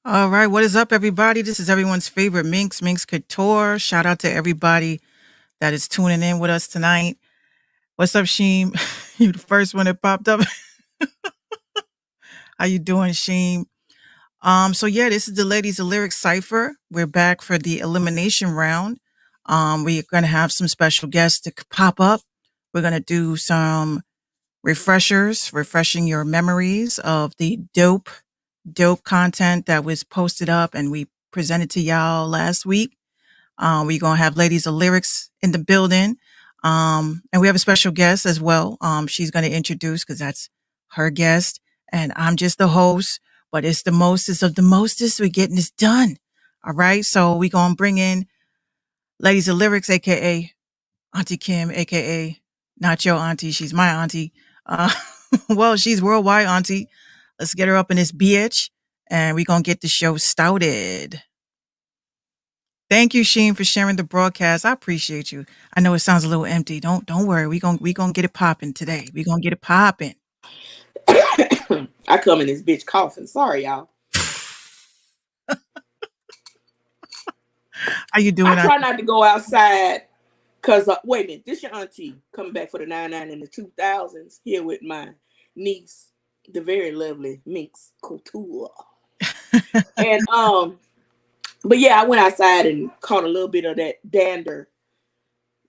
All right, what is up, everybody? This is everyone's favorite Minx Couture. Shout out to everybody that is tuning in with us tonight. What's up, Sheem? You the first one that popped up. How you doing, Sheem? So yeah, this is the Ladies of Lyrics Cypher. We're back for the elimination round. We're gonna have some special guests to pop up. We're gonna do some refreshers, refreshing your memories of the dope content that was posted up and we presented to y'all last week. We're going to have Ladies of Lyrics in the building. And we have a special guest as well. She's going to introduce because that's her guest. And I'm just the host, but it's the mostest of the mostest. We're getting this done. All right. So we're going to bring in Ladies of Lyrics, AKA Auntie Kim, AKA not your auntie. She's my auntie. Uh, well, she's worldwide auntie. Let's get her up in this bitch and we're going to get the show started. Thank you, Sheen, for sharing the broadcast. I appreciate you. I know it sounds a little empty. Don't worry. We gonna get it popping today. We gonna get it popping. I come in this bitch coughing. Sorry, y'all. How you doing? I try not to go outside because wait a minute, this your auntie coming back for the 99 and the 2000s here with my niece, the very lovely Minx Couture. And but yeah, I went outside and caught a little bit of that dander.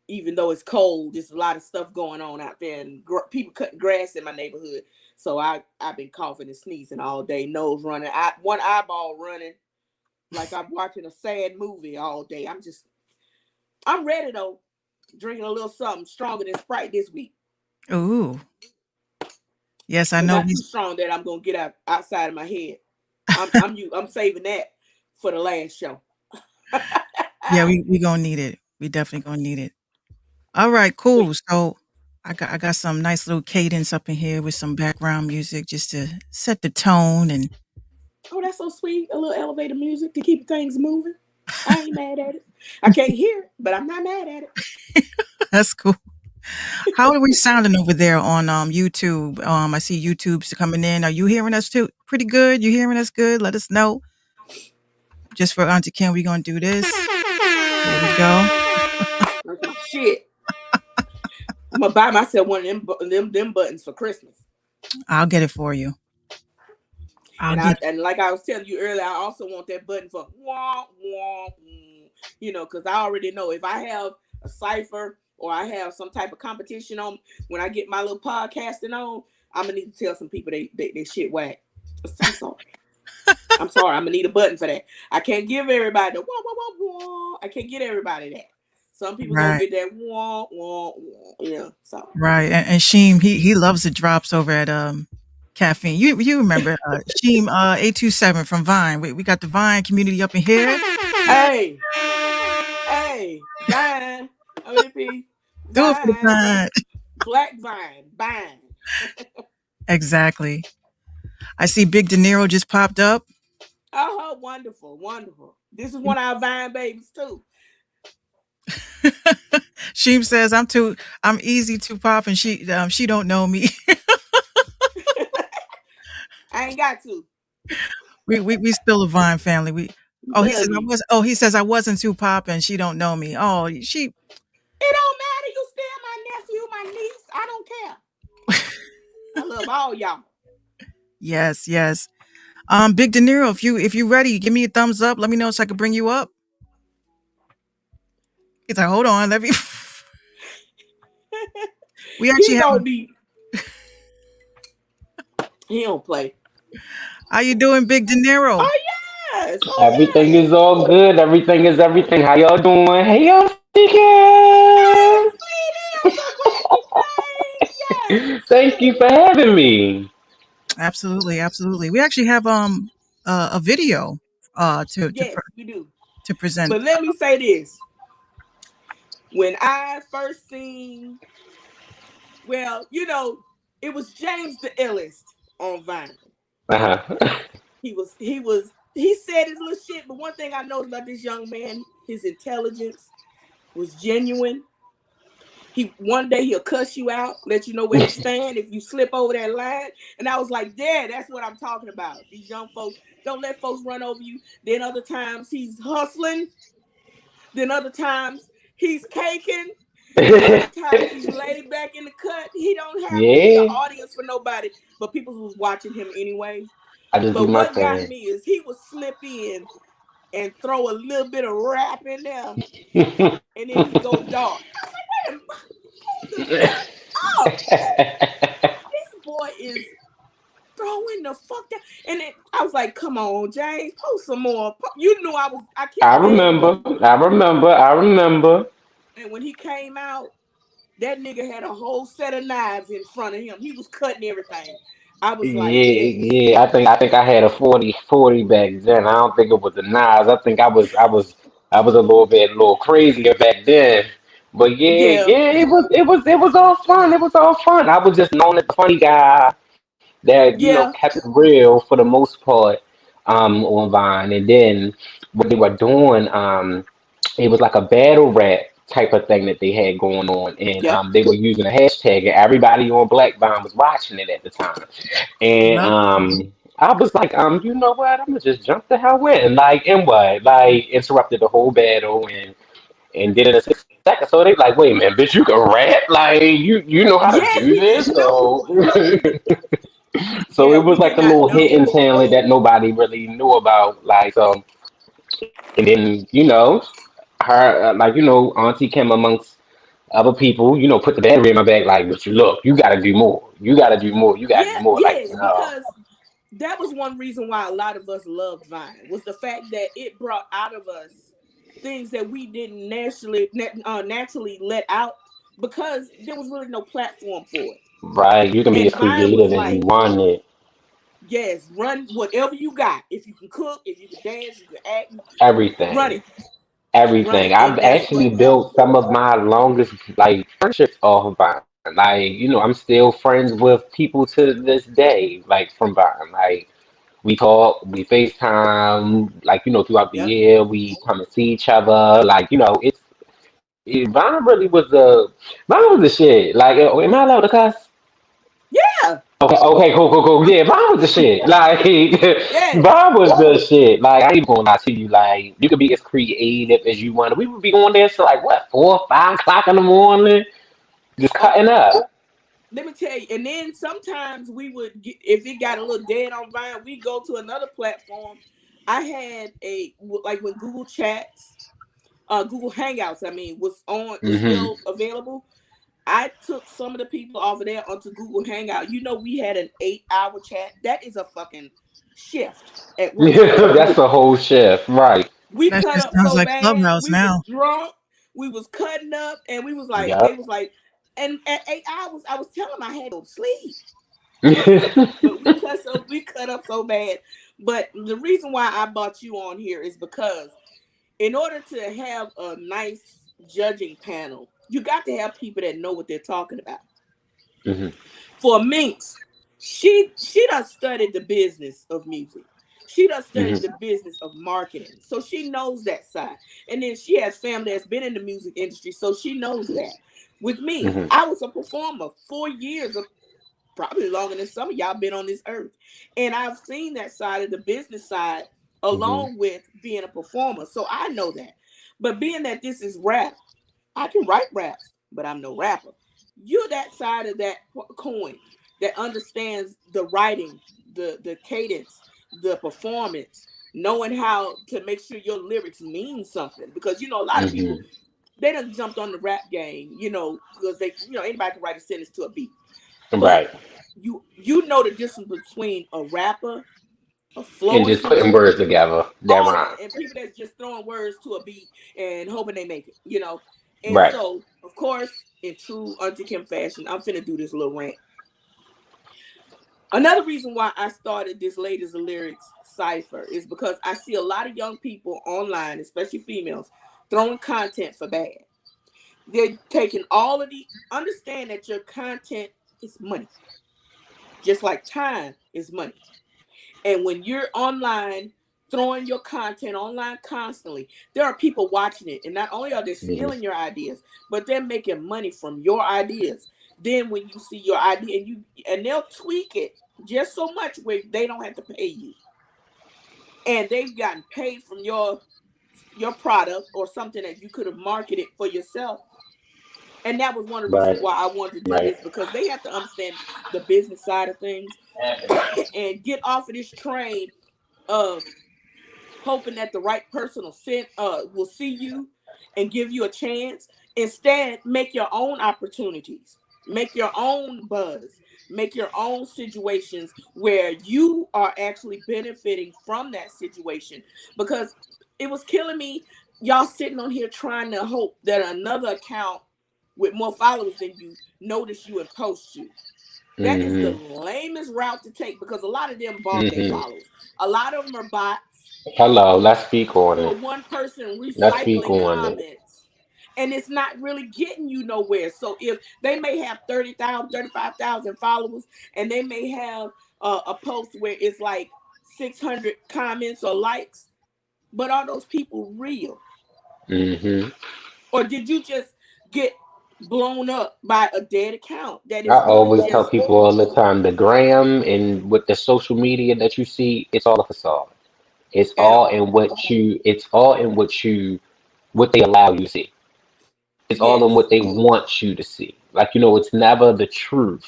Even though it's cold, there's a lot of stuff going on out there, and people cutting grass in my neighborhood. So I've been coughing and sneezing all day, nose running, one eyeball running, like I'm watching a sad movie all day. I'm ready though. Drinking a little something stronger than Sprite this week. Ooh. Yes, I But know. not too strong that I'm gonna get outside of my head. I'm saving that for the last show. Yeah, we gonna need it. We definitely gonna need it. All right, cool. So I got some nice little cadence up in here with some background music just to set the tone and. Oh, that's so sweet. A little elevator music to keep things moving. I ain't mad at it. I can't hear it, but I'm not mad at it. That's cool. How are we sounding over there on YouTube? I see YouTube's coming in. Are you hearing us too? Pretty good. You hearing us good? Let us know. Just for Auntie Kim, we're gonna do this. There we go. Shit. I'm gonna buy myself one of them buttons for Christmas. I'll get it for you. And like I was telling you earlier, I also want that button for wah, wah, because I already know if I have a Cypher or I have some type of competition on when I get my little podcasting on, I'm gonna need to tell some people they shit whack. I'm sorry. I'm sorry. I'm gonna need a button for that. I can't give everybody the wah, wah, wah, wah. I can't get everybody that. Some people gonna get that wah, wah, wah. Yeah. So right. And Sheem, he loves the drops over at Caffeine. You remember Sheem 827 from Vine. We got the Vine community up in here. Hey, Vine. ODP. Vine. Black Vine. Exactly. I see Big De Niro just popped up. Oh, wonderful. This is one of our Vine babies too. Sheem says I'm easy to pop and she don't know me. I ain't got to. We still a Vine family. He says I wasn't too pop and she don't know me. Oh, It don't matter. You still my nephew, my niece. I don't care. I love all y'all. Yes. Big De Niro, if you ready, give me a thumbs up. Let me know so I can bring you up. He's like, hold on, let me. We actually have. He don't play. How you doing, Big De Niro? Oh yes. Everything is all good. Everything is everything. How y'all doing? Hey y'all, Yes, sweetie. I'm so glad you came. Yes. Thank you for having me. Absolutely. We actually have a video yes, we do. To present. But let me say this. When I first seen, it was James the Illest on Vine. He said his little shit, but one thing I noticed about this young man, his intelligence was genuine. One day he'll cuss you out, let you know where to stand if you slip over that line. And I was like, yeah, that's what I'm talking about. These young folks, don't let folks run over you. Then other times he's hustling. Then other times he's caking. Then other times he's laid back in the cut. He don't have to be an Yeah, audience for nobody, but people was watching him anyway. I just do But my what got thing. me is he would slip in and throw a little bit of rap in there, and then he go dark. I was like, wait a minute, hold the fuck up. This boy is throwing the fuck down. And then I was like, come on, James, post some more. You knew I I kept begging remember. him. I remember. I remember. And when he came out, that nigga had a whole set of knives in front of him. He was cutting everything. I was like, Yeah, yes. yeah. I think I had a 40 back then. I don't think it was the knives. I think I was a little crazier back then. But yeah, Yeah, yeah, it was all fun. It was all fun. I was just known as the funny guy that yeah, kept it real for the most part on Vine. And then what they were doing, it was like a battle rap type of thing that they had going on, and yep, they were using a hashtag, and everybody on Black Vine was watching it at the time. And Yep. I was like, you know what? I'm gonna just jump the hell in, like, and what, like, interrupted the whole battle and did it in 6 seconds. So they like, wait a minute, bitch, you can rap, like, you know how to yes, do we this, didn't know. so. So Yeah, it we was did like a not little know. hidden talent that nobody really knew about, like, so. And then her, Auntie came amongst other people, put the battery in my back, like, but you look, you gotta do more, you gotta do more, you gotta do Yeah, more, like, yes, because that was one reason why a lot of us loved Vine was the fact that it brought out of us things that we didn't naturally let out because there was really no platform for it. right, you can be as And Vine was creative as you like, want it, yes, run whatever you got. If you can cook, if you can dance, you can act, run everything. it, run Everything. it. And I've that's actually what built happened. some of my longest like friendships off of Vine. Like, I'm still friends with people to this day, like from Vine. Like we talk, we FaceTime, like, throughout the Yep. year we come and see each other. Like, Vine really was the shit. Like, am I allowed to cuss? Yeah. Okay, okay, cool, cool, cool. Yeah, Bob was the shit. Like, Yes. Bob was the shit. Like, I ain't gonna lie to you. Like, you could be as creative as you want. We would be going there till like what, 4, 5 o'clock in the morning, just Oh, cutting up. let me tell you. And then sometimes we would get, if it got a little dead on Vine, we go to another platform. I had like when Google Chats, Google Hangouts, I mean, was Hmm. still available. I took some of the people off of there onto Google Hangout. We had an 8 hour chat. That is a fucking shift at work. That's the whole shift, right? We That cut just up sounds so like bad. Clubhouse We was now. drunk. We was cutting up, and we was like, they Yep. was like, and at 8 hours, I was telling them I had to go to sleep. Hmm. But we cut up so bad. But the reason why I brought you on here is because in order to have a nice judging panel, you got to have people that know what they're talking about. For Minx, she done studied the business of music. She done studied the Hmm. business of marketing. So she knows that side. And then she has family that's been in the music industry, so she knows that. With me, Hmm. I was a performer 4 years of probably longer than some of y'all been on this earth. And I've seen that side of the business side Hmm. along with being a performer. So I know that. But being that this is rap, I can write raps, but I'm no rapper. You're that side of that coin that understands the writing, the cadence, the performance, knowing how to make sure your lyrics mean something. Because a lot of people Hmm. they done jumped on the rap game, because anybody can write a sentence to a beat. But Right. you know the difference between a rapper, a And flow just putting singer, words together. That all that, rhyme. and people that's just throwing words to a beat and hoping they make it. And Right. so, of course, in true Auntie Kim fashion, I'm finna do this little rant. Another reason why I started this Ladies of Lyrics cipher is because I see a lot of young people online, especially females, throwing content for bad. They're taking all of the understand that your content is money, just like time is money. And when you're online throwing your content online constantly, there are people watching it. And not only are they Mhm. stealing your ideas, but they're making money from your ideas. Then when you see your idea and they'll tweak it just so much where they don't have to pay you. And they've gotten paid from your product or something that you could have marketed for yourself. And that was one of the reasons Right. why I wanted to do Right. this, because they have to understand the business side of things and get off of this train of hoping that the right person will see you and give you a chance. Instead, make your own opportunities, make your own buzz, make your own situations where you are actually benefiting from that situation. Because it was killing me, y'all sitting on here trying to hope that another account with more followers than you notice you and post you. That is the Mhm. lamest route to take, because a lot of them bought their Mhm. followers. A lot of them are bots Hello. Let's speak on or it. one person Let's speak recycling on it. comments, and it's not really getting you nowhere. So if they may have 30,000, 35,000 followers, and they may have a post where it's like 600 comments or likes, but are those people real? Mhm. Or did you just get blown up by a dead account that I is really always tell just, people all the time, the gram and with the social media that you see, it's all a facade. It's yeah, all in what you. It's all in what you. What they allow you to see. It's all in yes, what they want you to see. Like it's never the truth.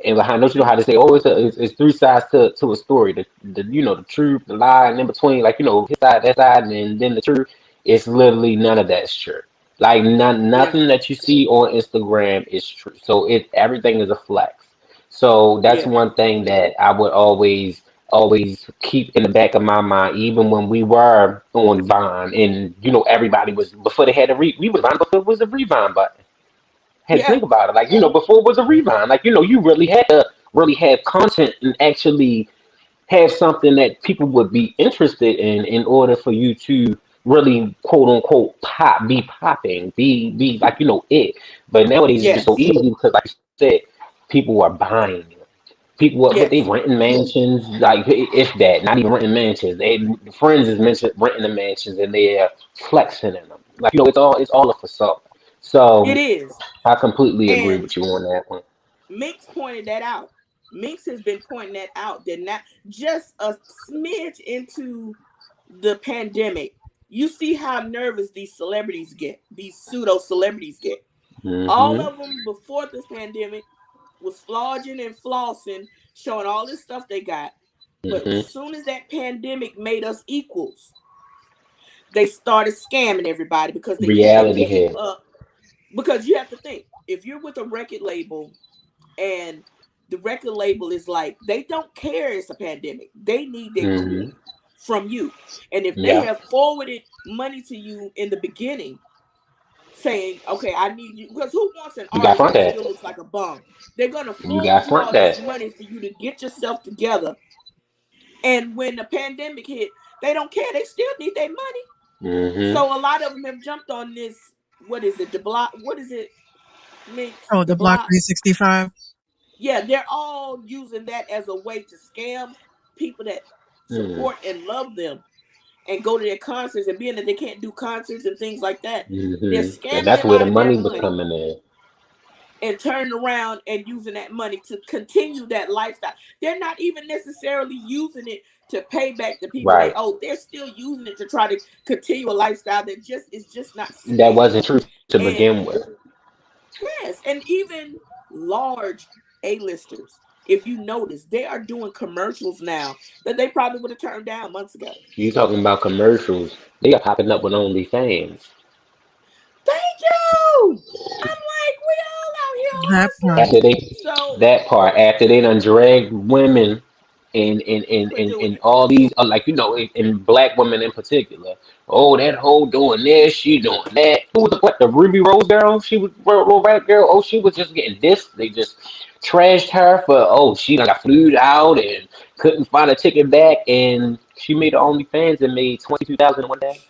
And behind, don't you know how to say, oh, it's three sides to a story. The truth, the lie, and in between, like his side, that side, and then the truth. It's literally none of that's true. Like yeah, nothing that you see on Instagram is true. So everything is a flex. So that's yeah, one thing that I would always keep in the back of my mind, even when we were on Vine, and everybody was before they had we was Vine before it was a Revine button. Had to yeah, think about it. Like, before it was a Revine. Like, you really had to really have content and actually have something that people would be interested in order for you to really quote unquote be popping, be like, it. But nowadays it's just so yes, easy because like you said, people are buying. People what they yes, renting mansions, like if that, not even renting mansions. They friends is mentioned renting the mansions and they're flexing in them. Like, it's all a facade. it So is. I completely agree And with you on that one. Minx pointed that out. Minx has been pointing that out. That not just a smidge into the pandemic, you see how nervous these celebrities get, these pseudo celebrities get. All Hmm. of them before this pandemic was flogging and flossing, showing all this stuff they got. But as Hmm. soon as that pandemic made us equals, they started scamming everybody because they had to Reality keep hit. up. Because you have to think, if you're with a record label and the record label is like, they don't care it's a pandemic, they need their Hmm. coin from you. And if they Yeah, have forwarded money to you in the beginning saying, okay, I need you, because who wants an you got artist front that that. still looks like a bum? They're gonna You forward got you front all this that. money for you to get yourself together. And when the pandemic hit, they don't care, they still need their money. Hmm. So a lot of them have jumped on this, what is it, the block, what is it, Mix, Oh, the the Block block. 365. Yeah, they're all using that as a way to scam people that Hmm. support and love them and go to their concerts. And being that they can't do concerts and things like that, they're Hmm. And scamming that's them where the out of their money was money coming in. and turning around and using that money to continue that lifestyle. They're not even necessarily using it to pay back the people they Right. owe. They're still using it to try to continue a lifestyle that just is just not That wasn't sustainable. true to And begin with. yes, and even large A-listers, if you notice, they are doing commercials now that they probably would have turned down months ago. You talking about commercials? They are popping up with Hmm. OnlyFans. Thank you. I'm like, we all out here That part. hustling. After they So that part, after they done dragged women for doing and it. all these like and black women in particular. Oh, that hoe doing this, she doing that. Who was the Ruby Rose girl? She was Red girl. Oh, she was just getting this. They just trashed her for she done got flued out and couldn't find a ticket back, and she made her OnlyFans and made 22,000 in one day.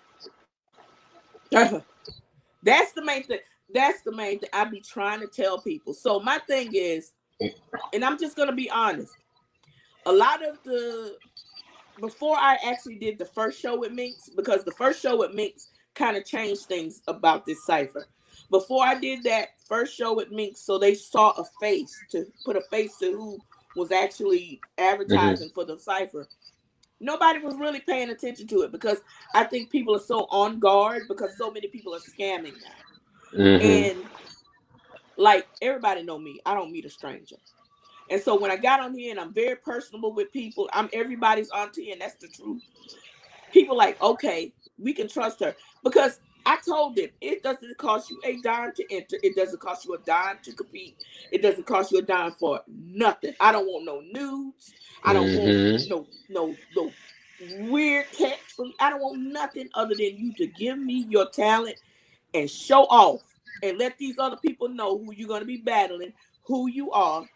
That's the main thing. That's the main thing I be trying to tell people. So my thing is, and I'm just gonna be honest, a lot of the before I actually did the first show with Minx, because the first show with Minx kind of changed things about this cipher. Before I did that first show with Minx, so they saw a face to put a face to who was actually Mhm. advertising for the cipher. Nobody was really paying attention to it because I think people are so on guard because so many people are scamming now. Mhm. And like everybody know me, I don't meet a stranger. And so when I got on here and I'm very personable with people, I'm everybody's auntie, and that's the truth. People like, okay, we can trust her because I told them it doesn't cost you a dime to enter. It doesn't cost you a dime to compete. It doesn't cost you a dime for nothing. I don't want no nudes. I don't want Mhm. no weird text from. I don't want nothing other than you to give me your talent and show off and let these other people know who you're gonna be battling, who you are,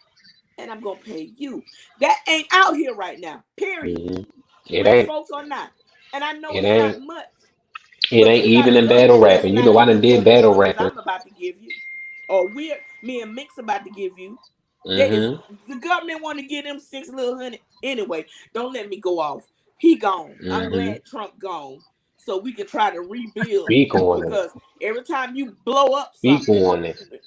and I'm gonna pay you. That ain't out here right now. Period. Mhm. It Rich ain't. folks are not. And I know It it's not ain't. much, It but ain't you got even a in good battle one that's rapping. You not know, I even done did good as battle much as rapping. I'm about to give you. Or me and Mix about to give you. There is Mhm. the government want to give them 6 little hundred anyway. Don't let me go off. He gone. I'm Mhm. glad Trump gone. So we can try to rebuild Speak on it. because every time you blow up Speak something, on it.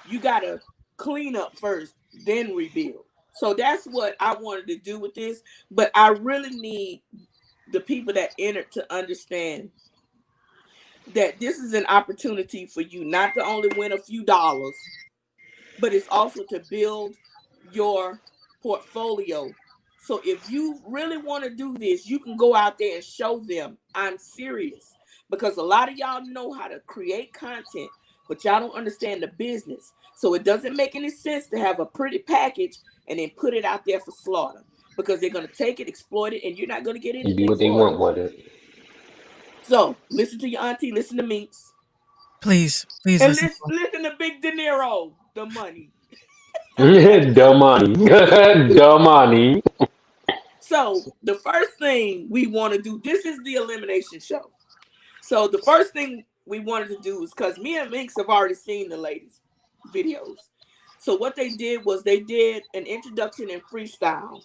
you gotta clean up first, then rebuild. So that's what I wanted to do with this. But I really need the people that entered to understand that this is an opportunity for you not to only win a few dollars, but it's also to build your portfolio. So if you really want to do this, you can go out there and show them I'm serious. Because a lot of y'all know how to create content, but y'all don't understand the business. So it doesn't make any sense to have a pretty package and then put it out there for slaughter. Because they're going to take it, exploit it, and you're not going to get And do anything what they for it. want with it. So listen to your auntie, listen to Minx, Please, please and listen. listen to Big De Niro, the money. The money. The money. So the first thing we want to do, this is the elimination show. So the first thing we wanted to do is because me and Minx have already seen the ladies' videos. So what they did was they did an introduction and freestyle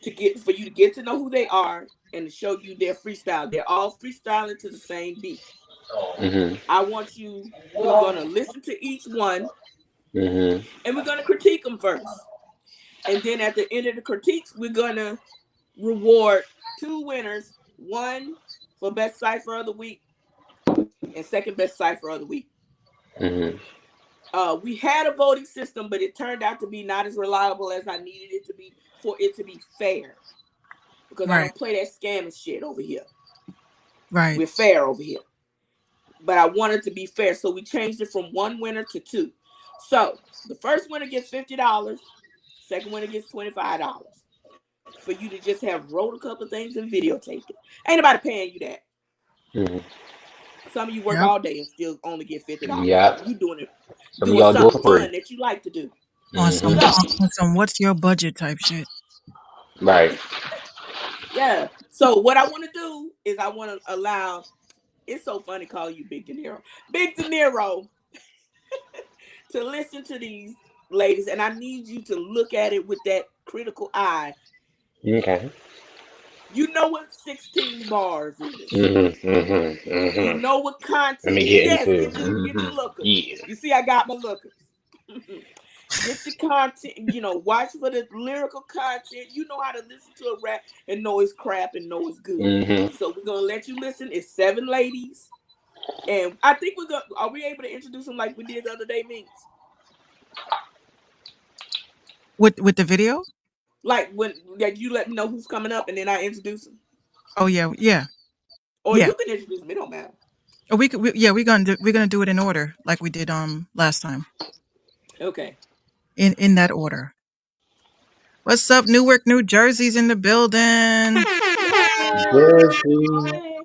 to get for you to get to know who they are and to show you their freestyle. They're all freestyling to the same beat. Mhm. I want you, we're gonna listen to each one Mhm. and we're gonna critique them first. And then at the end of the critiques, we're gonna reward two winners, one for best cipher of the week and second best cipher of the week. Mhm. We had a voting system, but it turned out to be not as reliable as I needed it to be for it to be fair. Because I Right, don't play that scamming shit over here. right. We're fair over here. But I wanted to be fair, so we changed it from one winner to two. So the first winner gets $50, second winner gets $25 for you to just have wrote a couple of things and videotape it. Ain't nobody paying you that. Mhm. Some of you work Yep. all day and still only get $50. So Yep. you Some of doing y'all do it something for free. fun that you like to do. On some, Mhm. So on some, what's your budget type shit. Right. yeah. So what I want to do is I want to allow. It's so funny calling you Big De Niro, Big De Niro, to listen to these ladies, and I need you to look at it with that critical eye. Okay. You know what 16 bars is. Mhm. Mhm. You Mhm. know what Let content me is. get Yes, into it. get your Mhm. lookers. Yeah. You see, I got my lookers. Get your content, watch for the lyrical content. You know how to listen to a rap and know it's crap and know it's good. Mhm. So we're gonna let you listen. It's 7 ladies. And I think we're gonna are we able to introduce them like we did the other day, Minx? With the video? Like when like you let me know who's coming up and then I introduce them. Oh yeah, yeah, Or yeah. you can introduce them, it don't matter. Oh, yeah, we're gonna do it in order like we did last time. Okay. In that order. What's up, Newark, New Jersey's in the building. Yay! Jersey. Hey.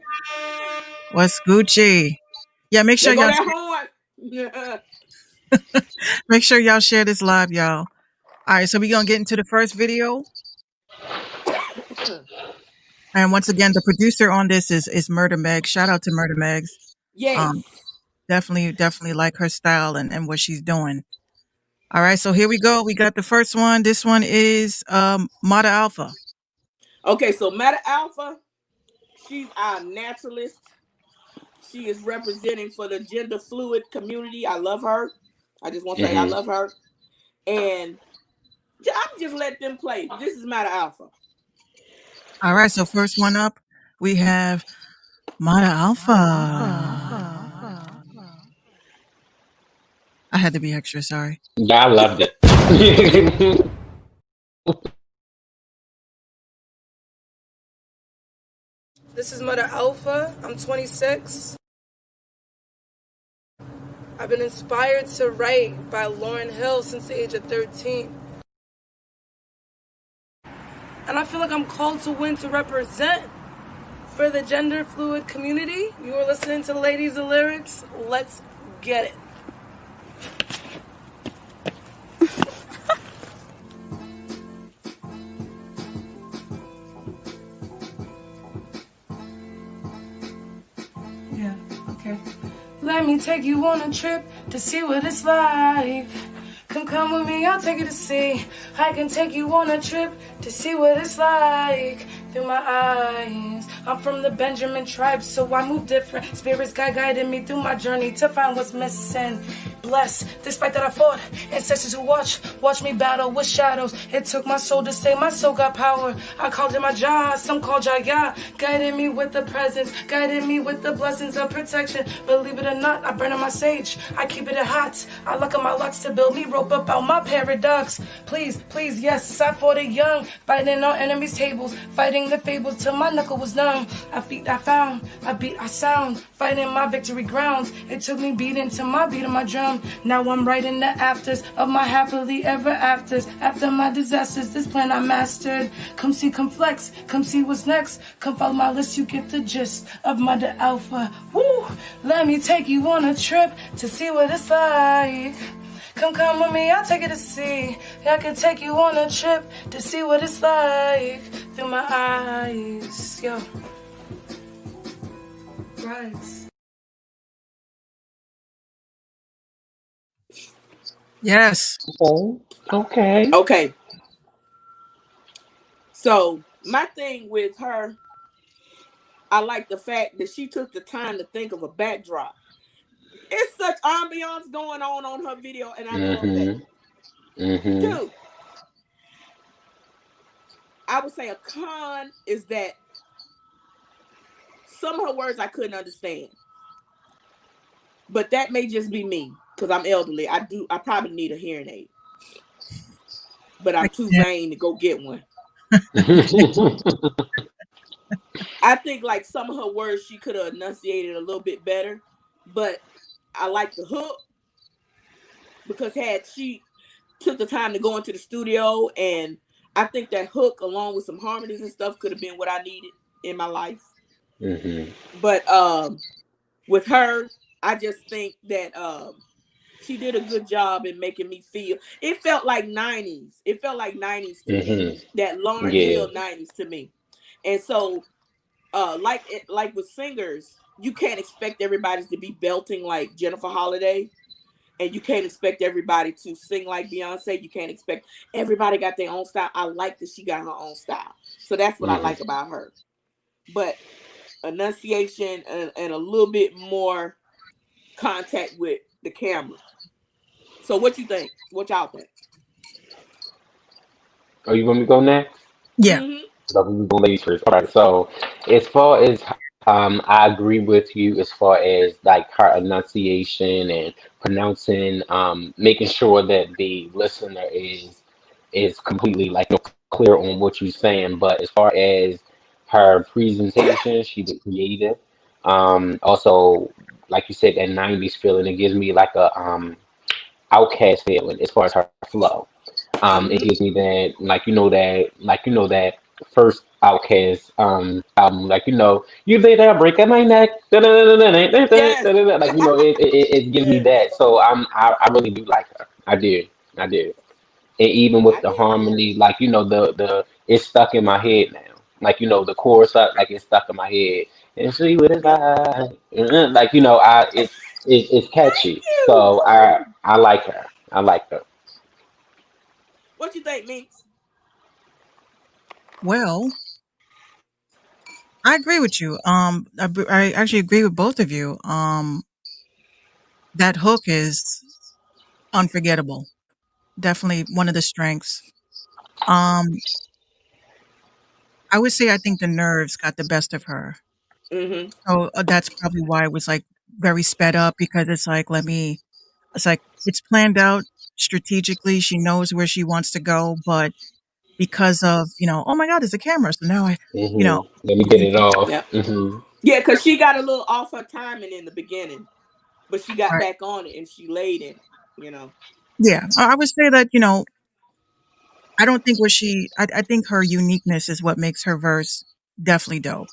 What's Gucci? Yeah, There go that horn. make sure y'all share this live, y'all. All right, so we're gonna get into the first video. And once again, the producer on this is Murder Meg. Shout out to Murder Megs. Um, Yes. definitely like her style and what she's doing. All right, so here we go. We got the first one. This one is Mata Alpha. Okay, so Meta Alpha, she's our naturalist. She is representing for the gender fluid community. I love her. I just want to say I Hmm. love her. And I'm just let them play. This is Meta Alpha. All right, so first one up, we have Mata Alpha. I had to be extra sorry. Yeah, I loved it. This is Mother Alpha. I'm 26. I've been inspired to write by Lauryn Hill since the age of 13. And I feel like I'm called to win to represent for the gender fluid community. You are listening to Ladies and Lyrics. Let's get it. Yeah, okay. Let me take you on a trip to see what it's like. Come with me, I'll take you to see. I can take you on a trip to see what it's like through my eyes. I'm from the Benjamin tribe, so I move different. Spirits guiding me through my journey to find what's missing. Blessed, despite that I fought. Ancestors who watch me battle with shadows. It took my soul to say my soul got power. I called it my Jah, some call Jah, guiding me with the presence, guiding me with the blessings of protection. Believe it or not, I burn on my sage. I keep it hot. I lock on my locks to build me rope up out my paradox. Please, yes, I fought it young, fighting on enemies' tables, fighting the fables till my knuckle was numb. I feet I found, I beat I sound, fighting my victory grounds. It took me beating to my beat of my drum. Now I'm writing the afters of my happily ever afters. After my disasters, this plan I mastered. Come see, come flex, come see what's next. Come follow my list, you get the gist of Mother Alpha. Woo! Let me take you on a trip to see what it's like. Come with me, I'll take you to see. I can take you on a trip to see what it's like through my eyes. Yo. Rise. Yes. Okay. Okay. Okay, so my thing with her, I like the fact that she took the time to think of a backdrop. It's such ambiance going on her video, and I love that. Mhm. Mhm. Two, I would say a con is that some of her words I couldn't understand, but that may just be me because I'm elderly. I probably need a hearing aid, but I I'm too can't. vain to go get one. I think like some of her words she could have enunciated a little bit better, but I like the hook because had she took the time to go into the studio, and I think that hook along with some harmonies and stuff could have been what I needed in my life. Mhm. But with her, I just think that she did a good job in making me feel. It felt like 90s. It felt like 90s to me. Mhm. That Lauren Yeah. Hill 90s to me. And so like with singers, you can't expect everybody to be belting like Jennifer Holiday, and you can't expect everybody to sing like Beyonce. You can't expect everybody got their own style. I like that she got her own style. So that's what I Mhm. like about her. But enunciation and a little bit more contact with the camera. So what you think? What y'all think? Oh, you want me to go next? Yeah. Mm-hmm. So we go ladies first. All right. So as far as I agree with you as far as like her enunciation and pronouncing, making sure that the listener is completely like clear on what you're saying. But as far as her presentation, she did creative. Also, like you said, that '90s feeling, it gives me like a outcast feeling as far as her flow. It Mm-hmm. gives me that that first Outcast album, like you lay that break at my neck, like Yes. it gives me Yes. that. So I really do like her. I do. And even I with the did too. harmony, like the it's stuck in my head now. Like the chorus, like it's stuck in my head. And see what it's Yep. like, like I it's Thank catchy. you. So I like her. I like her. What you think, Minx? Well, I agree with you. I actually agree with both of you. That hook is unforgettable. Definitely one of the strengths. Um, I would say I think the nerves got the best of her. Mm-hmm. So that's probably why it was like very sped up because it's like, it's like it's planned out strategically. She knows where she wants to go, but because of, oh my God, there's a camera. So now you know, Let me I get think, it off. Yep. Yeah, because she got a little off her timing in the beginning, but she got right. back on it and she laid it. You know. Yeah. I would say that, I don't think I think her uniqueness is what makes her verse definitely dope.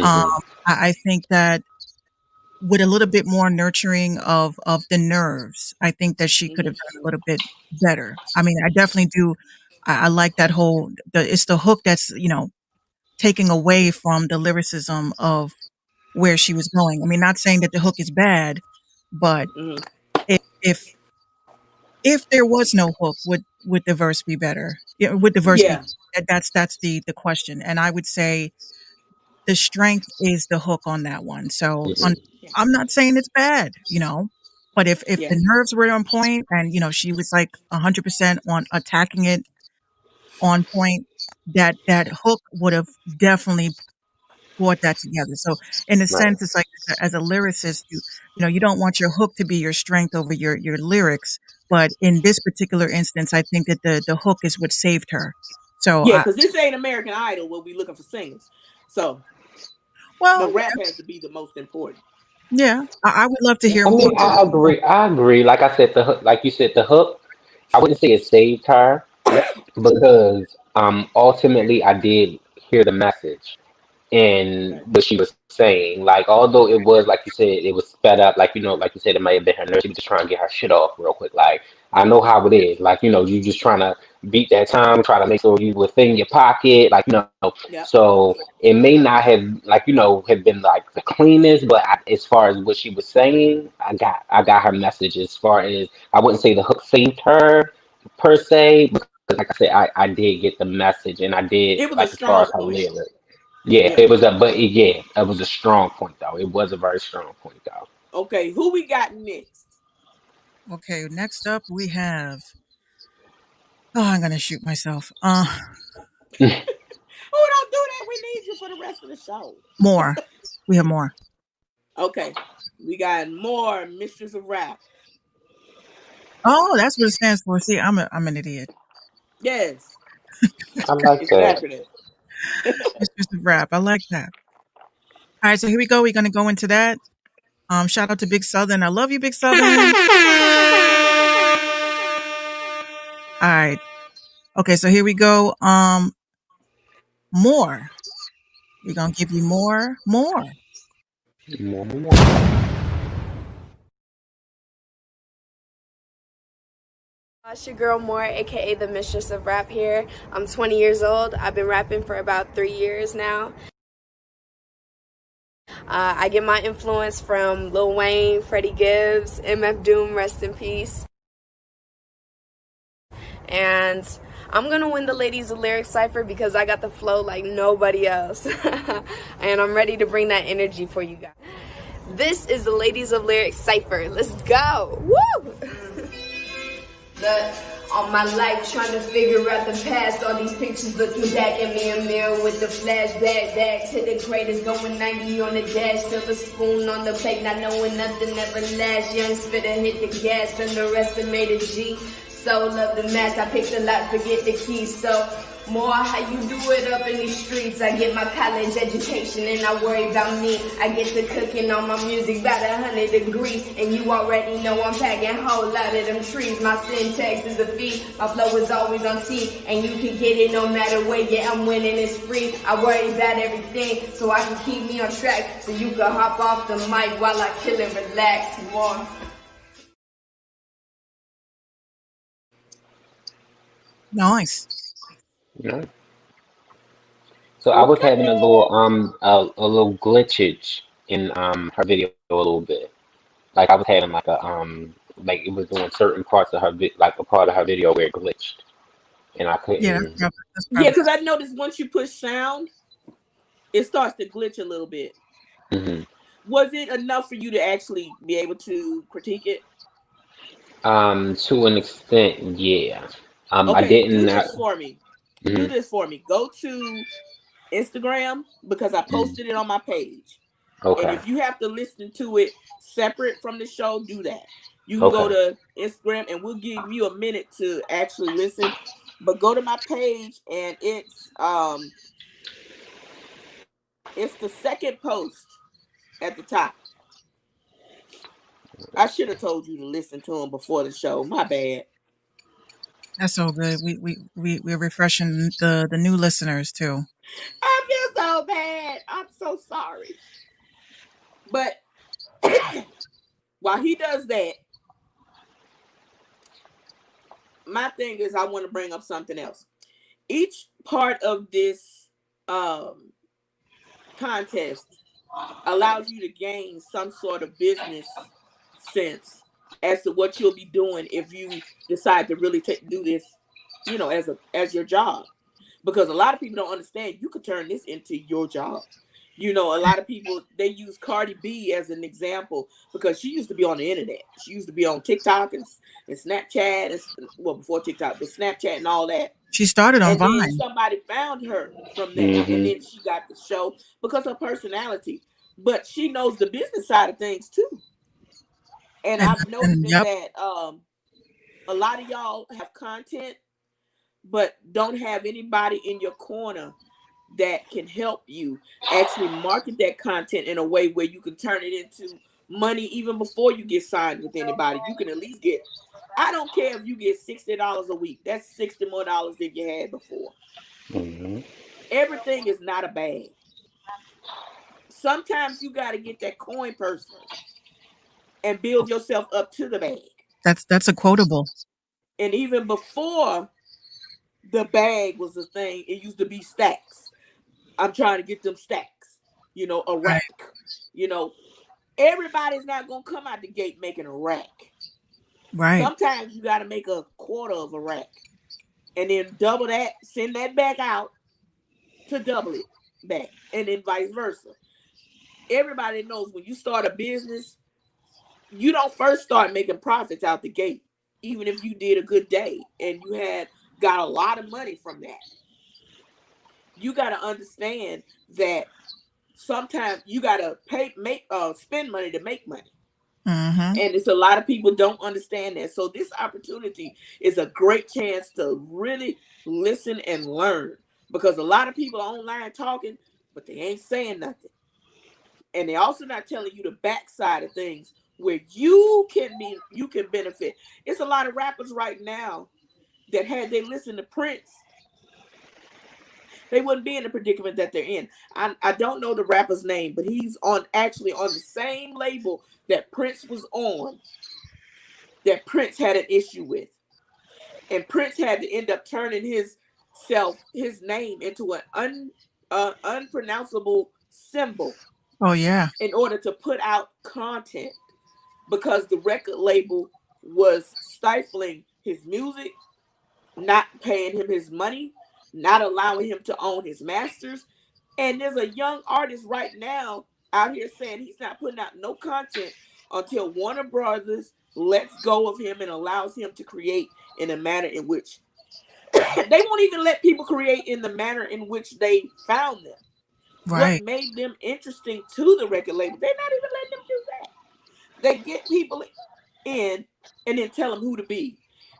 Um, Hmm. I think that with a little bit more nurturing of the nerves, I think that she could have Mm-hmm. done a little bit better. I mean, I definitely do. I like that whole. It's the hook that's taking away from the lyricism of where she was going. I mean, not saying that the hook is bad, but Mm-hmm. if if there was no hook, would the verse be better? Yeah, would the verse be? Yeah. That's the question. And I would say the strength is the hook on that one. So Hmm. Yeah. I'm not saying it's bad, but if Yeah. the nerves were on point and she was like 100% on attacking it on point, that hook would have definitely brought that together. So in a Right. sense, it's like as a lyricist, you don't want your hook to be your strength over your lyrics. But in this particular instance, I think that the hook is what saved her. So Yeah, because this ain't American Idol where we looking for singers. So well, the rap has to be the most important. yeah, I would love to Yeah. hear I more mean, too. I agree. I agree. Like I said, the hook, like you said, the hook. I wouldn't say it saved her because ultimately I did hear the message and Okay. what she was saying. Like, although it was like you said, it was sped up. Like like you said, it might have been her nerves. She was just trying to get her shit off real quick. Like, I know how it is. Like, you just trying to beat that time, try to make sure you within your pocket. Like, Yep. so it may not have like have been like the cleanest, but as far as what she was saying, I got her message. As far as I wouldn't say the hook saved her per se, because like I said, I did get the message, and I did It was a like as far as strong her point. lyrics. Yeah, Yeah. it was yeah, it was a strong point though. It was a very strong point though. Okay. Who we got next? Okay, next up we have. Oh, I'm gonna shoot myself. Oh, don't do that. We need you for the rest of the show. More. We have more. Okay. We got more Mistress of Rap. Oh, that's what it stands for. See, I'm an idiot. Yes. I like It's an that. acronym. Mistress of Rap. I like that. All right, so here we go. We're gonna go into that. Shout out to Big Southern. I love you, Big Southern. All right. Okay, so here we go. More. We're gonna give you more, more. More, more. It's your girl Moore, aka the Mistress of Rap here. I'm 20 years old. I've been rapping for about 3 years now. I get my influence from Lil Wayne, Freddie Gibbs, MF Doom, rest in peace. And I'm gonna win the Ladies of Lyric Cypher because I got the flow like nobody else. And I'm ready to bring that energy for you guys. This is the Ladies of Lyric Cypher. Let's go! Woo! All my life trying to figure out the past. All these pictures looking back at me in mirror with the flashback. Back to the greatest, going 90 on the dash. Silver spoon on the plate, not knowing nothing ever lasts. Young spitter hit the gas, underestimated G. Soul of the mask, I picked a lot, forget the keys. So more how you do it up in these streets. I get my college education and I worry about me. I get to cooking on my music about 100 degrees. And you already know I'm packing a whole lot of them trees. My syntax is a feat. My flow is always on T. And you can get it no matter where. Yeah, I'm winning, it's free. I worry about everything so I can keep me on track. So you can hop off the mic while I kill and relax more. Nice. Yeah. So I was having Okay. a little glitchage in her video a little bit. Like I was having like it was doing certain parts of like a part of her video where it glitched and I Yeah, couldn't. Yeah, probably because I noticed once you push sound, It starts to glitch a little bit. Hmm. Was it enough for you to actually be able to critique it? To an extent, yeah. I Okay, do didn't. this for me. Do Mhm. this for me. Go to Instagram because I Mhm. posted it on my page. And Okay. if you have to listen to it separate from the show, do that. You can go Okay. to Instagram and we'll give you a minute to actually listen. But go to my page and it's the second post at the top. I should have told you to listen to him before the show. My bad. That's so good. We're refreshing the new listeners too. I feel so bad. I'm so sorry. But while he does that, my thing is I want to bring up something else. Each part of this um, contest allows you to gain some sort of business sense as to what you'll be doing if you decide to really do this, as your job. Because a lot of people don't understand you could turn this into your job. A lot of people they use Cardi B as an example because she used to be on the internet. She used to be on TikTok and Snapchat and well before TikTok, but Snapchat and all that. She started on And then Vine, somebody found her from that, and Hmm. then she got the show because of her personality. But she knows the business side of things too. And and I'm and noticing yep, that a lot of y'all have content, but don't have anybody in your corner that can help you actually market that content in a way where you can turn it into money even before you get signed with anybody. You can at least get. I don't care if you get $60 a week. That's $60 more than you had before. Hmm. Everything is not a bag. Sometimes you got to get that coin purse first and build yourself up to the bag. that's a quotable. And even before the bag was a thing, it used to be stacks. I'm trying to get them stacks, a Right, rack. You know, everybody's not going to come out the gate making a rack. right. Sometimes you got to make a quarter of a rack and then double that, send that back out to double it back, and then vice versa. Everybody knows when you start a business, you don't first start making profits out the gate, even if you did a good day and you had got a lot of money from that. You got to understand that sometimes you got to spend money to make money. Mhm. And it's a lot of people don't understand that. So this opportunity is a great chance to really listen and learn because a lot of people are online talking, but they ain't saying nothing. And they also not telling you the backside of things where you can benefit. It's a lot of rappers right now that had they listened to Prince, they wouldn't be in the predicament that they're in. I don't know the rapper's name, but he's on actually on the same label that Prince was on, that Prince had an issue with. And Prince had to end up turning his name into an unpronounceable symbol Oh yeah. in order to put out content because the record label was stifling his music, not paying him his money, not allowing him to own his masters. And there's a young artist right now out here saying he's not putting out no content until Warner Brothers lets go of him and allows him to create in a manner in which they won't even let people create in the manner in which they found them. What Right. made them interesting to the record label? They're not even letting them do that. They get people in and then tell them who to be.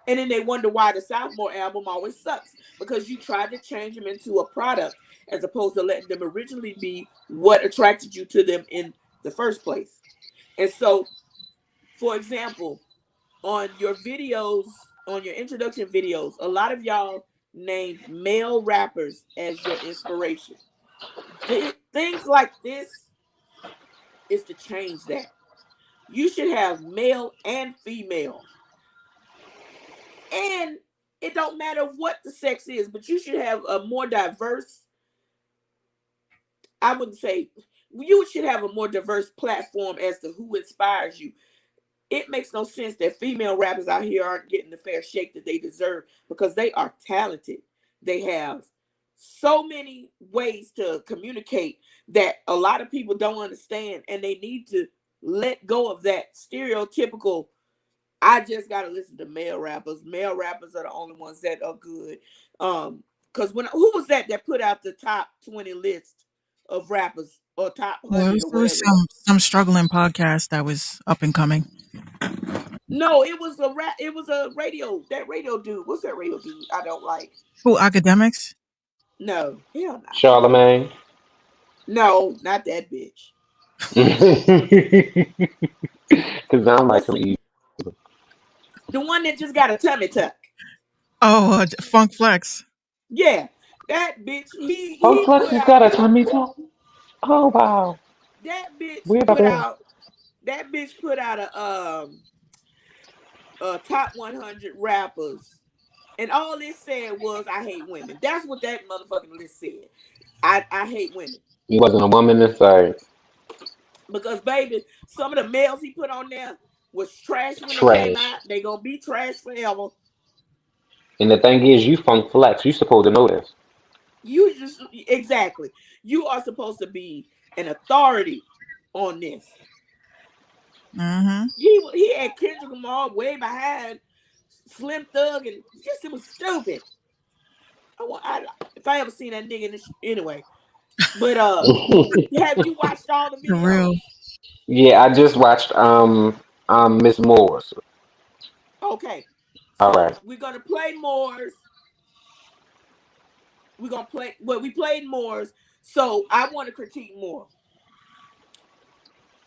And then they wonder why the sophomore album always sucks because you tried to change them into a product as opposed to letting them originally be what attracted you to them in the first place. And so, for example, on your videos, on your introduction videos, a lot of y'all named male rappers as your inspiration. Things like this is to change that. You should have male and female. And it don't matter what the sex is, but you should have a more diverse, I wouldn't say, you should have a more diverse platform as to who inspires you. It makes no sense that female rappers out here aren't getting the fair shake that they deserve because they are talented. They have so many ways to communicate that a lot of people don't understand, and they need to let go of that stereotypical. I just gotta listen to male rappers. Male rappers are the only ones that are good. Because when who was that put out the top 20 list of rappers or top Well, 100 or it was whatever it was? some struggling podcast that was up and coming. No, it was a rap. It was a radio. That radio dude. What's that radio dude? I don't like. Who, academics? No, hell no. Charlemagne. No, not that bitch. Because I don't like What's him either. the one that just got a tummy tuck? Oh, Funk Flex. Yeah, that bitch. Funk He Flex put has out got a tummy tuck. Oh wow. that bitch Weird about put that. out that bitch put out a top 100 rappers, and all it said was I hate women. That's what that motherfucking list said. I hate women. He wasn't a woman inside. Because baby, some of the males he put on there was trash when they came Trash. out. They gonna be trash forever. And the thing is, you Funk Flex. You supposed to know this. You just exactly. You are supposed to be an authority on this. Mm-hmm. He had Kendrick Lamar way behind Slim Thug, and just it was stupid. If I ever seen that nigga in this anyway. But have you watched all the For real. videos? Yeah, I just watched Miss Moore's. Okay. All So right. we're gonna play Moore's. We're gonna play we played Moore's. So I want to critique more.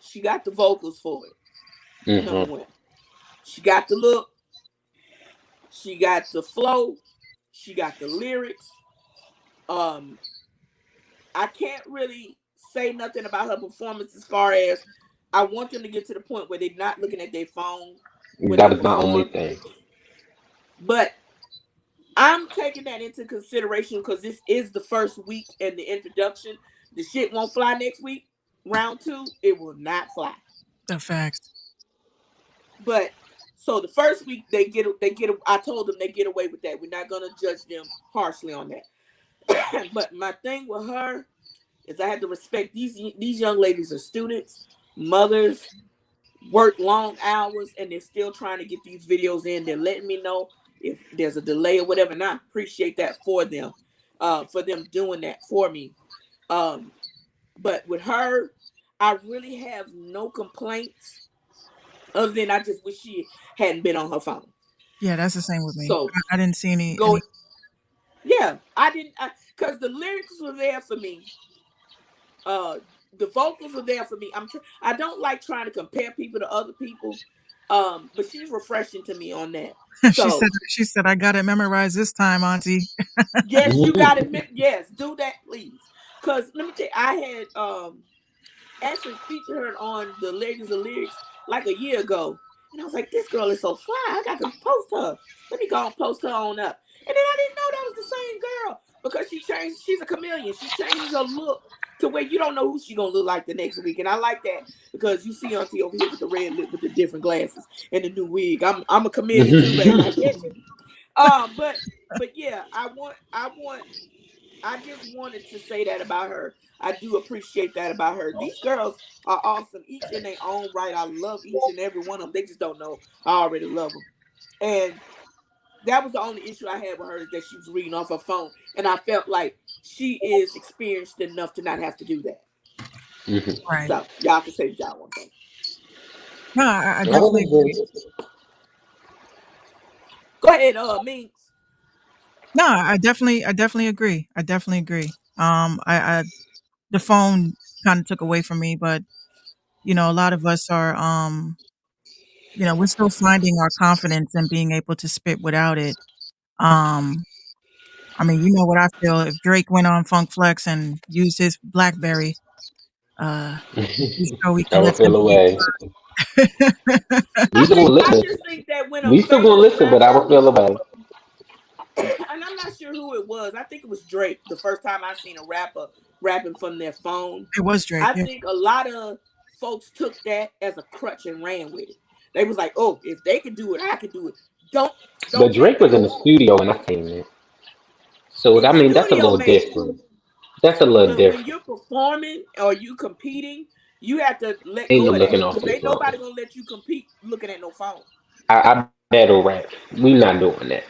She got the vocals for it. Number Hmm. one. She got the look. She got the flow. She got the lyrics. Um, I can't really say nothing about her performance as far as I want them to get to the point where they're not looking at their phone when they That is my only perform. thing. But I'm taking that into consideration because this is the first week and the introduction. The shit won't fly next week. Round two, it will not fly. The facts. But so the first week they get. I told them they get away with that. We're not gonna judge them harshly on that. But my thing with her is I have to respect these young ladies are students, mothers, work long hours, and they're still trying to get these videos in. They're letting me know if there's a delay or whatever, and I appreciate that for them doing that for me. Um, but with her, I really have no complaints other than I just wish she hadn't been on her phone. Yeah, that's the same with me. So I didn't see go, any. yeah, I didn't because the lyrics were there for me. Uh, the vocals were there for me. I don't like trying to compare people to other people. But she's refreshing to me on that. She said, So I got it memorized this time, Auntie. yes, you got to yes, do that please. Cause let me tell you, I had actually featured her on the Ladies of Lyrics like a year ago. And I was like, this girl is so fly. I got to post her. Let me go and post her on up. And then I didn't know that was the same girl because she changed. She's a chameleon. She changes her look to where you don't know who she's going to look like the next week. And I like that because you see Auntie over here with the red lip with the different glasses and the new wig. I'm a chameleon too, baby. I get you. But yeah, I just wanted to say that about her. I do appreciate that about her. These girls are awesome, each in their own right. I love each and every one of them. They just don't know I already love them. And that was the only issue I had with her is that she was reading off her phone. And I felt like she is experienced enough to not have to do that. Hmm. Right. So y'all can say what y'all want to say. No, I I would definitely. agree. Go ahead, Minx. No, I definitely agree. I definitely agree. The phone kind of took away from me, but a lot of us are, we're still finding our confidence in being able to spit without it. Um, I mean, you know what I feel. If Drake went on Funk Flex and used his BlackBerry, uh, we sure we I can would let them feel away. be. We still gonna I listen. just think that when a We still gonna famous listen, but I would rapper, feel away. and I'm not sure who it was. I think it was Drake. The first time I seen a rapper rapping from their phone, It was Drake. I Yeah. think a lot of folks took that as a crutch and ran with it. They was like, "Oh, if they could do it, I could do it." Don't But make Drake was that in the wrong. studio and I seen it. So in I the mean, that's a studio, little maybe. different. That's a little But when different. you're performing or you competing, you have to let Ain't go no of that looking off because their ain't phone. nobody gonna let you compete looking at no phone. I battle rap. We not doing that.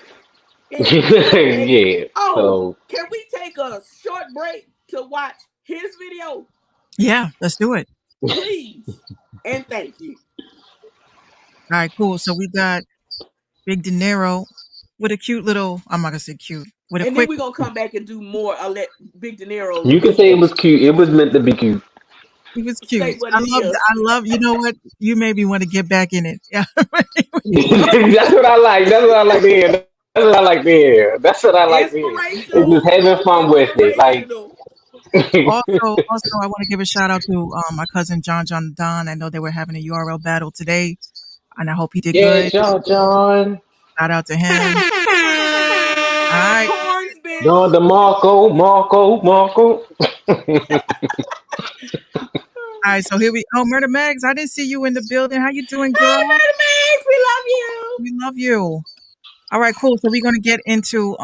Exactly. Yeah. Oh, So can we take a short break to watch his video, Yeah, let's do it. please? And thank you. All right, cool. So we got Big De Niro with a cute little, I'm not gonna say cute, with a And then quick, we're gonna come back and do more. I'll let Big De Niro you can say it was cute. It was meant to be cute. it was cute. say what it is. You know what? You made me want to get back in it. Yeah. That's what I like. That's what I like to hear. That's what I like to hear. That's what I like to hear. It's just Inspirational. having fun with it. Like, Inspirational. Also, I want to give a shout out to my cousin John Don. I know they were having a URL battle today, and I hope he did yeah, good. John. Shout out to him. All right. Horns, John bitch. Marco. All right, so here we Murder Mags, I didn't see you in the building. How you doing, Hi, girl? Murder Max. We love you. We love you. All right, cool. So we're gonna get into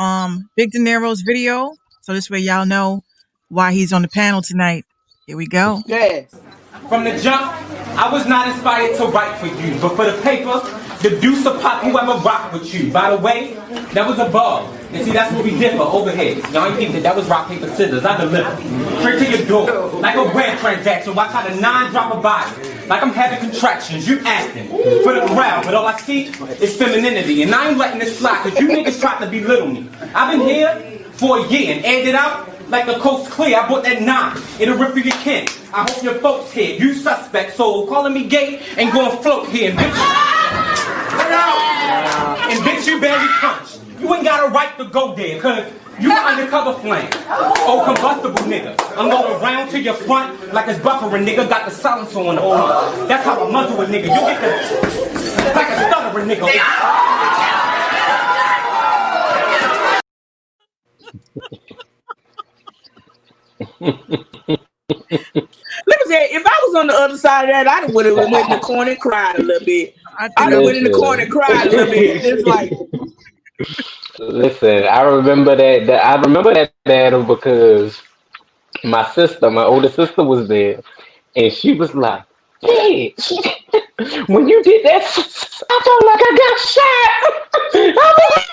Big De Niro's video. So this way y'all know why he's on the panel tonight. Here we go. Yes. From the jump, I was not inspired to write for you, but for the paper, the deuce of pop, whoever rock with you. By the way, that was a bug. And see, that's where we differ over here. Y'all ain't think that was rock, paper, scissors. I deliver. Straight to your door. Like a rent transaction. Watch how the nine drop a body. Like I'm having contractions. You acting for the crowd. But all I see is femininity. And I ain't letting this fly, because you niggas tried to belittle me. I've been here for a year and aired it out like the coast clear. I bought that 9. It'll rip you your kin. I hope your folks here. You suspect, so calling me gay ain't gonna float here. And bitch, you barely punch. You ain't got a right to go there, cause you an undercover flame. Oh, combustible nigga. Unload around to your front like it's buffering, nigga. Got the silencer on the front. That's how I muzzle a nigga. You get the like a stuttering nigga. Let me tell you, if I was on the other side of that, I would have went in the corner and cried a little bit. I I'd think have I went in the corner and cried a little bit. It's like, Listen, I remember that. I remember that battle because my sister, my older sister, was there, and she was like, "Bitch, when you did that, I felt like I got shot. I was like,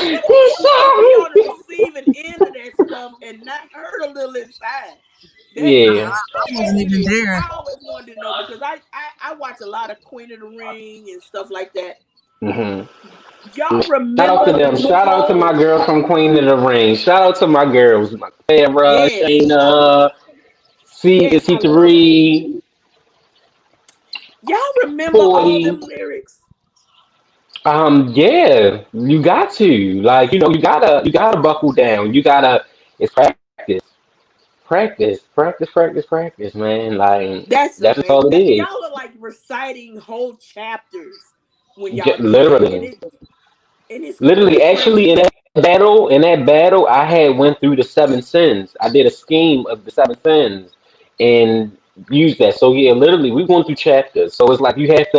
you he can't be shot on the me. receiving end of that stuff and not hurt a little inside. That Yeah. I I'm wasn't even curious. there. I always wanted to know because I watch a lot of Queen of the Ring and stuff like that. Hmm. Y'all Shout out to remember the them. Shout out to my loophole? girl from Queen of the Ring. Shout out to my girls, my Sarah, Yes, Shayna, yes, I love them. C3, Y'all remember all 40. them lyrics? Yeah, you got to. Like, you gotta buckle down. It's practice, man. Like, That's that's man. all it is. Y'all are like reciting whole chapters when y'all do that, Literally. and it's Literally, actually, crazy. in that battle, I had went through the seven sins. I did a scheme of the seven sins and used that. So yeah, literally, we going through chapters. So it's like you have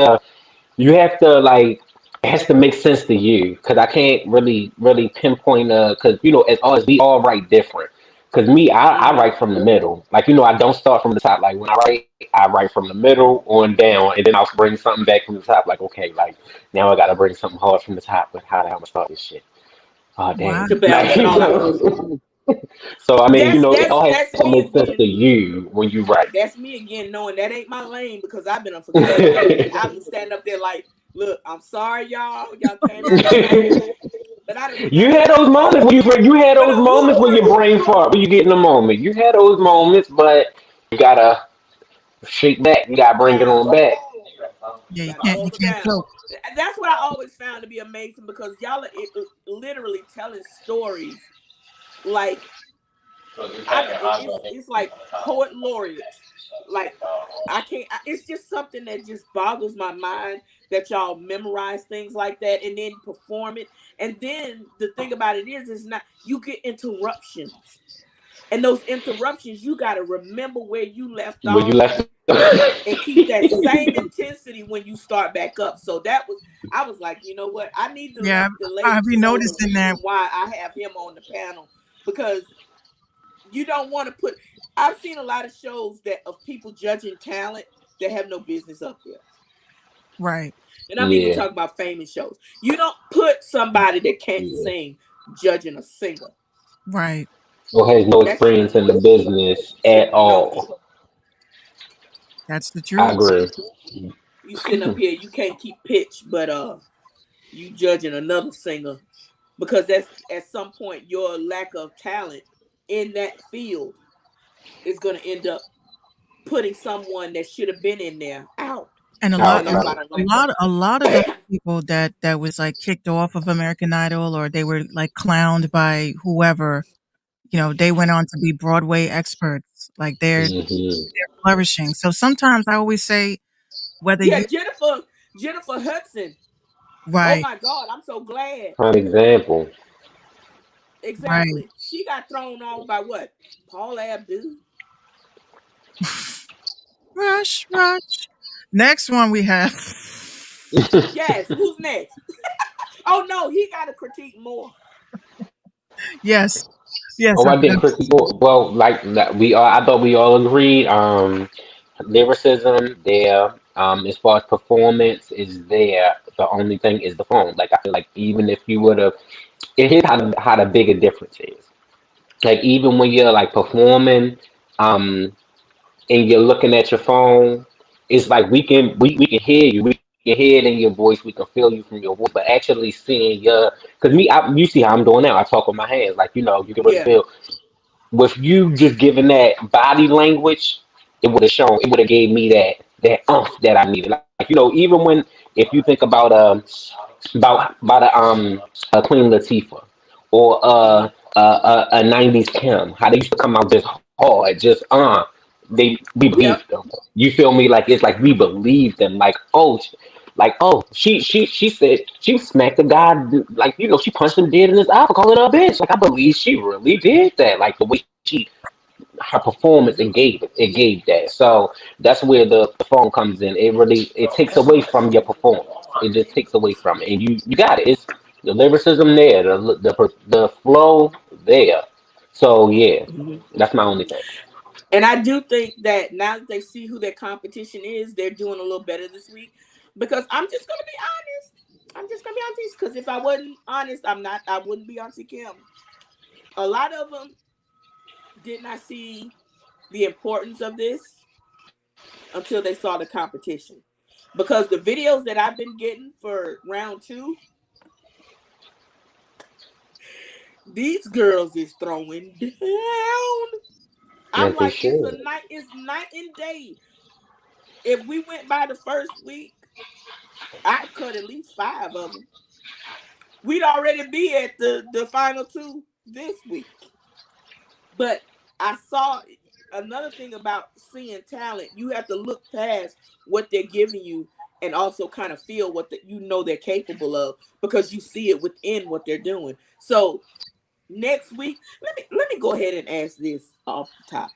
to like it has to make sense to you because I can't really pinpoint because as always we all write different. Because me, I Hmm. write from the middle. Like I don't start from the top. Like when I write from the middle on down, and then I'll bring something back from the top. Like okay, like now I gotta bring something hard from the top. But how the hell am I start this shit? Oh Wow. damn! To balance Like it all out. so I mean it all has That's to me make sense to again. you when you write. That's me again, knowing that ain't my lane because I've been forgetting already. I've been standing up there like, look, I'm sorry, y'all. Y'all came out of the gate, but I done You forgot had those moments when you had but those moments when your brain fart when you get in the moment. You had those moments, but you gotta shake back. You calm gotta bring it down. on back. Yeah, Gotta you calm it can't down. choke. That's what I always found to be amazing because y'all are literally telling stories like it's like poet laureate. Like I can't. It's just something that just boggles my mind that y'all memorize things like that and then perform it. And then the thing about it is not you get interruptions. And those interruptions, you got to remember where you left Where you off left. and keep that same intensity when you start back up. So that was, I was like, you know what? I need to Yeah, let the I've ladies been know the noticing that. reason why I have him on the panel, because you don't want to put. I've seen a lot of shows that of people judging talent that have no business up there. Right, And I'm even Yeah, talking about famous shows. You don't put somebody that can't yeah. sing judging a singer. right. Or has no That shit experience in the annoys me. business Shit at annoys me. all. That's the I truth. agree. You sitting up here, you can't keep pitch, but you judging another singer because that's at some point your lack of talent in that field is gonna end up putting someone that should have been in there out. And Outside. And that's why I don't like a lot of those that. people that was like kicked off of American Idol, or they were like clowned by whoever, they went on to be Broadway experts. Like Hmm. they're flourishing. So sometimes I always say, whether Yeah, you Jennifer Hudson. Oh right, my God, I'm so glad. Prime example. right. Exactly. She got thrown off by what? Paul Abdul. Rush, rush. Next one we have. Yes, who's next? Oh no, he got to critique more. Yes, yes, Oh, I did Chris Moore. Well, like we all, I thought we all agreed. Lyricism there. As far as performance is there. The only thing is the phone. Like I feel like even if you would have, here's how the bigger difference is. Like even when you're like performing, and you're looking at your phone, it's like we can hear you, we can hear it in your voice, we can feel you from your voice, but actually seeing your, because you see how I'm doing now. I talk with my hands, like you can really Yeah. feel. With you just giving that body language, it would have gave me that that I needed. Like even when if you think about a Queen Latifah or Hmm. a '90s Kim, how they used to come out just hard, just we Yep. believed them. You feel me? Like it's like we believed them. Like she said she smacked the guy, like she punched him dead in his eye for calling her a bitch. Like I believe she really did that. Like the way she her performance Hmm. it gave that. So that's where the phone comes in. It takes away from your performance. It just takes away from it, and you got it. It's the lyricism there, the flow there. So yeah, Hmm. that's my only thing. And I do think that now that they see who their competition is, they're doing a little better this week. Because I'm just gonna be honest. I'm just gonna be honest. Because if I wasn't honest, I'm not. I wouldn't be Auntie Kim. A lot of them did not see the importance of this until they saw the competition. Because the videos that I've been getting for round two, these girls is throwing down. I'm As they like, should. it's night and day. If we went by the first week, I'd cut at least five of them. We'd already be at the final two this week. But I saw another thing about seeing talent. You have to look past what they're giving you and also kind of feel what they're capable of because you see it within what they're doing. So next week, let me go ahead and ask this off the top.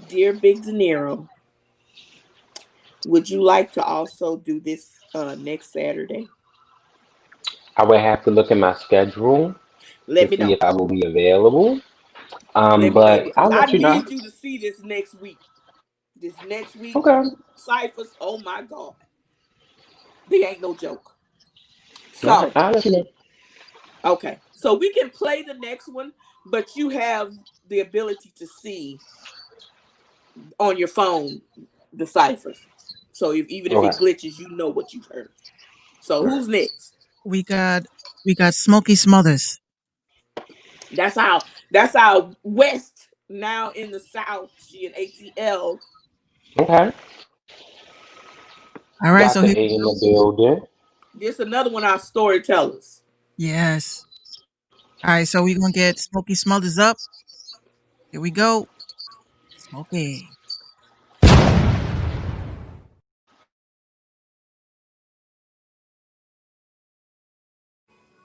Dear Big De Niro, would you like to also do this next Saturday? I would have to look at my schedule to Let me see know. if I will be available. Let me know But because I'll I let you know. need you to see this next week. This next week, Okay. ciphers. Oh my God, they ain't no joke. All right. So I'll let you know. okay, so we can play the next one, but you have the ability to see on your phone the ciphers. So even if it Okay. glitches, you know what you've heard. So All right. who's next? we got we got Smokey Smothers. That's how West now in the South. She in ATL. Okay. All right, Got so the here A in the building. This another one of our storytellers. yes. All right, so we're gonna get Smokey Smothers up. Here we go. Smokey.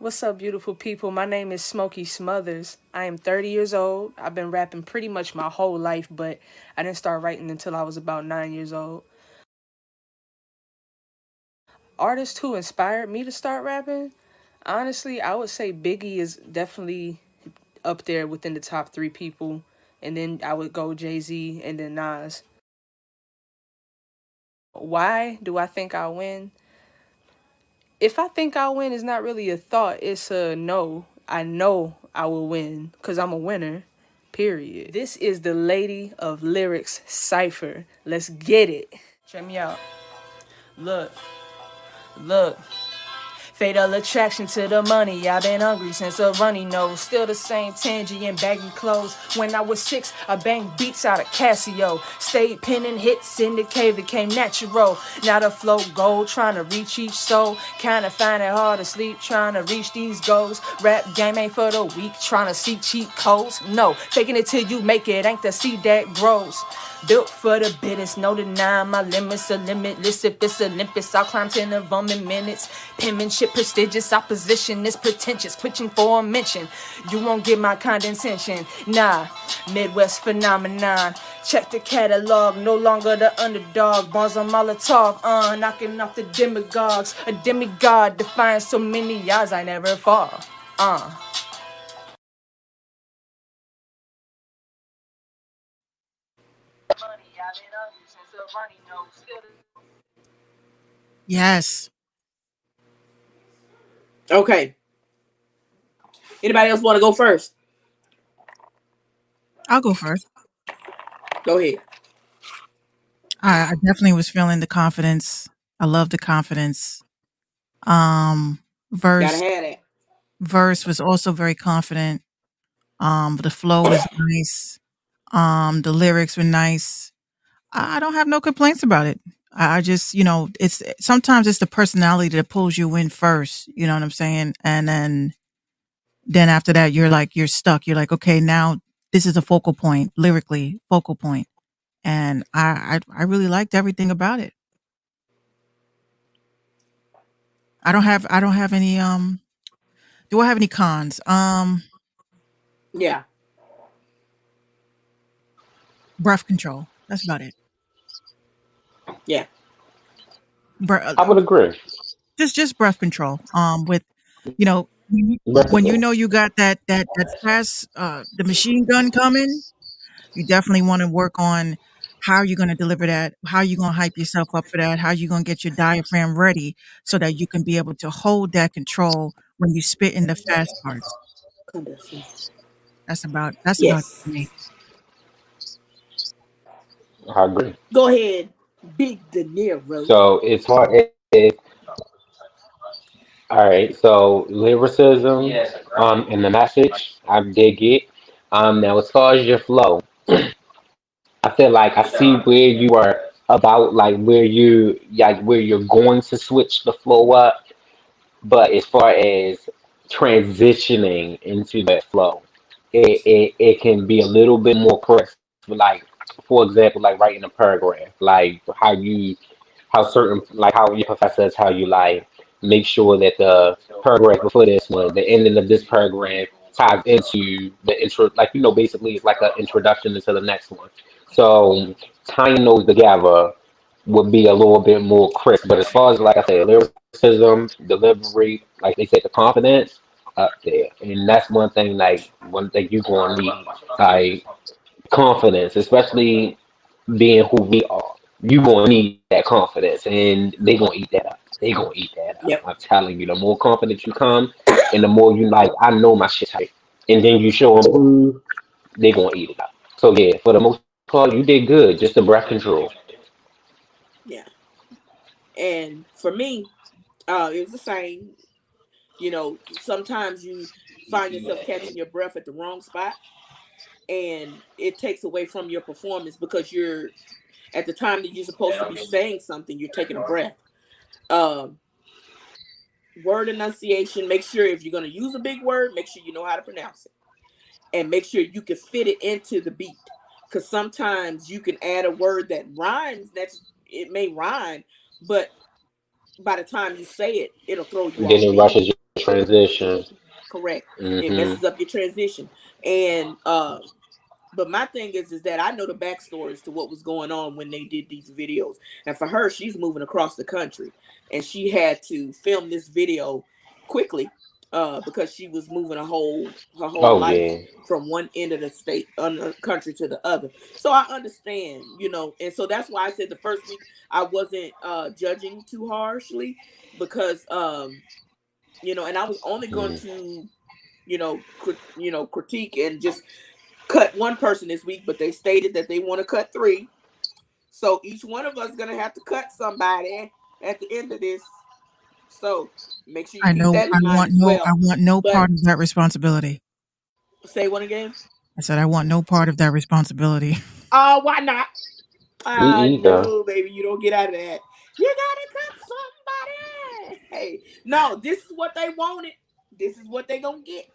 What's up, beautiful people? My name is Smokey Smothers. I am 30 years old. I've been rapping pretty much my whole life, but I didn't start writing until I was about 9 years old. Artists who inspired me to start rapping? Honestly, I would say Biggie is definitely up there within the top three people. And then I would go Jay-Z and then Nas. Why do I think I'll win? If I think I'll win, is not really a thought. It's a no. I know I will win because I'm a winner. Period. This is the lady of lyrics, Cypher. Let's get it. Check me out. Look, look. Fatal attraction to the money. I've been hungry since a runny nose. Still the same tingy and baggy clothes. When I was 6, I banged beats out of Casio. Stayed pinning hits in the cave, became natural. Now the flow gold, trying to reach each soul. Kinda find it hard to sleep, trying to reach these goals. Rap game ain't for the weak, trying to see cheat codes. No, faking it till you make it, ain't the seed that grows. Built for the business, no denying my limits are limitless. If it's Olympus, I'll climb 10 of them in minutes. Penmanship prestigious, opposition is pretentious. Twitching for a mention, you won't get my condescension. Nah, Midwest phenomenon. Check the catalog, no longer the underdog. Bars on Molotov, knocking off the demagogues. A demigod defying so many odds I never fall. Yes. Okay. Anybody else want to go first? I'll go first. Go ahead. I definitely was feeling the confidence. I love the confidence. Um, Gotta verse have that. verse was also very confident. The flow was nice. The lyrics were nice. I don't have no complaints about it. I just, it's sometimes it's the personality that pulls you in first. You know what I'm saying? And then after that, you're stuck. You're like, okay, now this is a focal point, lyrically focal point. And I really liked everything about it. I don't have any do I have any cons? Yeah. Breath control. That's about it. Yeah. Bre- I would agree. just breath control. With you know when you, when you Replicable. know you got that fast the machine gun coming, you definitely want to work on how you're going to deliver that, how you're going to hype yourself up for that, how you're going to get your diaphragm ready so that you can be able to hold that control when you spit in the fast parts. That's about Yes. me. I agree. Go ahead, Big De Niro. So as far as all right, so lyricism, and the message, I dig it. Now as far as your flow, I feel like I see where you are about, where you're going to switch the flow up. But as far as transitioning into that flow, it can be a little bit more crisp. Like, for example, like writing a paragraph, like how certain, like how your professor is, how you like make sure that the paragraph before this one, the ending of this paragraph ties into the intro, like, basically it's like an introduction into the next one. So tying those together would be a little bit more crisp. But as far as, like I said, lyricism, delivery, like they said, the confidence up there, and that's one thing you're gonna need, like confidence, especially being who we are. You gonna need that confidence, and they gonna eat that up. They gonna eat that up. Yep. I'm telling you, the more confident you come, and the more you like, I know my shit tight, and then you show them, they gonna eat it up. So yeah, for the most part, you did good. Just the breath control. Yeah. And for me, it was the same. Sometimes you find yourself catching your breath at the wrong spot, and it takes away from your performance because you're at the time that you're supposed to be saying something, you're taking a breath. Um, Word enunciation. Make sure if you're going to use a big word, make sure you know how to pronounce it, and make sure you can fit it into the beat. Because sometimes you can add a word that rhymes. It may rhyme, but by the time you say it, it'll throw you Then off it beat. rushes your transition. Correct. It Mm-hmm. messes up your transition. And but my thing is that I know the backstories to what was going on when they did these videos. And for her, she's moving across the country, and she had to film this video quickly because she was moving her whole Oh life yeah. from one end of the state, country to the other. So I understand, and so that's why I said the first week I wasn't judging too harshly because and I was only going Mm. to critique and just cut one person this week, but they stated that they want to cut 3. So each one of us is gonna have to cut somebody at the end of this. So make sure you I keep know that in mind as I well. want no But part of that responsibility. say one again. I said I want no part of that responsibility. Why not? Me either. No, baby, you don't get out of that. You gotta cut somebody. Hey, no, this is what they wanted. This is what they gonna get.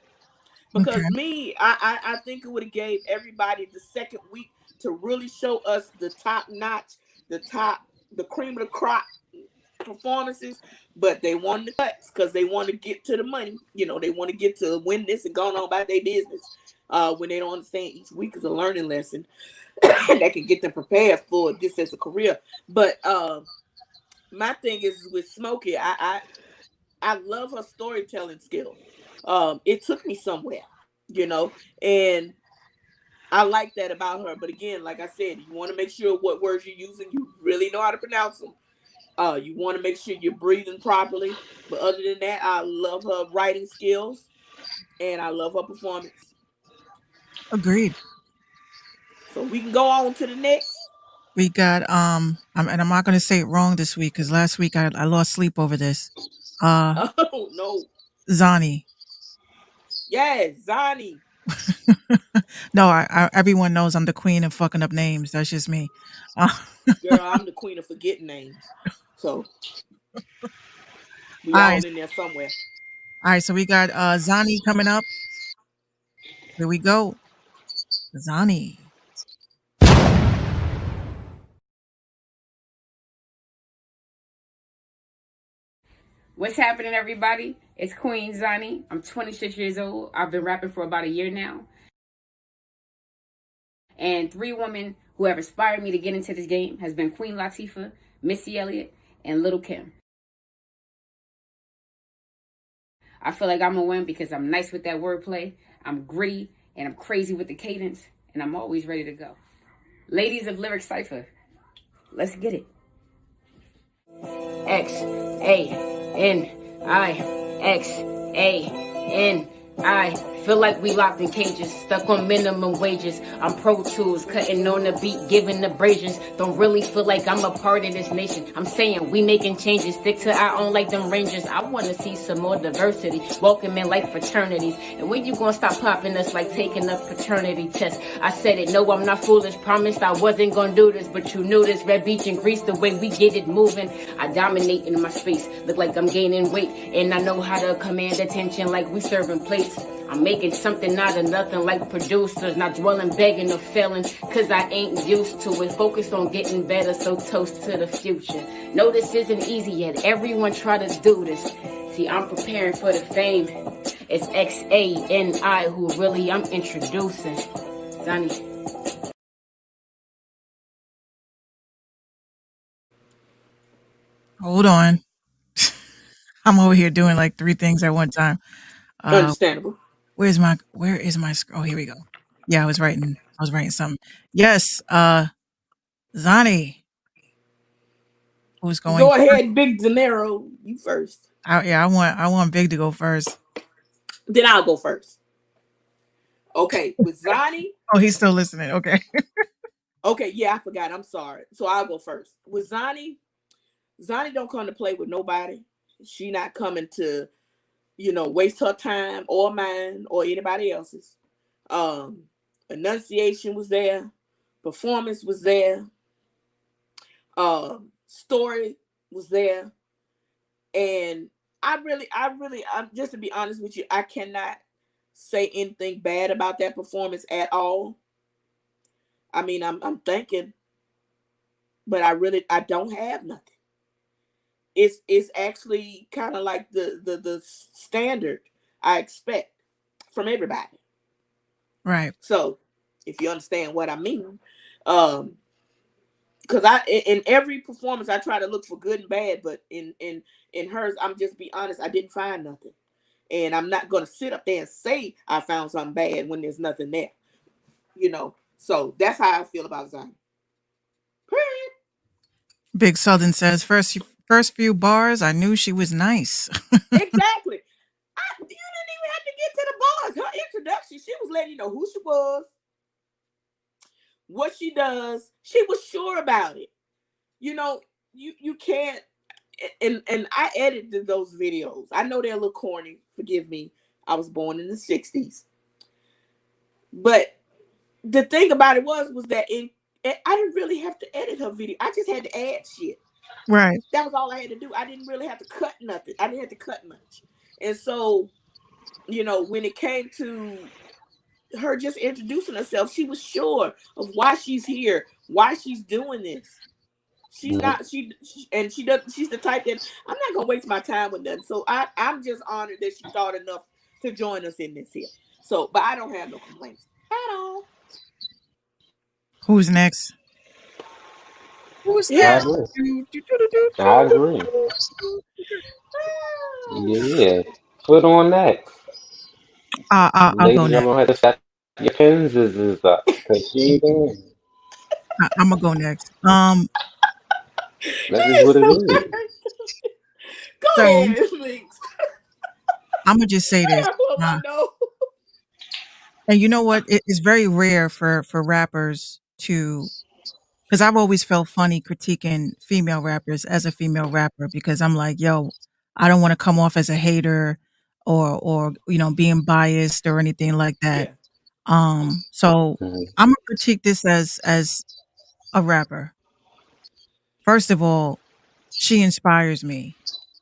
Okay. Because me, I think it would have gave everybody the second week to really show us the top notch, the cream of the crop performances. But they wanted the cuts because they want to get to the money. They want to get to win this and go on about their business. When they don't understand each week is a learning lesson that can get them prepared for this as a career. But my thing is with Smokey, I love her storytelling skill. It took me somewhere, and I like that about her. But again, like I said, you want to make sure what words you're using, you really know how to pronounce them. You want to make sure you're breathing properly. But other than that, I love her writing skills and I love her performance. Agreed. So we can go on to the next. We got and I'm not going to say it wrong this week because last week I lost sleep over this. Oh no. Zani. Yes, Zani. No, everyone knows I'm the queen of fucking up names. That's just me. Uh, Girl, I'm the queen of forgetting names. So we all right, all in there somewhere. all right. So we got Zani coming up. Here we go. Zani. What's happening, everybody? It's Queen Zani. I'm 26 years old. I've been rapping for about a year now. And 3 women who have inspired me to get into this game has been Queen Latifah, Missy Elliott, and Little Kim. I feel like I'm gonna win because I'm nice with that wordplay, I'm gritty, and I'm crazy with the cadence, and I'm always ready to go. Ladies of Lyric Cypher, let's get it. XANIXANI. Feel like we locked in cages, stuck on minimum wages. I'm Pro Tools, cutting on the beat, giving abrasions. Don't really feel like I'm a part of this nation. I'm saying we making changes, stick to our own like them Rangers. I wanna see some more diversity, welcome in like fraternities. And when you gonna stop popping us like taking a paternity test? I said it, no, I'm not foolish. Promised I wasn't gonna do this, but you knew this. Red Beach and Greece, the way we get it moving. I dominate in my space, look like I'm gaining weight, and I know how to command attention like we serving plates. I'm making something out of nothing like producers, not dwelling, begging or failing, cause I ain't used to it. Focused on getting better, so toast to the future. No, this isn't easy yet, everyone try to do this. See, I'm preparing for the fame. It's XANI who really I'm introducing. Sonny. Hold on. I'm over here doing like 3 things at one time. Uh, Understandable. where is my oh, here we go. Yeah, I was writing something. Yes, Zani, who's going Go first? ahead, Big De Niro. You first. Yeah, I want Big to go first. Then I'll go first. Okay, with Zani. Oh, he's still listening. Okay. Okay, yeah, I forgot. I'm sorry. So I'll go first. With Zani don't come to play with nobody. She not coming to, waste her time or mine or anybody else's. Enunciation was there. Performance was there. Story was there. And I'm just to be honest with you, I cannot say anything bad about that performance at all. I mean, I'm thinking, but I don't have nothing. It's actually kind of like the standard I expect from everybody. Right. So, if you understand what I mean, um, because in every performance I try to look for good and bad, but in hers, I'm just be honest, I didn't find nothing, and I'm not gonna sit up there and say I found something bad when there's nothing there, you know. So that's how I feel about Zion. Period. Big Southern says first few bars, I knew she was nice. Exactly. You didn't even have to get to the bars. Her introduction, she was letting you know who she was, what she does. She was sure about it. You know, you can't. And I edited those videos. I know they're a little corny. Forgive me. I was born in the '60s. But the thing about it was that I didn't really have to edit her video. I just had to add shit. Right. That was all I had to do. I didn't really have to cut nothing. I didn't have to cut much. And so, when it came to her just introducing herself, she was sure of why she's here, why she's doing this. She's Mhm. not and she does. She's the type that I'm not gonna waste my time with nothing. So I'm just honored that she thought enough to join us in this here. So, but I don't have no complaints at all. Who's next? Who's I Yeah. next? agree. Do, do, do, do, do, I do, agree. do, do. Yeah. Put on that. I'll Ladies, go y'all next. gonna have to set your pins is up. Cause she ain't. I'm gonna go next. That's just what it is. Go So ahead, Links. I'm gonna just say I this. gotta pull my Uh, nose. and you know what? It's very rare for rappers to, because I've always felt funny critiquing female rappers as a female rapper because I'm like, yo, I don't want to come off as a hater or being biased or anything like that. Yeah. So Mhm. I'm gonna critique this as a rapper. First of all, she inspires me.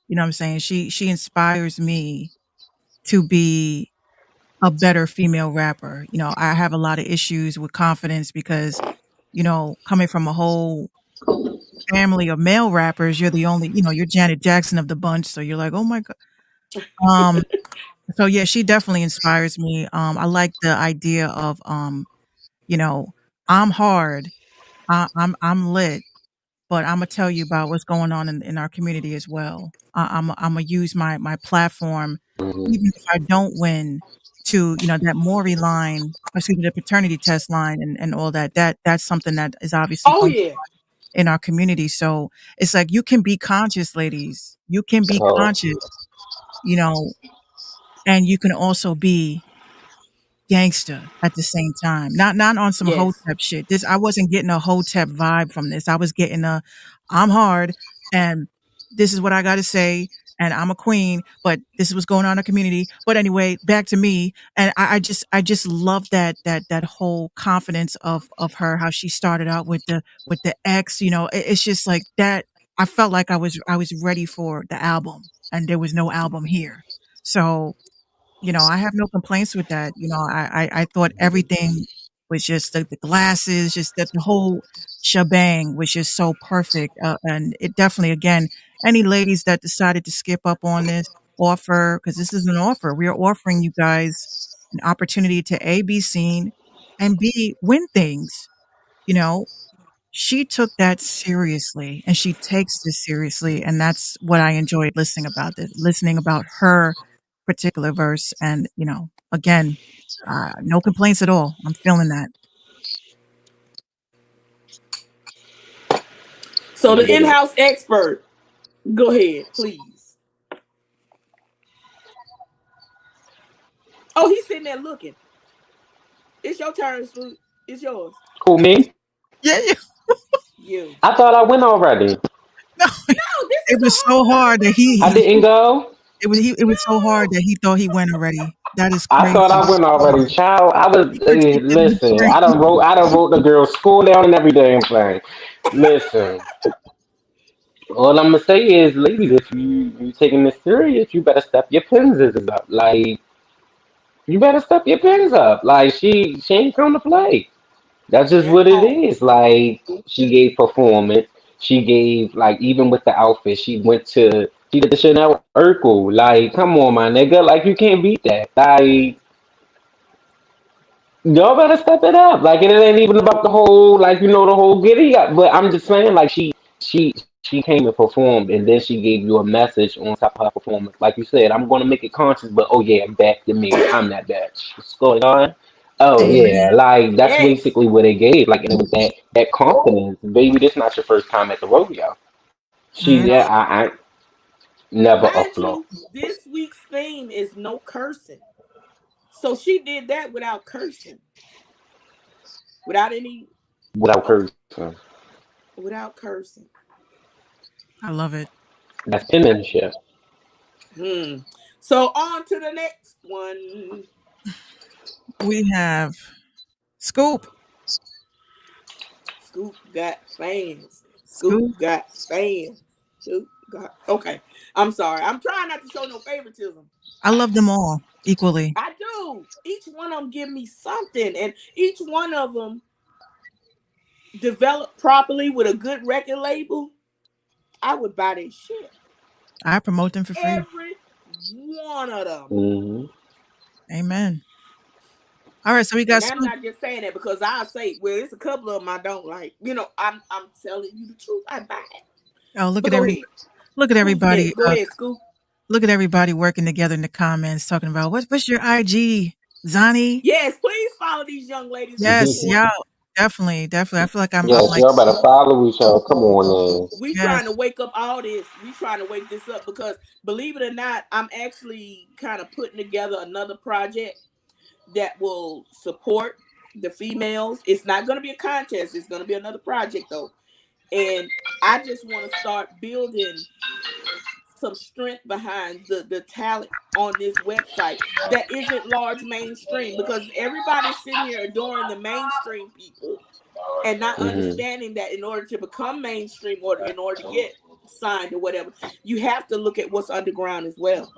You know what I'm saying? She inspires me to be a better female rapper. I have a lot of issues with confidence because, coming from a whole family of male rappers, you're the only, you're Janet Jackson of the bunch. So you're like, oh my God. Um, so yeah, she definitely inspires me. I like the idea of, you know, I'm hard. I'm lit. But Imma tell you about what's going on in our community as well. Imma use my platform, Mhm. even if I don't win, to, that Maury line, excuse me, the paternity test line and all that. That's something that is obviously Oh going yeah. in our community. So it's like you can be conscious, ladies. You can be Oh. conscious, you know, and you can also be gangster at the same time. Not on some Yes. Hotep shit. This I wasn't getting a Hotep vibe from this. I was getting a I'm hard and this is what I gotta say and I'm a queen, but this is what's going on in the community. But anyway, back to me. And I just love that whole confidence of her, how she started out with the X, it's just like that. I felt like I was ready for the album and there was no album here. So I have no complaints with that. I thought everything was just the glasses, just that the whole shebang was just so perfect. And it definitely, again, any ladies that decided to skip up on this offer, because this is an offer, we are offering you guys an opportunity to A, be seen, and B, win things. You know, she took that seriously and she takes this seriously, and that's what I enjoyed listening about her particular verse, and, again, no complaints at all. I'm feeling that. So the Yeah. in-house expert, go ahead, please. Oh, he's sitting there looking. It's your turn, Swoop. It's yours. Who me? Yeah, yeah. You. I thought I went already. No, No, this it is a was so whole hard other that I didn't go. it was so hard round. that he thought he went already. That is I thought I crazy. went already, child. I was He critiqued it and listen. he I done wrote the girl's school down and every damn thing. Listen, all I'm gonna say is, ladies, if you taking this serious, you better step your pins up. Like you better step your pins up. Like she ain't come to play. That's just At what it all. is. Like she gave performance. She gave like even with the outfit, she went to. She did the shit now with Urkel. Like, come on, my nigga. Like, you can't beat that. Like, y'all better step it up. Like, and it ain't even about the whole, like, the whole giddy up. But I'm just saying, like, she came and performed, and then she gave you a message on top of her performance. Like you said, I'm gonna make it conscious, but oh yeah, back to me. I'm that bitch. What's going on? Oh Amen. yeah, like that's Yes. basically what it gave. Like, and it was that confidence, baby. This not your first time at the rodeo. She, Mm, yeah, No. I never a Mind flop you, this week's theme is no cursing. So she did that without cursing. Without any without okay. cursing. Without cursing. I love it. That's penmanship. Hmm. So on to the next one. We have Scoop. Scoop got fans. Scoop Scoop. got fans. Scoop got okay. I'm sorry. I'm trying not to show no favoritism. I love them all equally. I do. Each one of them give me something, and each one of them developed properly with a good record label. I would buy their shit. I promote them for free. Every one of them. Hmm. Amen. All right, so we got And I'm Scoop. not just saying that because I say, well, it's a couple of them I don't like. I'm telling you the truth. I buy it. Oh, But go ahead. look at Who's everybody. next? Go ahead, Scoop. Look at everybody working together in the comments, talking about what's your IG, Zani? Yes, please follow these young ladies and Yes, support yeah, them. definitely, definitely. I feel like I'm Yes, like y'all better follow each other. Come on, We trying to yes. wake up all this. We trying to wake this up because believe it or not, I'm actually kind of putting together another project that will support the females. It's not going to be a contest. It's going to be another project though. And I just want to start building some strength behind the talent on this website that isn't large mainstream because everybody's sitting here adoring the mainstream people and not man. understanding that in order to become mainstream or in order to get signed or whatever, you have to look at what's underground as well,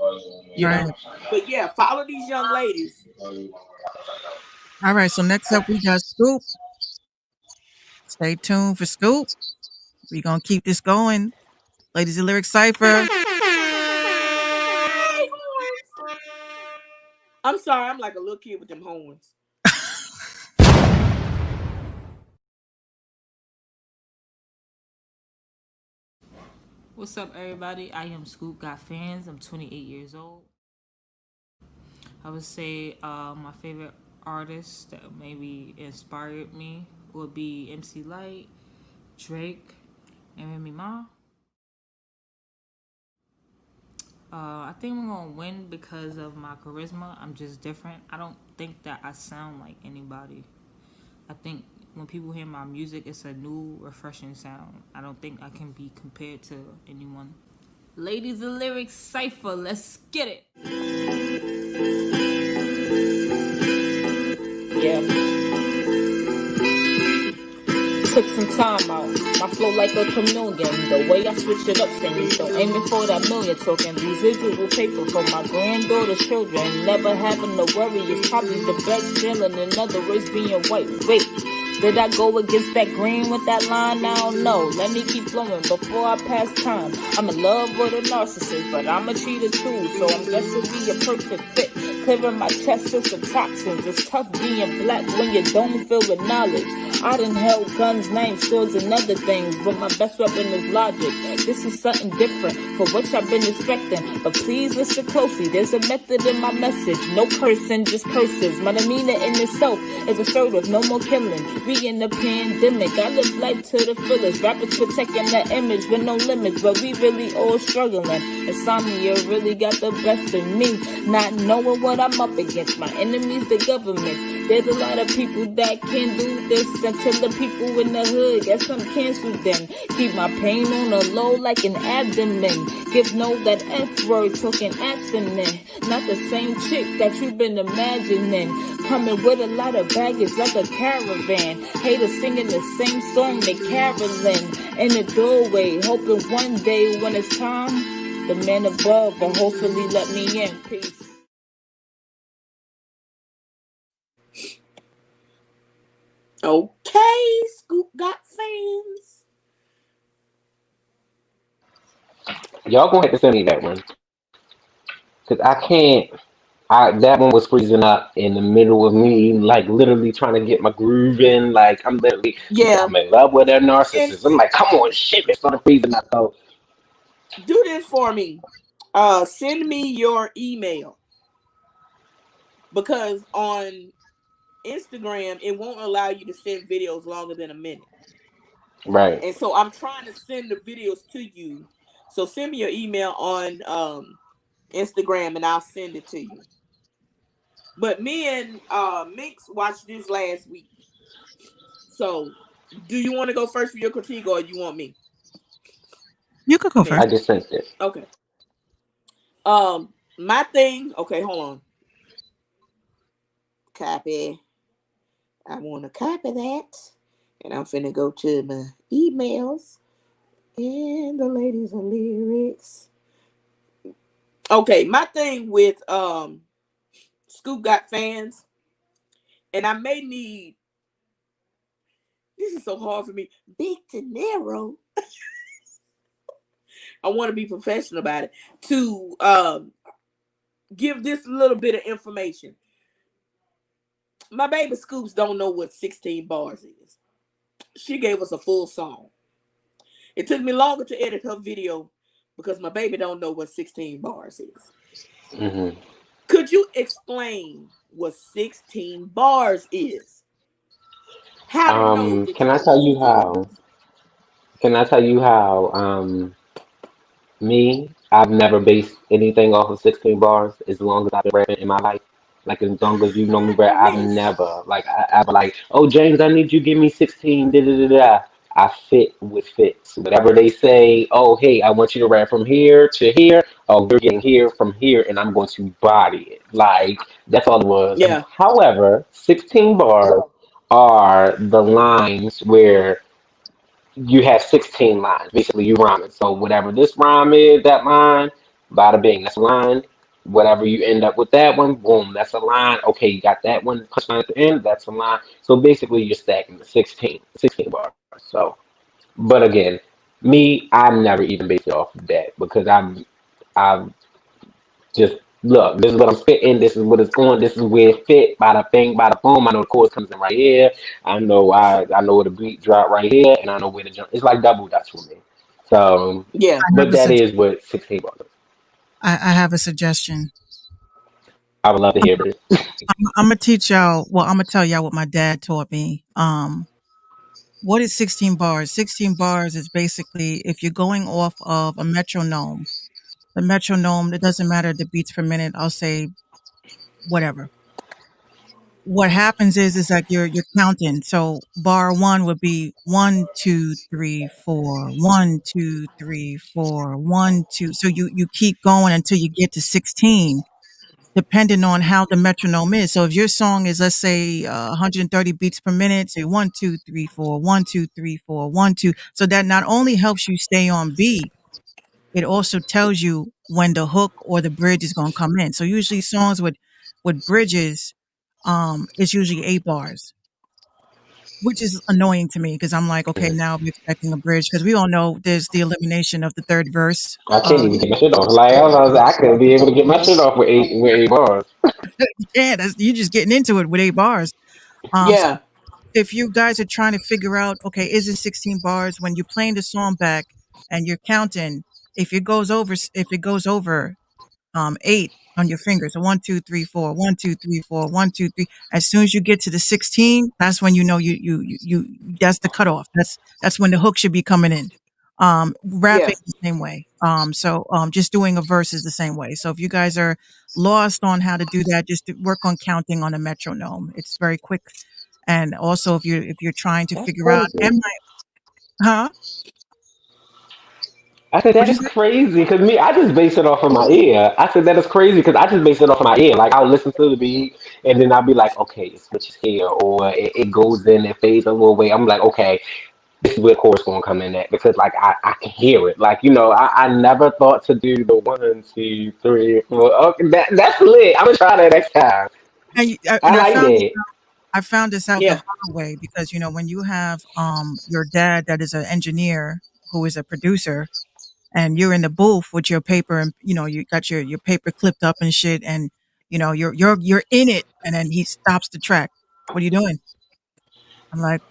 you Right. know. But yeah, follow these young ladies. All right. So next up, we got Scoop. Stay tuned for Scoop. We gonna keep this going, ladies and lyric cipher. Yay, horns. I'm sorry, I'm like a little kid with them horns. What's up, everybody? I am Scoop Got Fans. I'm 28 years old. I would say my favorite artist that maybe inspired me would be MC Light, Drake, and Remy Ma. I think I'm gonna win because of my charisma. I'm just different. I don't think that I sound like anybody. I think when people hear my music, it's a new, refreshing sound. I don't think I can be compared to anyone. Ladies and Lyrics Cypher, let's get it. Yeah. Took some time out. My flow like a chameleon. The way I switch it up, singing. So aiming for that million. Talking residual paper for my granddaughter's children. Never having to worry is probably the best feeling. In other words, being white. Wait. Did I go against that green with that line? I don't know. Let me keep flowing before I pass time. I'm in love with a narcissist, but I'm a cheater too. So I'm blessed to be a perfect fit. Clearing my chest of some toxins. It's tough being black when you don't feel with knowledge. I done held guns, knives, swords, and other things, but my best weapon is logic. This is something different for what I've been expecting. But please listen closely. There's a method in my message. No cursing, just curses. My demeanor in itself is assertive. No more killing. We in the pandemic. I live life to the fullest. Rappers protecting the image with no limits, but we really all struggling. Insomnia really got the best of me. Not knowing what I'm up against. My enemies, the government. There's a lot of people that can do this until the people in the hood get some cancel them. Keep my pain on the low like an abdomen. Give no that F word talking abstinent. Not the same chick that you've been imagining. Coming with a lot of baggage like a caravan. Haters singing the same song they caroling in the doorway. Hoping one day when it's time, the man above will hopefully let me in. Peace. Okay, Scoop got fans. Y'all gonna have to send me that one because I can't. That one was freezing up in the middle of me, like literally trying to get my groove in. Like I'm literally, she said Yeah. I'm in love with her And narcissist. I'm like, come on, shit, it's started freezing up. So do this for me. Send me your email because on Instagram it won't allow you to send videos longer than a minute. right, And so I'm trying to send the videos to you. So send me your email on Instagram and I'll send it to you. But me and Mix watched this last week. So do you want to go first for your critique or you want me? You could go I first. Mix. just sent it. Okay. My thing, okay, hold on. Copy. I want to copy that. And I'm finna go to my emails and the ladies and lyrics. Okay, my thing with Scoop got fans, and I may need this is so hard for me. Big to narrow. I want to be professional about it. To give this little bit of information. My baby Scoops don't know what 16 bars is. She gave us a full song. It took me longer to edit her video because my baby don't know what 16 bars is. Hmm. Could you explain what 16 bars is? How to know that Can you I are tell you how? serious? Can I tell you how? Me, I've never based anything off of 16 bars as long as I've been rapping in my life. Like as long as you know me, rap, I've Miss. never like I ever like, oh James, I need you to give me 16. Da, da, da, da. I fit with fits. Whatever they say, oh hey, I want you to rap from here to here. Oh, you're getting here from here, and I'm going to body it. Like that's all it was. Yeah, However, 16 bars are the lines where you have 16 lines. Basically, you rhyme it. So whatever this rhyme is, that line, bada bing, that's a line. Whatever you end up with that one, boom, that's a line. Okay, you got that one, punchline at the end, that's a line. So basically, you're stacking the 16 bars. So, but again, me, I never even base it off of that because I'm just look, this is what I'm spitting, this is what it's going, this is where it fit, bada bing, bada boom. I know the chorus comes in right here. I know where the beat drop right here, and I know where the jump. It's like double dutch for me. So, yeah, I have but a that sug- is what 16 bars is. I have a suggestion. I would love to hear it. I'm gonna teach y'all. Well, I'm gonna tell y'all what my dad taught me. What is 16 bars? 16 bars is basically if you're going off of a metronome. The metronome, it doesn't matter the beats per minute. I'll say whatever. What happens is like you're counting. So bar one would be 1, 2, 3, 4, 1, 2, 3, 4, 1, 2. So you keep going until you get to 16, depending on how the metronome is. So if your song is, let's say, 130 beats per minute, say 1, 2, 3, 4, 1, 2, 3, 4, 1, 2. So that not only helps you stay on beat, it also tells you when the hook or the bridge is going to come in. So usually songs with bridges, it's usually 8 bars, which is annoying to me because I'm like, okay, now we're expecting a bridge because we all know there's the elimination of the third verse. I can't even get my shit off. Like I couldn't be able to get my shit off with 8 bars. Yeah, that's you just getting into it with 8 bars. So yeah, if you guys are trying to figure out, okay, is it 16 bars when you're playing the song back and you're counting, if it goes over 8 on your fingers. So 1, 2, 3, 4, 1, 2, 3, 4, 1, 2, 3. As soon as you get to the 16, that's when you know that's the cutoff. That's when the hook should be coming in. yeah, Rapping the same way. Just doing a verse is the same way. So if you guys are lost on how to do that, just work on counting on a metronome. It's very quick. And also if you're trying to That's figure out, crazy. huh? I said that What'd you is say? crazy because me, I just base it off of my ear. I said that is crazy because I just base it off of my ear. Like I'll listen to the beat and then I'll be like, okay, it switches here, or it goes in, it fades a little way. I'm like, okay, this is where the chorus gonna come in at because like I can hear it. Like I never thought to do the 1, 2, 3, 4. Okay, that's lit. I'm gonna try that next time. And I like that. I found this out the yeah, hard way because when you have your dad that is an engineer who is a producer, and you're in the booth with your paper, and you got your paper clipped up and shit, and you're in it, and then he stops the track. What are you doing? I'm like,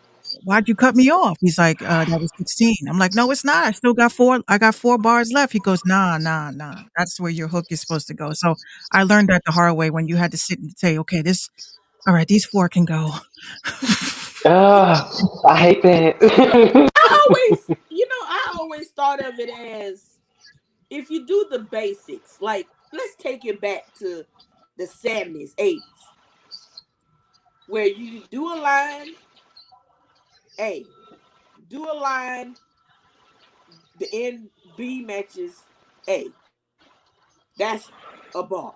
why'd you cut me off? He's like, that was 16. I'm like, no, it's not. I still got four. I got 4 bars left. He goes, nah, nah, nah. That's where your hook is supposed to go. So I learned that the hard way when you had to sit and say, okay, all right, these 4 can go. I hate that. I always thought of it as, if you do the basics, like let's take it back to the 70s, 80s, where you do a line A, do a line, the end B matches A. That's a bar.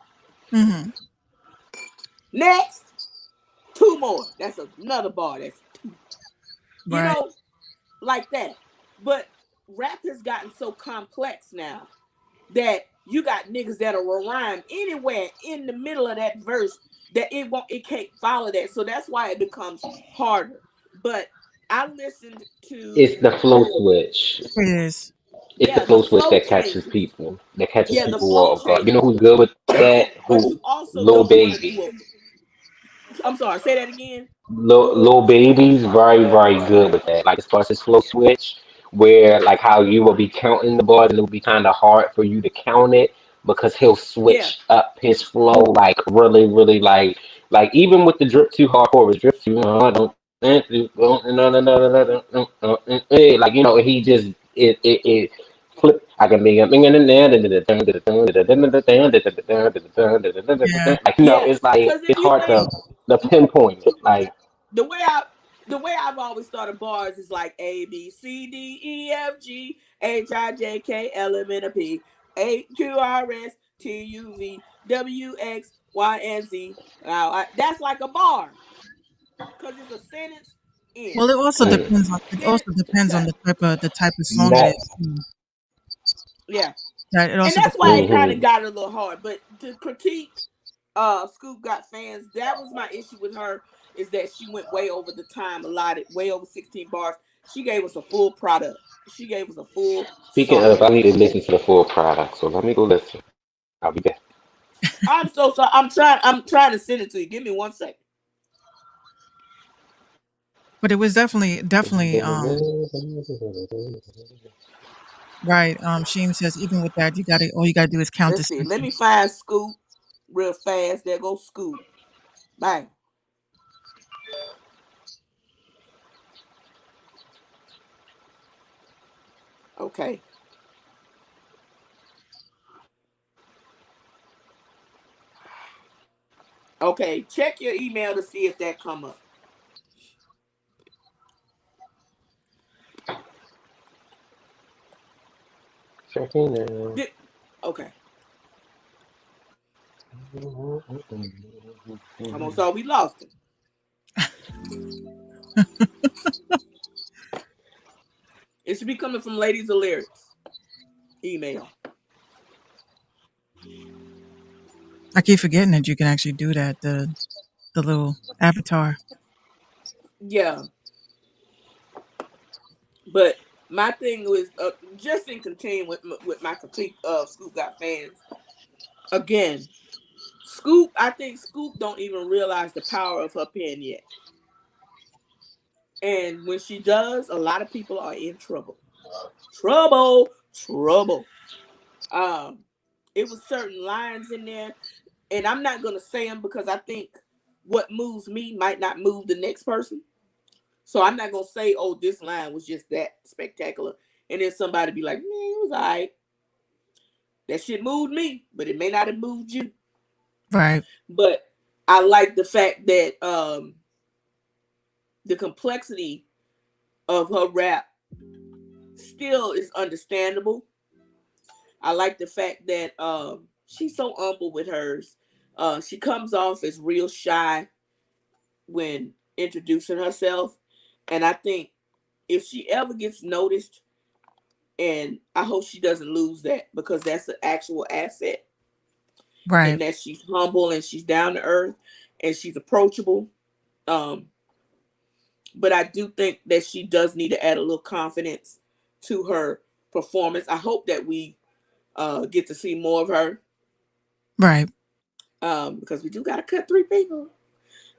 Hmm. Next, 2 more. That's another bar. That's 2. You Right. know, like that. But rap has gotten so complex now that you got niggas that'll rhyme anywhere in the middle of that verse that it can't follow that. So that's why it becomes harder. But I listened It's to, the flow switch. It is. It's the yeah, the flow switch flow that catches changes. people. That catches Yeah, the people flow off guard. You know changes. who's good with that? But Who? you also Lil don't want to Baby. do I'm sorry, say that again. Lil Baby's very, very good with that. Like as far as his flow switch, where like how you will be counting the bars and it will be kind of hard for you to count it because he'll Yeah. switch up his flow like really, really like even with the drip too hard chorus, drip too hard, like he just it flip. I can be like Yeah. it's like Because if it's you hard think, to pinpoint it. Like the way I the way I've always started bars is like A B C D E F G H I J K L M N O P A Q R S T U V W X Y and Z. Now that's like a bar because it's a sentence in Well, it also mm, depends on sentence. the type of song it is. next. Yeah, That it and also that's why depends. it kind of Hmm. got a little hard. But to critique Scoop Got Fans, that was my issue with her, is that she went way over the time allotted, way over 16 bars. She gave us a full product. She gave us a full Speaking of, song. I need to listen to the full product, so let me go listen. I'll be back. I'm so sorry. I'm trying to send it to you. Give me 1 second. But it was definitely right. Sheem says even with that, all you gotta do is count the Let's see. Let me sentence. find Scoop real fast. There goes Scoop. Bang. Okay. Okay. Check your email to see if that come up. Checking in. Did, okay. Almost all we lost him. It should be coming from Ladies of Lyrics email. I keep forgetting that you can actually do that. The little avatar. Yeah. But my thing was, just in continuing with my critique of Scoop Got Fans. Again, Scoop, I think Scoop don't even realize the power of her pen yet. And when she does, a lot of people are in trouble. Trouble, trouble. Um, it was certain lines in there, and I'm not gonna say them because I think what moves me might not move the next person. So I'm not gonna say, "Oh, this line was just that spectacular," and then somebody be like, "Man, it was alright. That shit moved me, but it may not have moved you." Right. But I like the fact that the complexity of her rap still is understandable. I like the fact that she's so humble with hers. She comes off as real shy when introducing herself, and I think if she ever gets noticed, and I hope she doesn't lose that, because that's an actual asset, Right. and that she's humble and she's down to earth and she's approachable. Um, but I do think that she does need to add a little confidence to her performance. I hope that we get to see more of her, Right. because we do got to cut 3 people,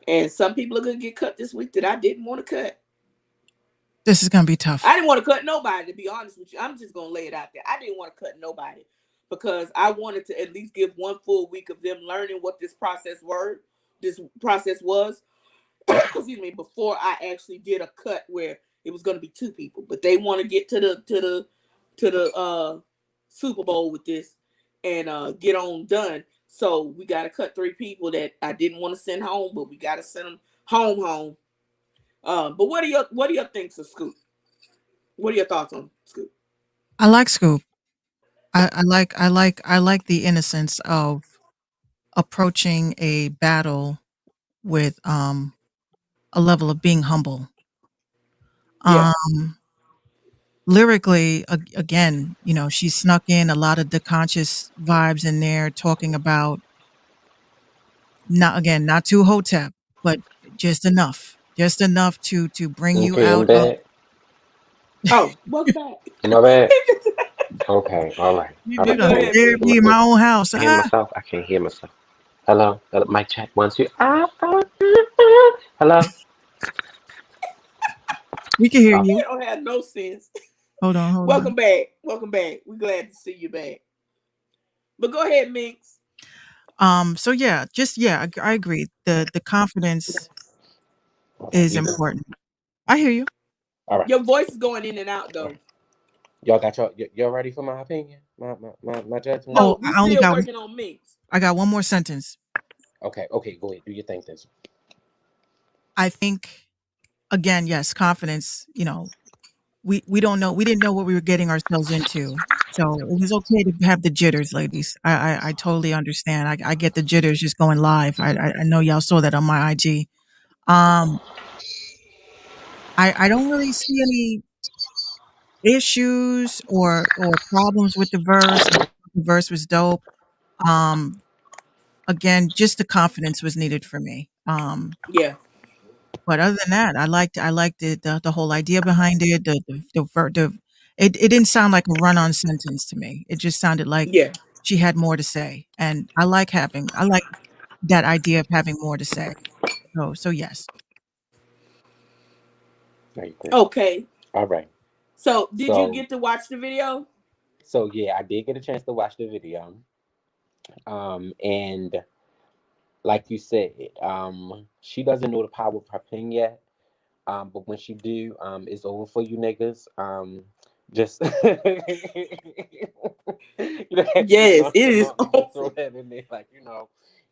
and some people are gonna get cut this week that I didn't want to cut. This is gonna be I tough. didn't want to cut nobody, to be honest with you. I'm just gonna lay it out there. I didn't want to cut nobody because I wanted to at least give 1 full week of them learning what this process was. Excuse me, before I actually did a cut where it was gonna be 2 people. But they want to get to the Super Bowl with this and get on done. So we got to cut 3 people that I didn't want to send home, but we got to send them home. But what are your things of Scoop? What are your thoughts on Scoop? I like Scoop. I like the innocence of approaching a battle with a level of being humble. Yeah, Um Lyrically, again, she snuck in a lot of the conscious vibes in there, talking about, not too hotep, but just enough to bring you Okay, I'm out of. back. Oh, welcome back. My bad. Okay, all right. You All you right, Go done cool. ahead, scared Mick. me in my own house. I hear Ah, myself. I can't hear myself. Hello. Hello. Mic check. 1, 2. Hello. we can hear Oh, you. It don't have no sense. Hold on. Welcome back. Welcome back. We're glad to see you back. But go ahead, Minx. So yeah, I agree. The confidence hold on. is important. I hear you. All right. Your voice is going in and out All right. though. Y'all got y'all ready for my opinion? My judgment? No, Oh, we still working on Minx. I got one more sentence. Okay. Okay. Go ahead. Do your thing, this. I think, again, yes, confidence, we don't know, we didn't know what we were getting ourselves into. So it was okay to have the jitters, ladies. I totally understand. I get the jitters just going live. I know y'all saw that on my IG. Um, I don't really see any issues or problems with the verse. The verse was dope. Um, Again, just the confidence was needed for me. Yeah, But other than that, I liked the whole idea behind it. It didn't sound like a run-on sentence to me. It just sounded like yeah. she had more to say, and I like that idea of having more to say. So yes. There you go. Okay. All right. So did you So get to watch the video? yeah, I did get a chance to watch the video. And like you said, she doesn't know the power of her pen yet. But when she do, it's over for you niggas. Just Yes, it is I'm just throw over. that in there, like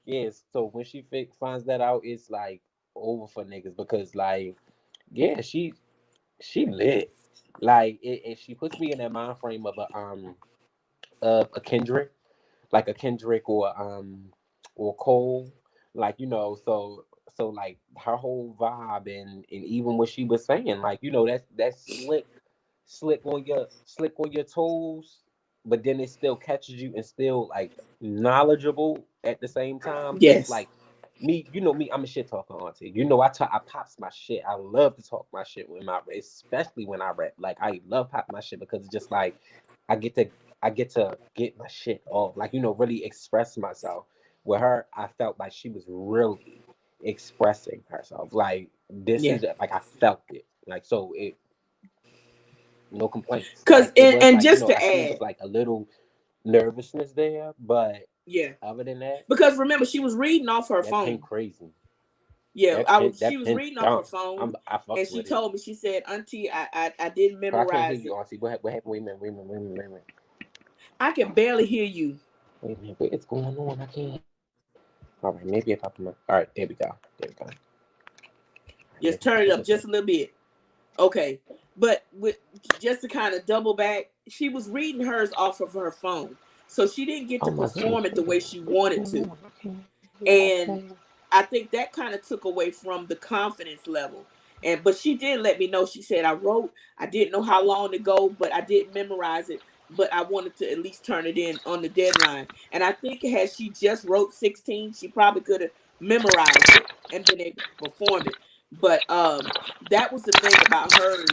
yes. So when she finds that out, it's like over for niggas because like yeah, she lit. Like it she puts me in that mind frame of a Kendrick, like a Kendrick or Cole, like so like her whole vibe and even what she was saying, like that's slick on your toes, but then it still catches you and still like knowledgeable at the same time. Just Yes. like me, me, I'm a shit talker, auntie. I pops my shit. I love to talk my shit especially when I rap. Like I love pop my shit because it's just like I get to get my shit off, like really express myself. With her, I felt like she was really expressing herself. Like this Yeah. is like I felt it. Like so it no complaints. Cause Like it was and like just I to see it was add, like a little nervousness there, but yeah. other than that, Because remember, she was reading off her that pen phone. crazy. Yeah, she That was pen reading off her dumb. phone, I and fucks she with it. told me, she said, "Auntie, I didn't I can't hear memorize you, it. Auntie. What happened? Wait a minute. I can barely hear you. Wait a minute. What is going on? I can't. All right, maybe if I put my. All right, there we go. There we go. All right, Just maybe if I turn it put up this in. just a little bit." Okay, but with just to kind of double back, she was reading hers off of her phone, so she didn't get Oh to my goodness. perform it the way she What's wanted going to, on? I can't hear. and Okay. I think that kind of took away from the confidence level. And but she did let me know. She said, I didn't know how long to go, but I didn't memorize it. But I wanted to at least turn it in on the deadline. And I think had she just wrote 16, she probably could have memorized it and been able to perform it. But that was the thing about hers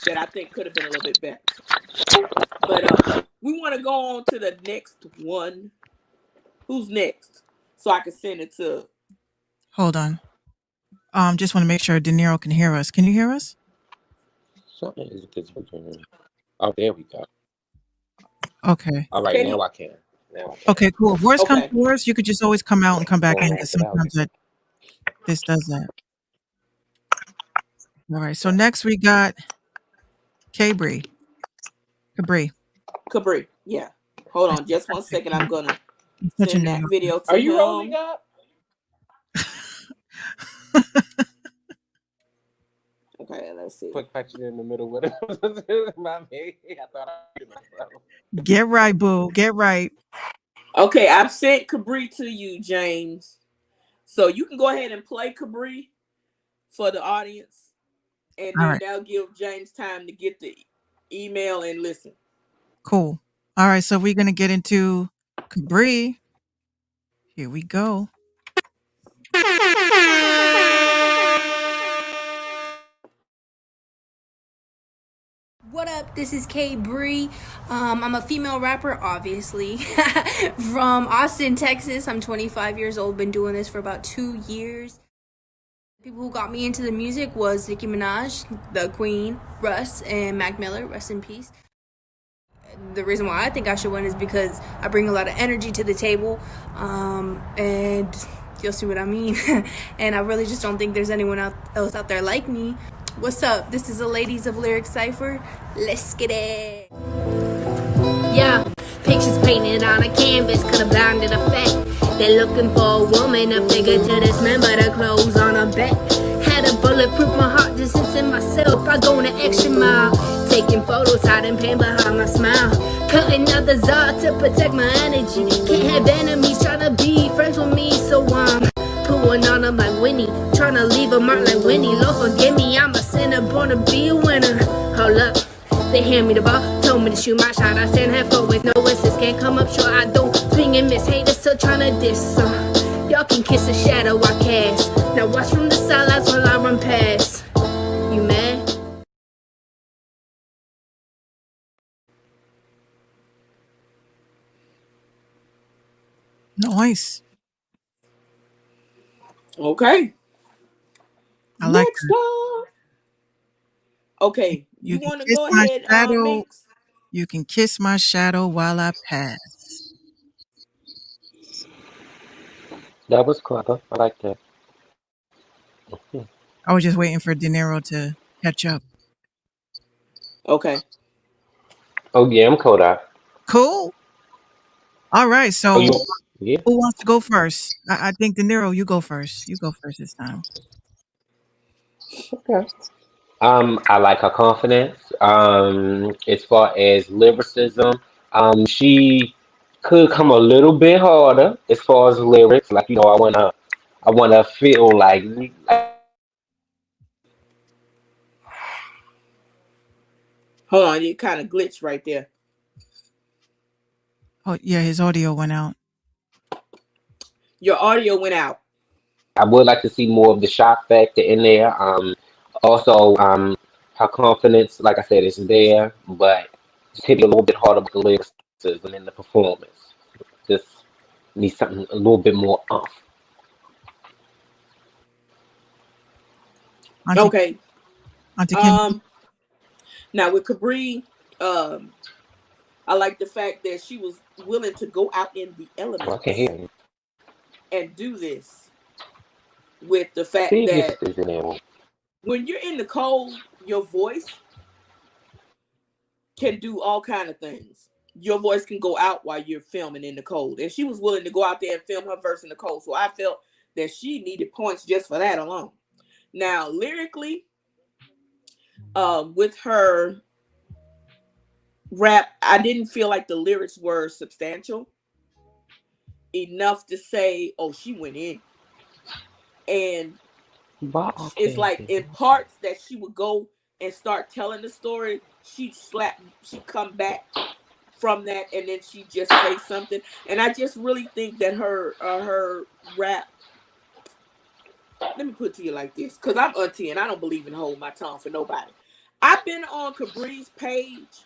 that I think could have been a little bit better. But we want to go on to the next one. Who's next? So I can send it to. Hold on. Just want to make sure De Niro can hear us. Can you hear us? Something is working. Oh, there we go. Okay. All right, Can now he? I can. Now I can. Okay, cool. If worst comes Okay. to worst, you could just always come out and come back Going in to because ask about sometimes this does that. All right. So next we got Cabri. Cabri. Cabri. Yeah. Hold on just 1 second. I'm gonna Such a send New that Yorker. video Are to you rolling him. up? Okay, let's see. Quick picture in the middle with it. My bad. I thought I did myself. Get right, boo. Get right. Okay, I've sent Cabri to you, James. So you can go ahead and play Cabri for the audience, and All then right. that'll give James time to get the email and listen. Cool. All right. So we're gonna get into Cabri. Here we go. What up? This is Kay Bree. I'm a female rapper, obviously, from Austin, Texas. I'm 25 years old. Been doing this for about 2 years. People who got me into the music was Nicki Minaj, the Queen, Russ, and Mac Miller. Rest in peace. The reason why I think I should win is because I bring a lot of energy to the table, and you'll see what I mean. And I really just don't think there's anyone else out there like me. What's up? This is the Ladies of Lyric Cypher. Let's get it. Yeah, pictures painted on a canvas could have blinded a fact. They're looking for a woman, a figure to dismember the clothes on her back. Had a bulletproof my heart, distancing myself. I go an extra mile, taking photos, hiding pain behind my smile. Cutting others off to protect my energy. Can't have enemies trying to be friends with me, so I'm pulling on them like Winnie, trying to leave a mark like Winnie. Lord forgive me, I'm a sinner born to be a winner. Hold up. They hand me the ball, told me to shoot my shot. I stand half forward with no assist, can't come up short. I don't swing and miss, haters still tryna diss. Y'all can kiss the shadow I cast. Now watch from the sidelines while I run past. You mad? Nice. Okay. I like Next that. up. Okay, You you can want to kiss go my ahead, shadow. Mix? You can kiss my shadow while I pass. That was clever. I like that. I was just waiting for De Niro to catch up. Okay. Oh yeah, I'm Kodak. Cool. All right. Oh you? So Yeah. who wants to go first? I think De Niro, you go first. You go first this time. Okay. I like her confidence. As far as lyricism, she could come a little bit harder as far as lyrics. Like I wanna feel like Hold on, you kind of glitched right there. Oh yeah, his audio went out. Your audio went out. I would like to see more of the shock factor in there. Also, her confidence, like I said, is there, but just hit me a little bit harder with the lyricism and the performance. Just need something a little bit more off. Auntie, Okay. Auntie Kim. Um. Now with Cabri, um, I like the fact that she was willing to go out in the Oh, I can hear elements you. and do this. With the fact See if that this is in there. when you're in the cold, your voice can do all kind of things. Your voice can go out while you're filming in the cold, and she was willing to go out there and film her verse in the cold. So I felt that she needed points just for that alone. Now lyrically, with her rap, I didn't feel like the lyrics were substantial enough to say, "Oh, she went in." And But it's okay. like in parts that she would go and start telling the story, she'd come back from that, and then she just say something. And I just really think that her rap let me put it to you like this, because I'm auntie and I don't believe in holding my tongue for nobody. I've been on Capri's page,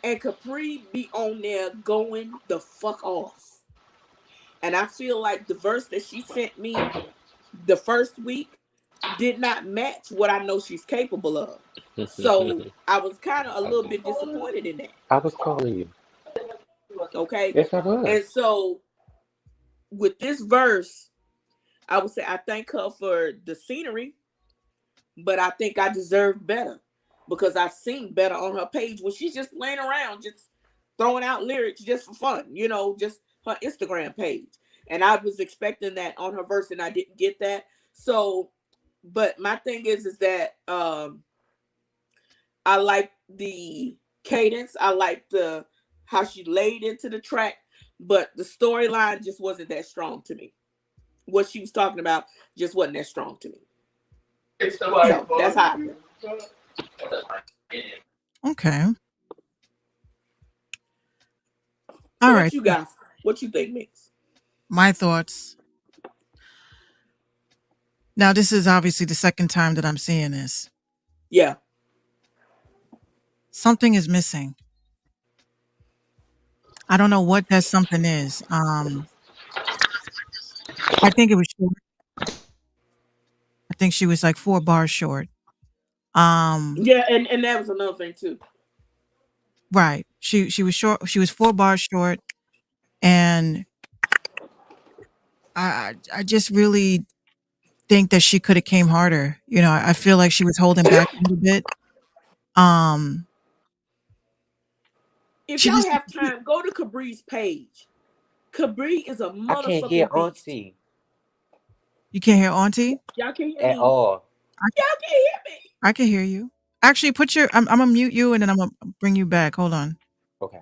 and Capri be on there going the fuck off. And I feel like the verse that she sent me the first week did not match what I know she's capable of. So I was kind of a little bit disappointed in that. I was calling you. Okay. Yes, I was. And so with this verse, I would say I thank her for the scenery, but I think I deserve better because I've seen better on her page when she's just playing around, just throwing out lyrics just for fun, you know, just her Instagram page. And I was expecting that on her verse and I didn't get that. So, but my thing is that I like the cadence. I like the how she laid into the track, but the storyline just wasn't that strong to me. What she was talking about just wasn't that strong to me. So that's how I feel. Okay. So All what right. you got? What you think, Mix? My thoughts. Now, this is obviously the second time that I'm seeing this. Yeah. Something is missing. I don't know what that something is. I think it was short. I think she was like 4 bars short. Yeah, and that was another thing too. Right. She was short. She was 4 bars short, and I just really think that she could have came harder. You know, I feel like she was holding back a little bit. If She y'all just have time, go to Cabri's page. Cabri is a I can't hear motherfucking beast. Auntie You can't hear Auntie? Y'all can't hear at me. all. Y'all can't hear me. I can hear you. Actually, put your I'm gonna mute you and then I'm gonna bring you back. Hold on. Okay.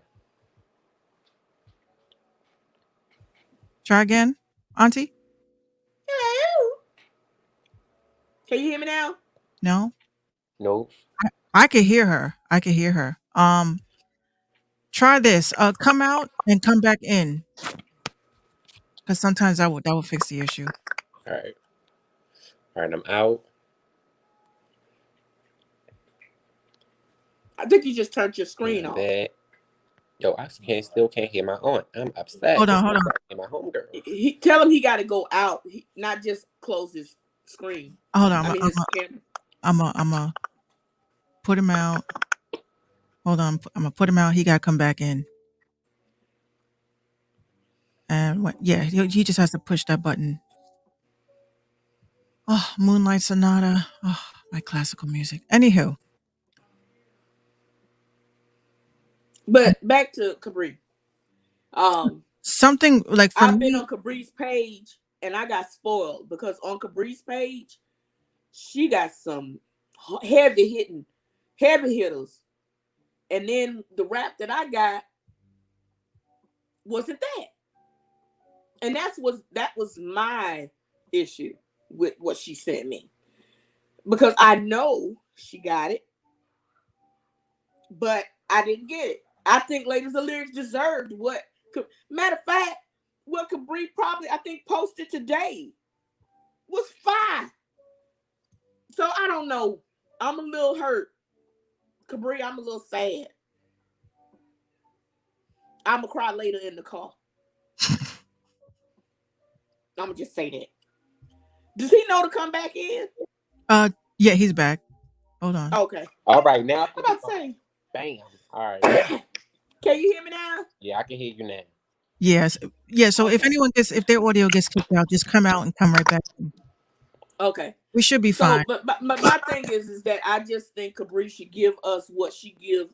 Try again, Auntie? Hello. Can you hear me now? No? Nope. I can hear her. I can hear her. Try this. Come out and come back in. Because sometimes that will fix the issue. All right. All right. I'm out. I think you just turned your And screen I'm off. back. Yo, I still can't hear my aunt. I'm upset. Hold on, hold on. Hear my homegirl. Tell him he got to go out, not just close his screen. Hold on. I mean his camera. I'm a put him out. Hold on. I'm gonna put him out. He gotta come back in. And yeah, he just has to push that button. Oh, Moonlight Sonata. Oh, my classical music. Anywho. But back to Cabri. Something like for I've been me. on Cabri's page and I got spoiled because on Cabri's page, she got some heavy hitters. And then the rap that I got wasn't that. And that was my issue with what she sent me. Because I know she got it, but I didn't get it. I think Ladies of Lyrics deserved what. Matter of fact, what Cabri probably I think posted today was fine. So I don't know. I'm a little hurt. Cabri, I'm a little sad. I'm gonna cry later in the car. I'm gonna just say that. Does he know to come back in? Yeah, he's back. Hold on. Okay. All right, now. I'm about to say. Bam. All right. Can you hear me now? Yeah, I can hear you now. Yes. Yeah. So Okay. if their audio gets kicked out, just come out and come right back in. Okay. We should be fine. But my thing is that I just think Cabri should give us what she give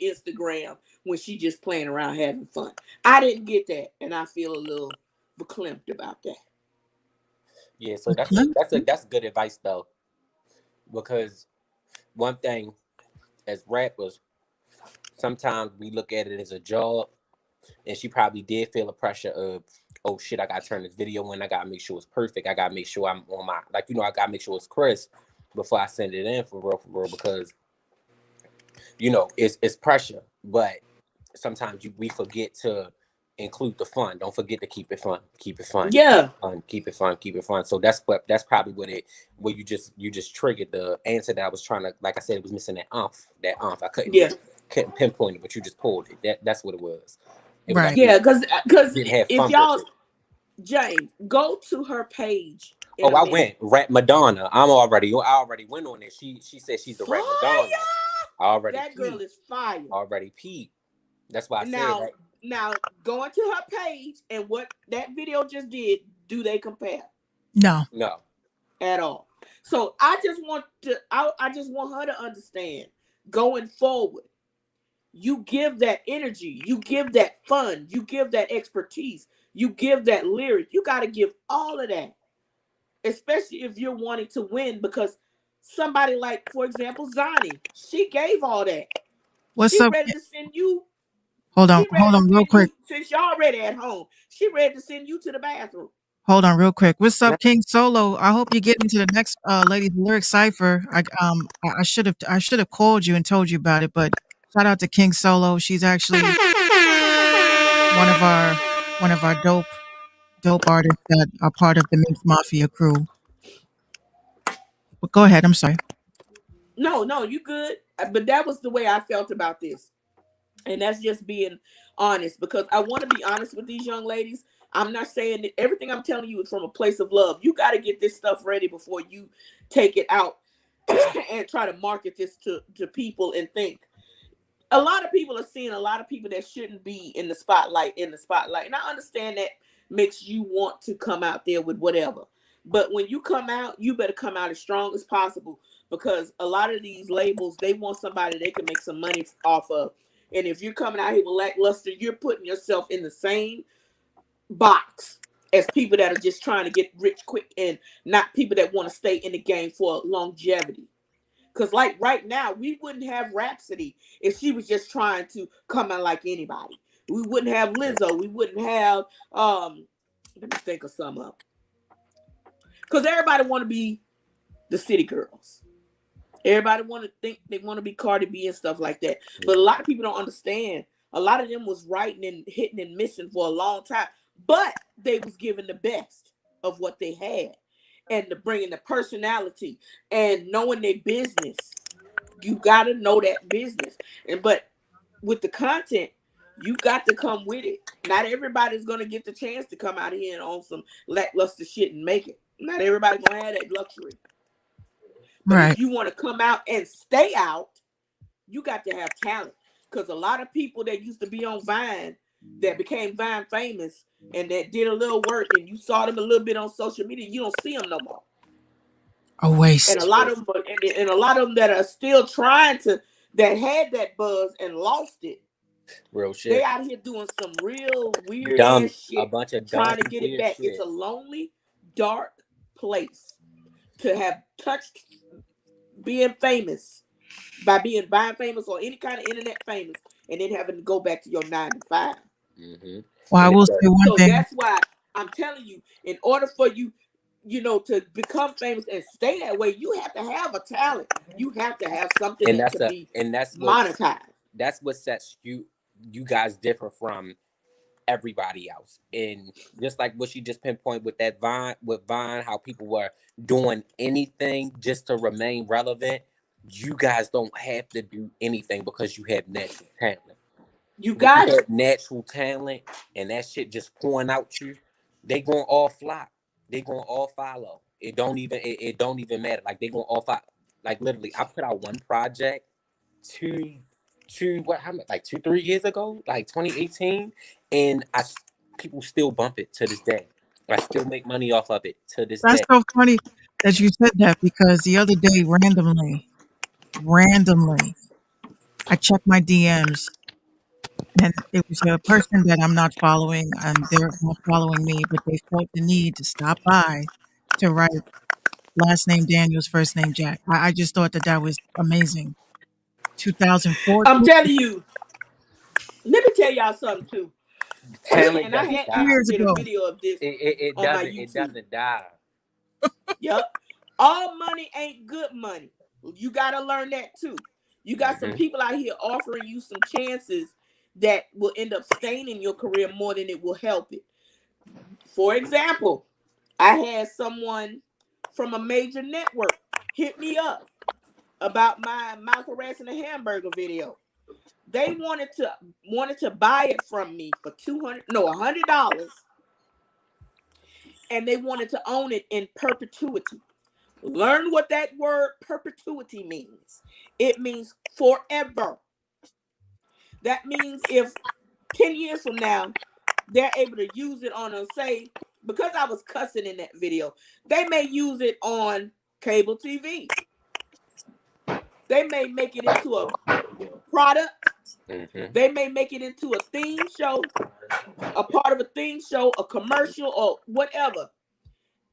Instagram when she just playing around having fun. I didn't get that, and I feel a little verklempt about that. Yeah, so that's good advice though, because one thing as rappers, sometimes we look at it as a job, and she probably did feel the pressure of, oh shit, I gotta turn this video in, I gotta make sure it's perfect, I gotta make sure I'm on my, like, you know, I gotta make sure it's crisp before I send it in for real, because, you know, it's pressure, but sometimes we forget to include the fun. Don't forget to keep it fun. Keep it fun. Yeah. Keep it fun. Keep it fun. So that's probably where you just triggered the answer that I was trying to. Like I said, it was missing that umph. That umph. I couldn't pinpoint it, but you just pulled it. That's what it was. It was like, Right. Yeah, because didn't have if fun with y'all, it. James, go to her page in Oh, a I minute. went Rat Madonna. I already went on it. She said she's the Rat Madonna. Fire! I already That girl peeped. is fire. Already peeped. That's why I said Now, that. now going to her page and what that video just did, do they compare No. No. at all? So I just want her to understand going forward. You give that energy, you give that fun, you give that expertise, you give that lyric. You got to give all of that, especially if you're wanting to win. Because somebody like, for example, Zani, she gave all that. What's She up? ready to send you. Hold She ready to on, real send quick. you, since y'all already at home. She ready to send you to the bathroom. Hold on, real quick. What's up, King Solo? I hope you get into the next Ladies Lyric Cipher. I should have called you and told you about it, but shout out to King Solo. She's actually one of our dope artists that are part of the Mix Mafia crew. But go ahead. I'm sorry. No, you good. But that was the way I felt about this. And that's just being honest, because I want to be honest with these young ladies. I'm not saying that everything I'm telling you is from a place of love. You got to get this stuff ready before you take it out and try to market this to people and think. A lot of people are seeing a lot of people that shouldn't be in the spotlight. And I understand that makes you want to come out there with whatever. But when you come out, you better come out as strong as possible, because a lot of these labels, they want somebody they can make some money off of. And if you're coming out here with lackluster, you're putting yourself in the same box as people that are just trying to get rich quick, and not people that want to stay in the game for longevity. Because like right now, we wouldn't have Rhapsody if she was just trying to come out like anybody. We wouldn't have Lizzo. We wouldn't have let me think of some up. Because everybody want to be the city girls. Everybody want to think they want to be Cardi B and stuff like that. But a lot of people don't understand. A lot of them was writing and hitting and missing for a long time, but they was giving the best of what they had, and the bringing the personality and knowing their business. You got to know that business. But with the content, you got to come with it. Not everybody's going to get the chance to come out here and on some lackluster shit and make it. Not everybody's going to have that luxury. But Right. if you want to come out and stay out, you got to have talent. Because a lot of people that used to be on Vine, that became Vine famous, and that did a little work, and you saw them a little bit on social media, you don't see them no more. A And waste. a lot of them, and a lot of them that are still trying to, that had that buzz and lost it. Real They shit. out here doing some real weird Dumb. ass A shit, bunch of dumb, trying to get it weird back. shit. It's a lonely, dark place to have touched being famous by being Vine famous or any kind of internet famous, and then having to go back to your 9 to 5. Mm-hmm. Well, I And will it's say one So thing. that's why I'm telling you, in order for you, to become famous and stay that way, you have to have a talent. You have to have something and that that's can a be and monetized. that's what sets you guys different from everybody else. And just like what she just pinpointed with that Vine, how people were doing anything just to remain relevant. You guys don't have to do anything because you have natural talent. You When you got it. have natural talent and that shit just pouring out you, they gonna all flock. They gonna all follow. It don't even matter. Like they gonna all follow. Like literally, I put out one project how much, like 2-3 years ago, like 2018, and people still bump it to this day. I still make money off of it to this That's day. so funny that you said that, because the other day, randomly, I checked my DMs, and it was a person that I'm not following, and they're not following me, but they felt the need to stop by to write last name Daniels, first name Jack. I just thought that that was amazing. 2004, I'm telling you. Let me tell y'all something too. Talent And I 2 doesn't had die. actually years did a ago. video of this It on my doesn't. It YouTube. doesn't die. Yep. All money ain't good money. You got to learn that too. You got some Mm-hmm. people out here offering you some chances that will end up staining your career more than it will help it. For example, I had someone from a major network hit me up about my mouth harassing a hamburger video. They wanted to buy it from me for $100, and they wanted to own it in perpetuity. Learn what that word perpetuity means. It means forever. That means if 10 years from now they're able to use it on, say, because I was cussing in that video, they may use it on cable TV. They may make it into a product. They may make it into a theme show, a part of a theme show, a commercial, or whatever.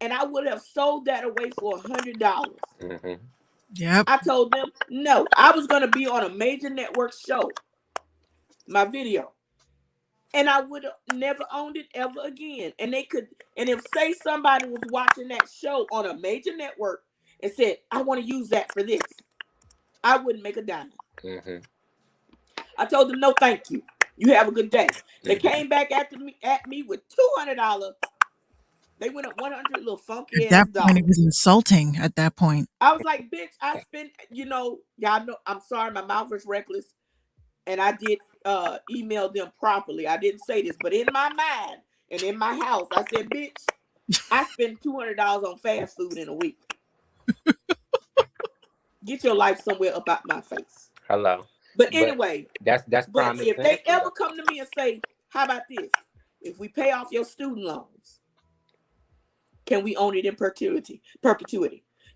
And I would have sold that away for $100. Yep. I told them no. I was going to be on a major network show, my video, and I would have never owned it ever again. And if say somebody was watching that show on a major network and said, I want to use that for this, I wouldn't make a dime. I told them no, thank you. You have a good day. They came back at me with $200. They went up 100 little funky At that ass point, it dollars. was insulting. At that point, I was like, bitch, I spent, y'all know, I'm sorry, my mouth was reckless, and I did email them properly. I didn't say this, but in my mind and in my house, I said, bitch, I spend $200 on fast food in a week. Get your life somewhere up out my face. Hello. But anyway, that's but prime if example. they ever come to me and say, how about this? If we pay off your student loans, can we own it in perpetuity?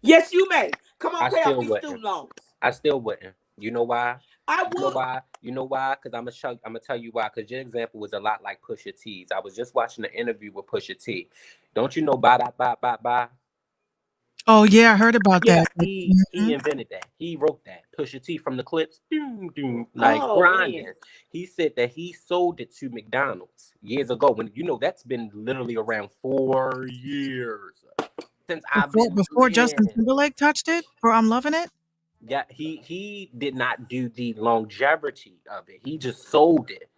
Yes, you may. Come on, pay off these student loans. I still wouldn't. You know why? I would. You know why? Because I'm gonna tell you why. Because your example was a lot like Pusha T's. I was just watching an interview with Pusha T. Don't you know bye? oh yeah, I heard about Yeah. that. He invented that. He wrote that. Pusha T from the Clips, grinding. Man. He said that he sold it to McDonald's years ago. When that's been literally around 4 years since Before Justin Timberlake touched it for I'm Loving It. Yeah, he did not do the longevity of it. He just sold it.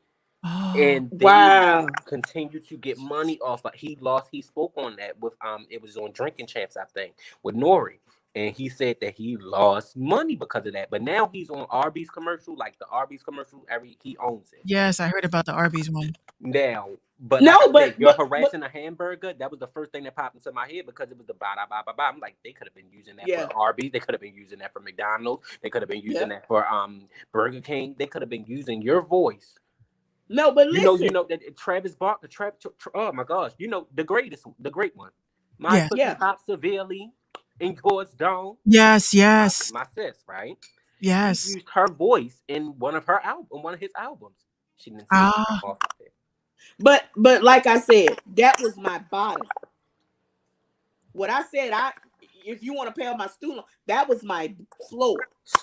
Oh, and they continue to get money off of. He spoke on that with it was on Drinking Champs, I think, with Nori. And he said that he lost money because of that. But now he's on Arby's commercial, like the Arby's commercial, he owns it. Yes, I heard about the Arby's one. Now, but no, like you're harassing a hamburger. That was the first thing that popped into my head because it was the blah. I'm like, they could have been using that for Arby's. They could have been using that for McDonald's. They could have been using that for Burger King. They could have been using your voice. No, but listen. You know that Travis Barker, oh my gosh, the great one. My cookie popped severely and yours don't. Yes. My sis, right? Yes. She used her voice in one of his albums. She didn't see off of it. But like I said, that was my bottom. What I said, if you want to pay off my student, that was my floor.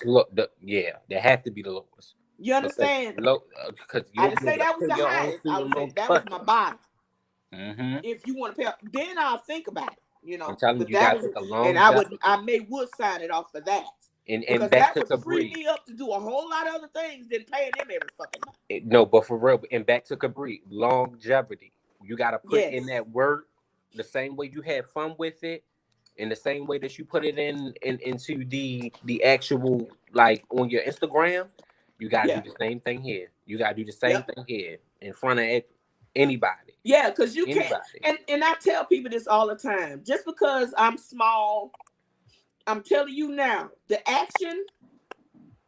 There had to be the lowest. You understand? Because I didn't say that was the highest. I would say that was my bottom. Mm-hmm. If you want to pay off, then I'll think about it. I'm telling you, got to take a long. And I would sign it off for that. And because back that to would free me up to do a whole lot of other things than paying them every fucking month. No, but for real, and back to Cabri, longevity. You got to put in that word the same way you had fun with it, in the same way that you put it into the actual, like on your Instagram. You got to do the same thing here. You got to do the same thing here in front of anybody. Yeah, because you can't. And I tell people this all the time. Just because I'm small, I'm telling you now, the action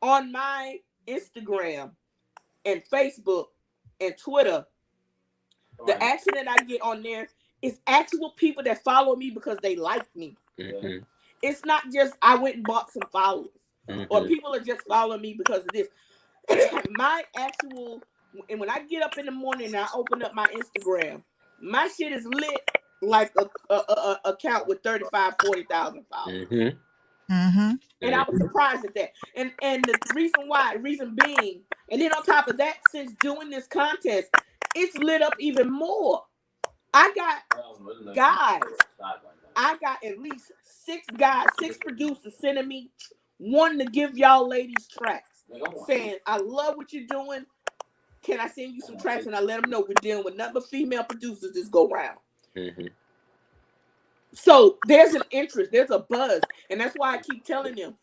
on my Instagram and Facebook and Twitter, the action that I get on there is actual people that follow me because they like me. Mm-hmm. It's not just I went and bought some followers or people are just following me because of this. My actual, and when I get up in the morning and I open up my Instagram, my shit is lit like a account with 35,000, 40,000 followers. And I was surprised at that. And the reason being, and then on top of that, since doing this contest, it's lit up even more. I got at least 6 producers sending me wanting to give y'all ladies tracks, saying, I love what you're doing. Can I send you some tracks? And I let them know we're dealing with nothing but female producers this go round. Mm-hmm. So there's an interest, there's a buzz, and that's why I keep telling them,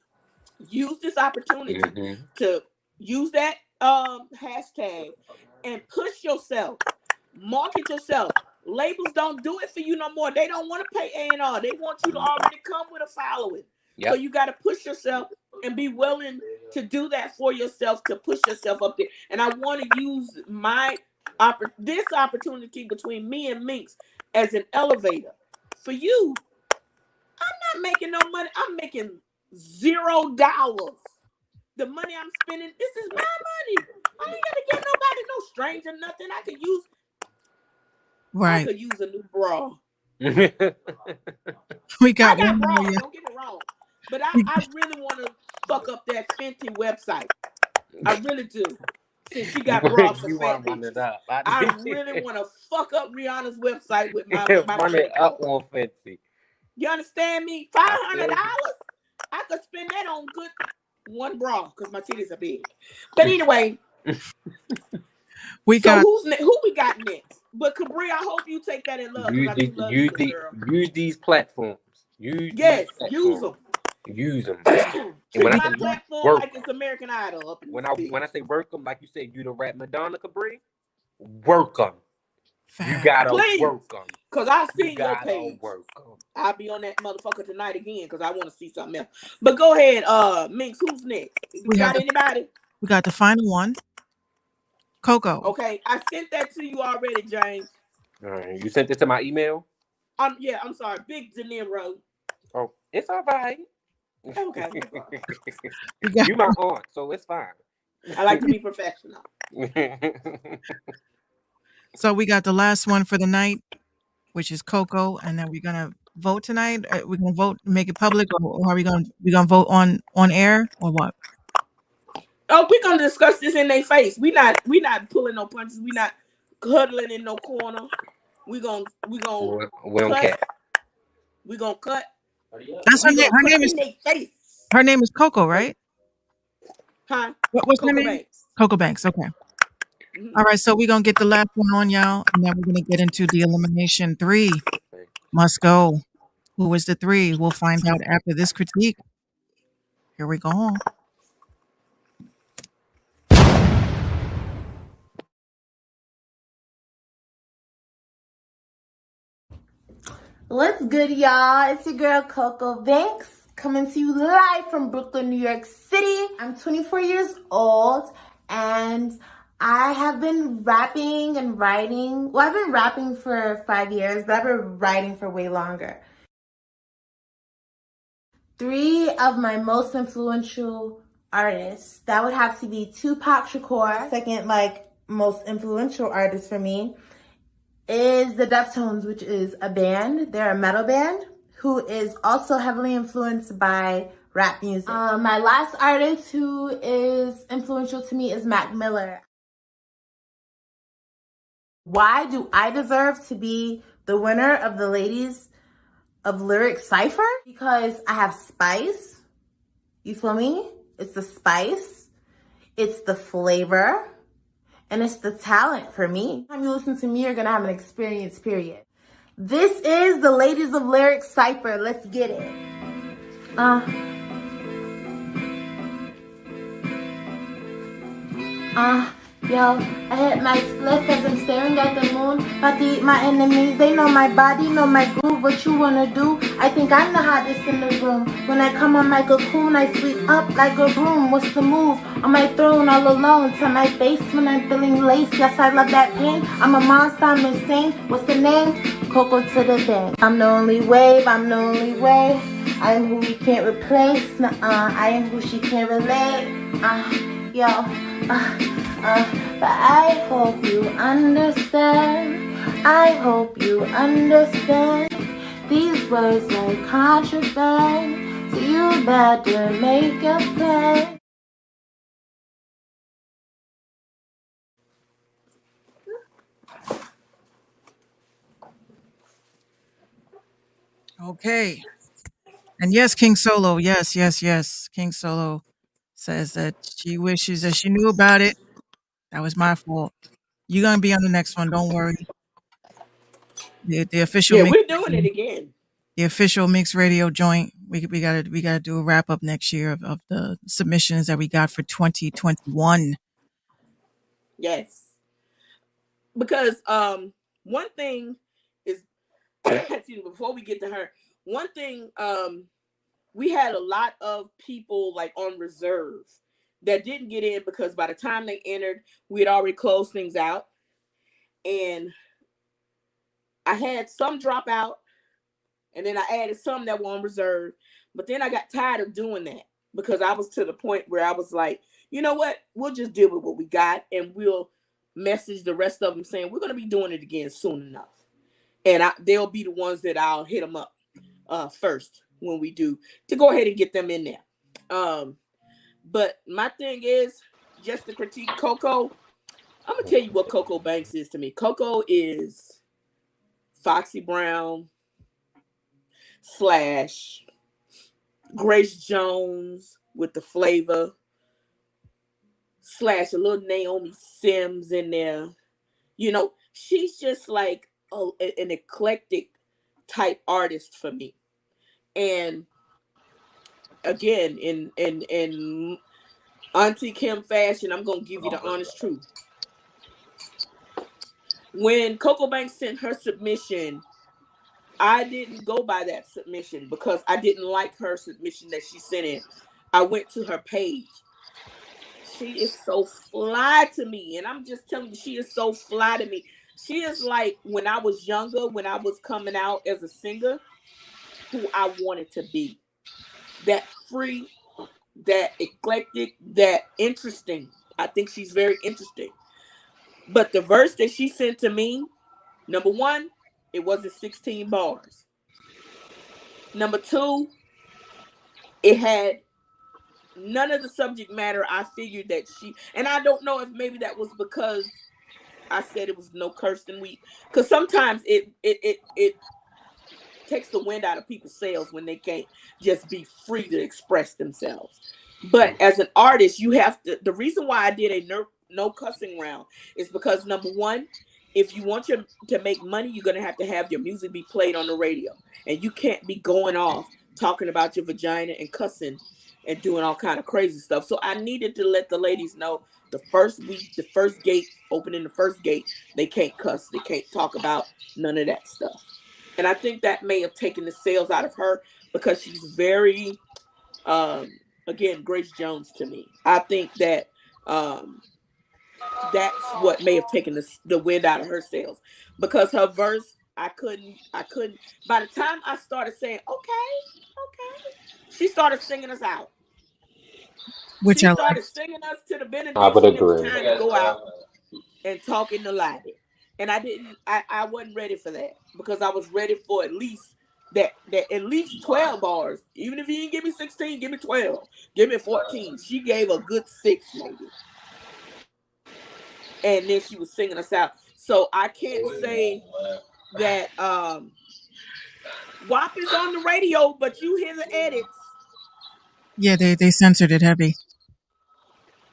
use this opportunity Mm-hmm. to use that hashtag and push yourself, market yourself. Labels don't do it for you no more. They don't want to pay A&R. They want you to already come with a following. So Yep. you got to push yourself and be willing to do that for yourself, to push yourself up there. And I want to use this opportunity between me and Minx as an elevator for you. I'm not making no money. I'm making $0. The money I'm spending, this is my money. I ain't gotta give nobody no stranger nothing. I could use Right. a new bra. We I got got one more. bras, Yeah. don't get me wrong. But I really want to fuck up that Fenty website. I really do. Since she got bras for You fat want to run bitches. it up. I really want to fuck up Rihanna's website with my Run it credit up card. on Fenty. You understand me? $500? I could spend that on good one bra because my titties are big. But anyway, We got who we got next? But Cabri, I hope you take that in love because I do love you, girl. Use these platforms. Use Yes, these use platforms. them. Use them. Treat when I my say platform work like it's American Idol up in this bitch. when I say work them, like you said, you the rap Madonna, Cabri. Work them. You fact. gotta Please, work them. because I You see your gotta page. work them. I'll be on that motherfucker tonight again because I want to see something else. But go ahead, Minx, who's next? We have Got anybody? we got the final one. Coco. Okay, I sent that to you already, James. All right. You sent this to my email? I'm sorry, Big De Niro. Oh, it's all right. Okay. You my aunt, so it's fine. I like to be professional. So we got the last one for the night, which is Coco, and then we're gonna vote tonight. We're gonna vote, make it public, or are we gonna vote on air or what? Oh, we're gonna discuss this in their face. We not pulling no punches. We not huddling in no corner. We gonna cut. We gonna cut. That's her name. Her name is Coco, right? Huh? What's her Coco name? Banks. Coco Banks. Okay. Mm-hmm. All right. So we're gonna get the last one on y'all, and then we're gonna get into the elimination 3. Must go. Who is the 3? We'll find out after this critique. Here we go. What's good, y'all? It's your girl Coco Banks coming to you live from Brooklyn, New York City. I'm 24 years old and I have been rapping and writing. Well, I've been rapping for 5 years, but I've been writing for way longer. 3 of my most influential artists, that would have to be Tupac Shakur. Second, most influential artist for me is the Deftones, which is a band. They're a metal band who is also heavily influenced by rap music. My last artist who is influential to me is Mac Miller. Why do I deserve to be the winner of the Ladies of Lyric Cypher? Because I have spice. You feel me? It's the spice. It's the flavor. And it's the talent for me. Anytime you listen to me, you're gonna have an experience, period. This is the Ladies of Lyric Cypher. Let's get it. Yo, I hit my split as I'm staring at the moon. About to eat my enemies. They know my body, know my groove. What you wanna do? I think I'm the hottest in the room. When I come on my cocoon, I sweep up like a broom. What's the move? On my throne all alone. To my face when I'm feeling lace. Yes, I love that pain. I'm a monster, I'm insane. What's the name? Coco to the bank. I'm the only wave, I'm the only way. I am who we can't replace. I am who she can't relate. But I hope you understand. I hope you understand. These words like contraband. So you better make a plan. Okay. And yes, King Solo. Yes. King Solo says that she wishes that she knew about it That was my fault. You're gonna be on the next one. Don't worry. The official Yeah, mix we're doing it again. the official mix radio joint. We gotta do a wrap up next year of the submissions that we got for 2021. Yes, because one thing is, excuse me, before we get to her, one thing we had a lot of people like on reserve that didn't get in because by the time they entered, we had already closed things out, and I had some drop out, and then I added some that were on reserve. But then I got tired of doing that because I was to the point where I was like, you know what? We'll just deal with what we got, and we'll message the rest of them saying we're going to be doing it again soon enough. And they'll be the ones that I'll hit them up first when we do to go ahead and get them in there. But my thing is just to critique Coco. I'm gonna tell you what Coco Banks is to me. Coco is Foxy Brown slash Grace Jones with the flavor slash a little Naomi Sims in there. You know, she's just like an eclectic type artist for me. And again, in Auntie Kim fashion, I'm gonna give you the honest truth. When Coco Banks sent her submission, I didn't go by that submission because I didn't like her submission that she sent in. I went to her page. She is so fly to me, and I'm just telling you, she is so fly to me. She is like when I was younger, when I was coming out as a singer, who I wanted to be. That free, that eclectic, that interesting. I think she's very interesting. But the verse that she sent to me, number one, it wasn't 16 bars. Number two, it had none of the subject matter. I figured that and I don't know if maybe that was because I said it was no cursing week. Because sometimes it takes the wind out of people's sails when they can't just be free to express themselves. But as an artist, you have to. The reason why I did a no cussing round is because number one, if you want to make money, you're gonna have to have your music be played on the radio, and you can't be going off talking about your vagina and cussing and doing all kind of crazy stuff. So I needed to let the ladies know the first week, the first gate, opening the first gate, they can't cuss, they can't talk about none of that stuff. And I think that may have taken the sales out of her because she's very, again, Grace Jones to me. I think that that's what may have taken the wind out of her sails because her verse, I couldn't. By the time I started saying, okay, she started singing us out. Which She I started like. singing us to the I would benediction. It was agree. time to go out and talk in the lobby. And I wasn't ready for that because I was ready for at least that at least 12 bars. Even if you didn't give me 16, give me 12. Give me 14. She gave a good 6 maybe. And then she was singing us out. So I can't say that WAP is on the radio, but you hear the edits. Yeah, they censored it heavy.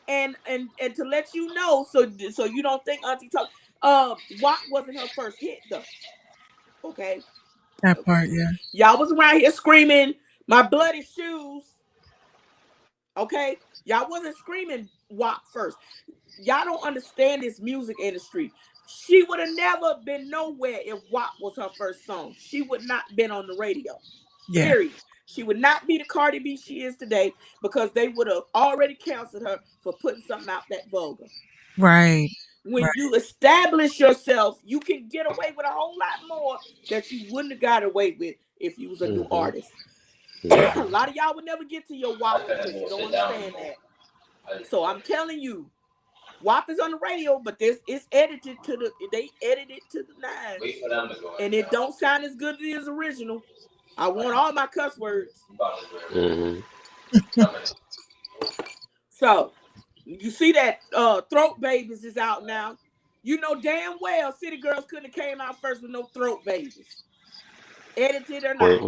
And to let you know, so you don't think Auntie talk. WAP wasn't her first hit though. Okay. That part, yeah. Y'all was around here screaming my bloody shoes. Okay. Y'all wasn't screaming WAP first. Y'all don't understand this music industry. She would have never been nowhere if WAP was her first song. She would not been on the radio. Yeah. Period. She would not be the Cardi B she is today because they would have already canceled her for putting something out that vulgar. Right. When you establish yourself, you can get away with a whole lot more that you wouldn't have got away with if you was a new artist. A lot of y'all would never get to your WAP because you don't understand that. So I'm telling you, WAP is on the radio, but it's edited they edited to the nines. And it don't sound as good as the original. I want all my cuss words. So you see that Throat Babies is out now. You know damn well City Girls couldn't have came out first with no Throat Babies. Edited or not.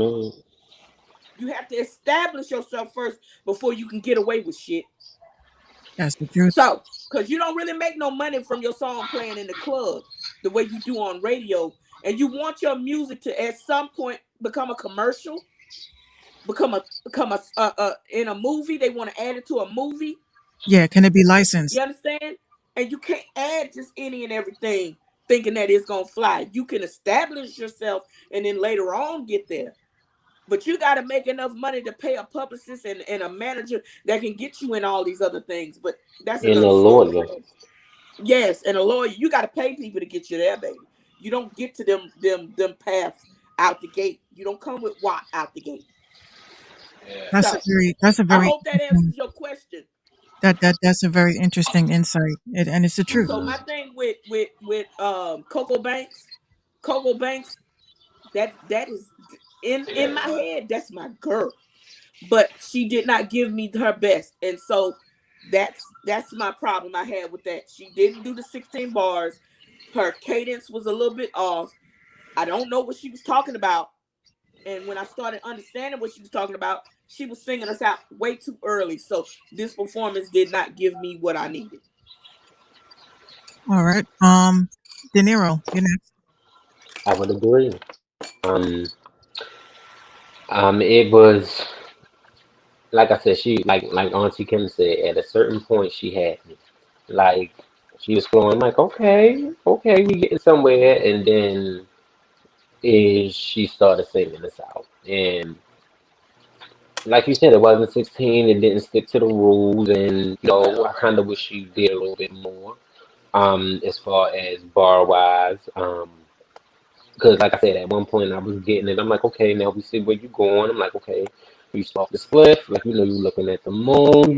You have to establish yourself first before you can get away with shit. That's the truth. So, because you don't really make no money from your song playing in the club the way you do on radio, and you want your music to at some point become a commercial, become a in a movie. They want to add it to a movie. Yeah, can it be You licensed? understand? And you can't add just any and everything thinking that it's gonna fly. You can establish yourself and then later on get there. But you got to make enough money to pay a publicist and a manager that can get you in all these other things. But that's In another a story. lawyer. Yes, and a lawyer, you got to pay people to get you there, baby. You don't get to them paths out the gate. You don't come with Watt out the gate. So That's a I very hope that answers your question. that's a very interesting insight, and it's the truth. So my thing with Coco Banks, that is in my head. That's my girl, but she did not give me her best, and so that's my problem I had with that. She didn't do the 16 bars. Her cadence was a little bit off. I don't know what she was talking about. And when I started understanding what she was talking about, she was singing us out way too early. So this performance did not give me what I needed. All right. De Niro, you're next. I would agree. Um, it was like I said, like Auntie Kim said, at a certain point she had me. Like she was flowing like, okay, okay, we getting somewhere, and then she started singing us out. And like you said, it wasn't 16, it didn't stick to the rules, and I kinda wish she did a little bit more. As far as bar wise. Because, like I said, at one point I was getting it. I'm like, okay, now we see where you're going. I'm like, okay, you start the split. Like, you looking at the moon.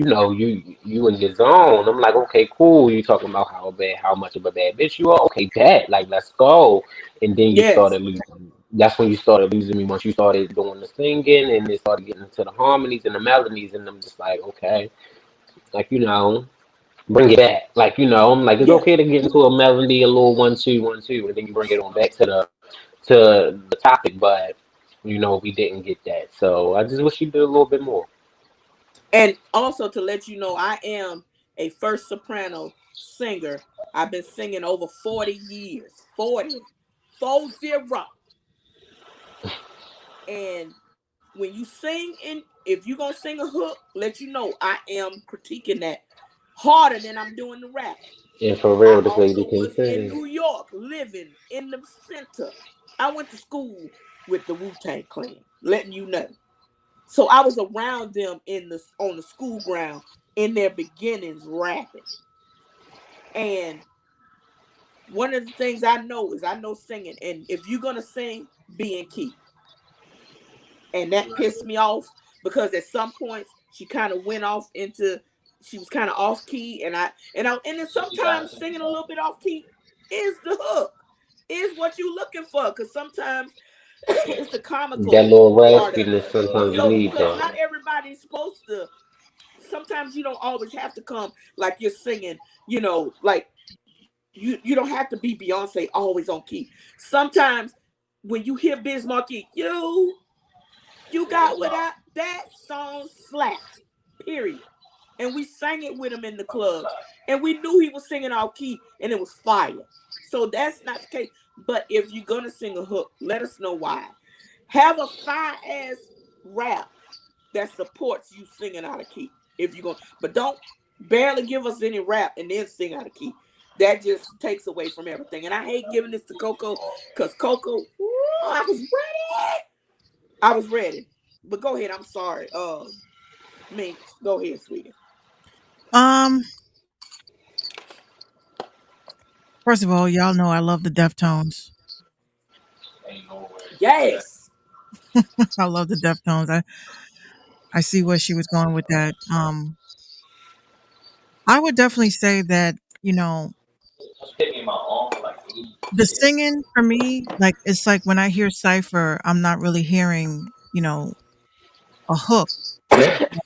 You in your zone. I'm like, okay, cool. You talking about how much of a bad bitch you are. Okay, bet. Like, let's go. And then you Yes, started losing. That's when you started losing me. Once you started doing the singing and it started getting into the harmonies and the melodies, and I'm just like, okay, like bring it back. Like, I'm like, it's yeah. okay to get into a melody, a little 1 2 1 2, and then you bring it on back to the topic, but we didn't get that. So I just wish you did a little bit more. And also to let you know, I am a first soprano singer. I've been singing over 40 years. 40. 40. And when you sing if you're gonna sing a hook, let you know I am critiquing that harder than I'm doing the rap. And for I real, this lady also can was in sing. New York living in the center. I went to school with the Wu-Tang Clan, letting you know. So I was around them on the school ground in their beginnings rapping. And one of the things I know is I know singing. And if you're gonna sing, be in key. And that pissed me off because at some points she kind of went off into she was kind of off key and then sometimes singing a little bit off key is the hook, is what you're looking for, because sometimes it's the That comical little part of it. raspiness, sometimes you So need because that. not everybody's supposed to, sometimes you don't always have to come like you're singing, like you don't have to be Beyonce always on key. Sometimes when you hear Biz Markie, you got what that song slaps. Period. And we sang it with him in the clubs. And we knew he was singing off key and it was fire. So that's not the case. But if you're gonna sing a hook, let us know why. Have a fire ass rap that supports you singing out of key. If you're going, but don't barely give us any rap and then sing out of key. That just takes away from everything. And I hate giving this to Coco because Coco, I was ready. I was ready. But go ahead. I'm sorry. Minx, go ahead, sweetie. Um, First of all, y'all know I love the Deftones. Yes. I love the Deftones. I see where she was going with that. I would definitely say that, the singing for me, like, it's like when I hear Cypher, I'm not really hearing, a hook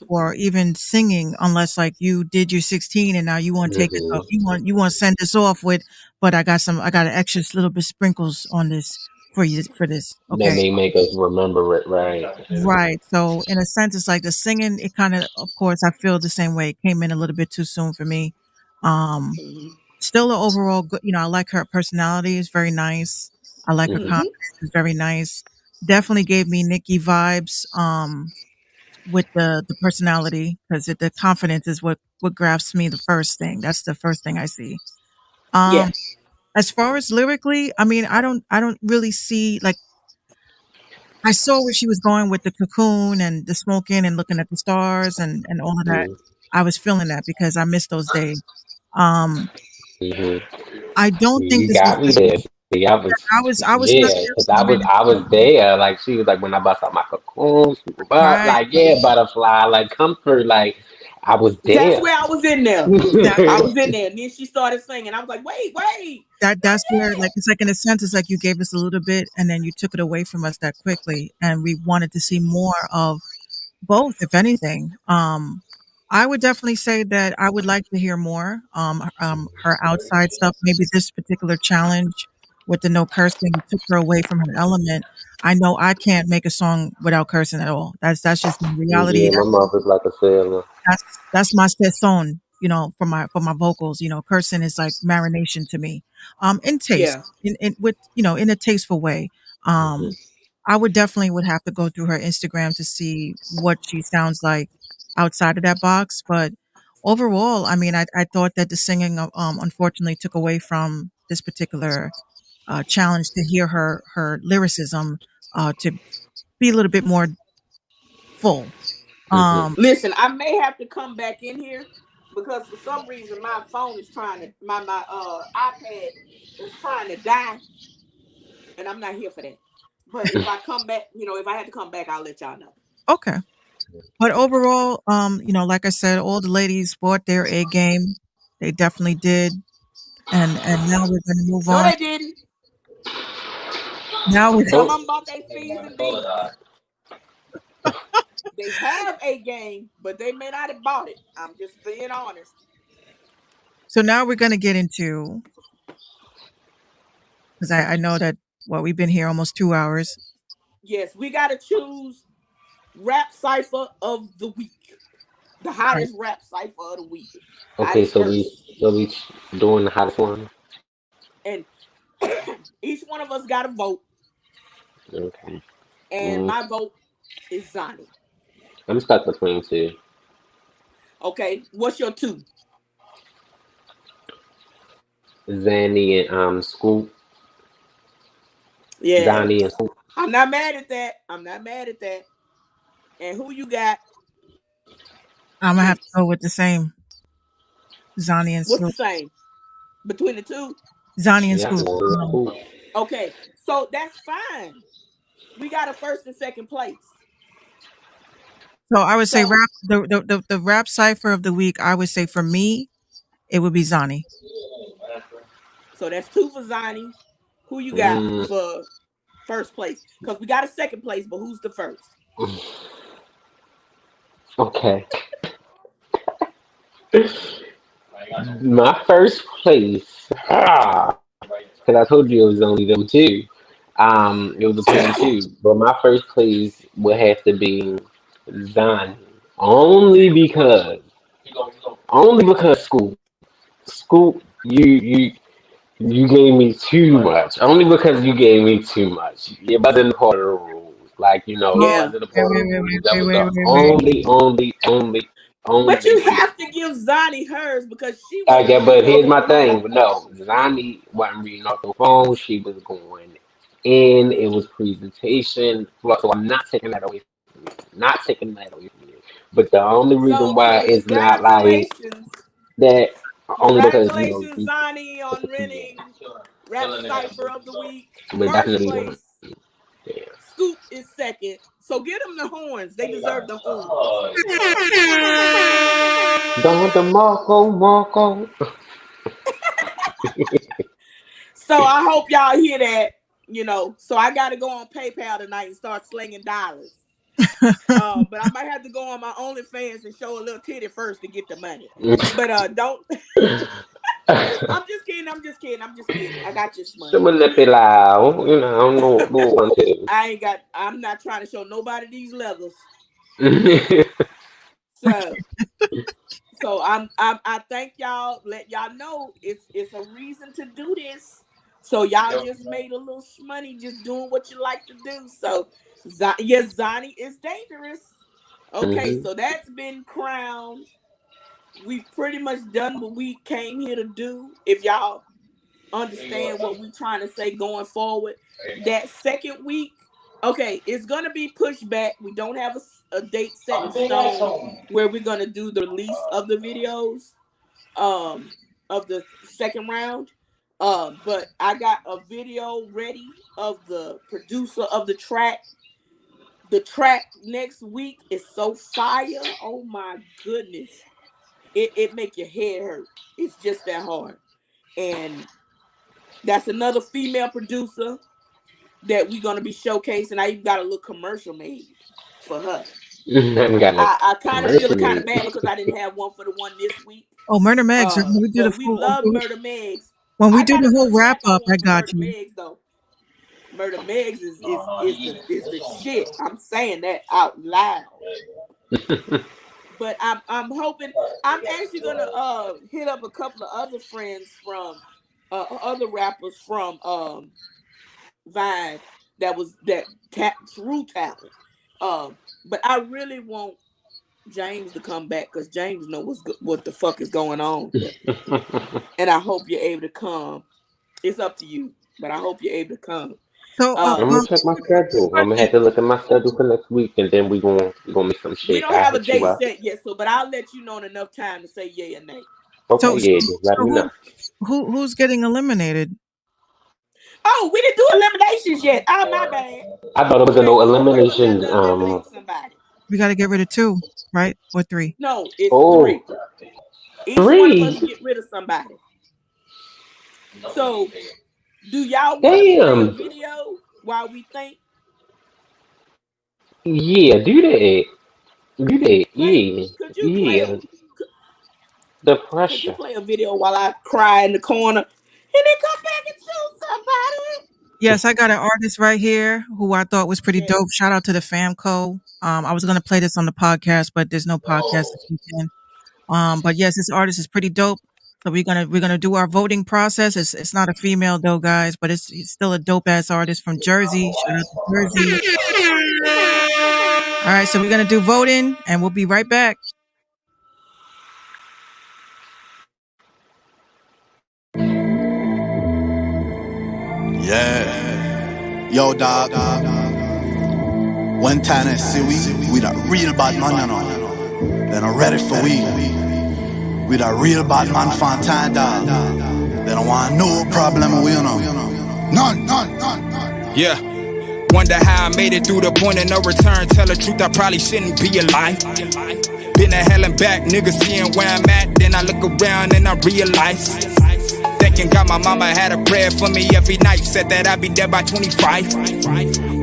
or even singing unless like you did your 16 and now you want to take this off. Hmm You want to send this off with, but I got an extra little bit sprinkles on this for you for this. That Okay. may make us remember it, right? Right. So in a sense, it's like the singing. It kind of course, I feel the same way. It came in a little bit too soon for me. Um, Mhm. Still an overall good. I like her personality. It's very nice. I like her Hmm. Mhm. confidence. It's very nice. Definitely gave me Nikki vibes. With the personality, because the confidence is what grabs me the first thing. That's the first thing I see. Yeah. Um, as far as lyrically, I mean, I don't really see like I saw where she was going with the cocoon and the smoking and looking at the stars and all of that. I was feeling that because I miss those days. Um, Hmm. I don't think You this was got me the there. See, I was stuck yeah, there because for a minute. I was there. Like she was like when I bust out my cocoon, but Right. like yeah, butterfly, like comfort, like I was That's there. where I was in there. That I was in there, and then she started singing. I was like, wait, wait. that's where like it's like in a sense it's like you gave us a little bit and then you took it away from us that quickly and we wanted to see more of both, if anything. I would definitely say that I would like to hear more. Her outside stuff, maybe this particular challenge with the no cursing took her away from her element. I know I can't make a song without cursing at all. That's just my reality. Yeah, my mother's like a sailor. That's my sazon, for my vocals. Cursing is like marination to me. In taste, Yeah. in with in a tasteful way. Hmm. Um, I would definitely would have to go through her Instagram to see what she sounds like outside of that box. But overall, I mean, I thought that the singing, unfortunately, took away from this particular challenge to hear her lyricism to be a little bit more full. Hmm. Um, Listen, I may have to come back in here because for some reason my phone is trying to my iPad is trying to die, and I'm not here for that. But if I come back, if I had to come back, I'll let y'all know. okay. But overall, like I said, all the ladies brought their A game. They definitely did. And now we're gonna move No, on. they didn't. Now we're Some of So them bought their C's and D's. They have a game, but they may not have bought it. I'm just being honest. so now we're gonna get into because I know that we've been here almost 2 hours. Yes, we got to choose rap cipher of the week. The Right. hottest rap cipher of the week. okay, Hottest verse. so we doing the hottest one. And each one of us got a vote. Okay. And Mm, my vote is Zani. I'm stuck between two. Okay, what's your two? Zanny and Scoop. Yeah. Zanny and Scoop. I'm not mad at that. I'm not mad at that. And who you got, I'm gonna have to Mix? go with the same Zani and What's the Scoop. same between the two? Zani and Yeah, Scoop. Zanny and Scoop. Okay, so that's fine. We got a first and second place. So I would say So the rap cipher of the week. I would say for me it would be Zani. that's two for Zani. Who you got Mm, for first place? Because we got a second place, but who's the first? okay. My first place. Because I told you it was only them two. It was between two, but my first place would have to be Zanny, only because, Scoop, you you gave me too much. Only because you gave me too much. It wasn't part of the rules. Like it Oh, Yeah. wasn't a wait, part of wait, the wait, rules. wait, That wait, was wait, the wait, wait. But only you reason. have to give Zani hers because she Yeah, wasn't but reading off here's the my phone. thing. No, Zanny wasn't reading off the phone. She was going in. It was presentation. So I'm not taking that away from you. Not taking that away from you. But the only reason So why it's not like congratulations. that, only because Congratulations, Zani, on winning Rap Cipher of the Week. we're First definitely going. place. Yeah. Scoop is second. So get them the horns. They deserve the horns. Don DeMarco, Marco. So I hope y'all hear that. So I got to go on PayPal tonight and start slinging dollars. But I might have to go on my OnlyFans and show a little titty first to get the money. But don't I'm just kidding. I'm just kidding. I'm just kidding. I got your money. Manipulado. You know, I don't know one too. I ain't got. I'm not trying to show nobody these levels. So, I thank y'all. Let y'all know it's a reason to do this. So y'all just made a little money just doing what you like to do. So, yes, Zonnie is dangerous. Okay, so that's been crowned. We've pretty much done what we came here to do. If y'all understand what we're trying to say going forward, that second week, okay, it's gonna be pushed back. We don't have a date set in stone where we're gonna do the release of the videos of the second round. But I got a video ready of the producer of the track. The track next week is so fire. Oh my goodness. It make your head hurt. It's just that hard. And that's another female producer that we're gonna be showcasing. I even got a little commercial made for her. I kind of feel kind of bad because I didn't have one for the one this week. Oh, Murder Megs. When we do the But we full, love Murder Megs. when we I do got the whole another wrap track I up, I want for got Murder you. Megs though. Murder Megs is the shit. I'm saying that out loud. But I'm hoping I'm actually gonna hit up a couple of other friends from other rappers from Vine that true talent. But I really want James to come back because James knows what the fuck is going on here. And I hope you're able to come. It's up to you, but I hope you're able to come. So, I'm gonna check my schedule. I'm gonna have to look at my schedule for next week, and then we gonna make some We shit. don't I have a hit you date up. set yet, but I'll let you know in enough time to say yay or nay. Okay, so, yeah, just let me know. who's getting eliminated? Oh, we didn't do eliminations yet. Oh, my bad. I thought it was a Okay, no one person have elimination. to eliminate somebody. We got to get rid of 2, right? Or 3? No, it's Oh, 3. Each one of us 3. get rid of somebody. So, do y'all want to play a video while we think? Yeah, do that. Do that. Could you play Yeah. The Could you pressure. play a video while I cry in the corner and then come back and choose somebody? Yes, I got an artist right here who I thought was pretty dope. Shout out to the Famco. I was gonna play this on the podcast, but there's no podcast this weekend. But yes, this artist is pretty dope. So we're gonna do our voting process. It's not a female though, guys, but it's still a dope ass artist from Jersey. Shout out to Jersey. All right, so we're gonna do voting, and we'll be right back. Yeah. Yo, dog. One time I see we the real bad man, you know. Then I'm ready for we the real bad man Fontaine, dog. They don't want no problem with, you know. None. Yeah. Wonder how I made it through the point of no return. Tell the truth, I probably shouldn't be alive. Been to hell and back, niggas seeing where I'm at. Then I look around and I realize. Thinking God, my mama had a prayer for me every night. Said that I'd be dead by 25.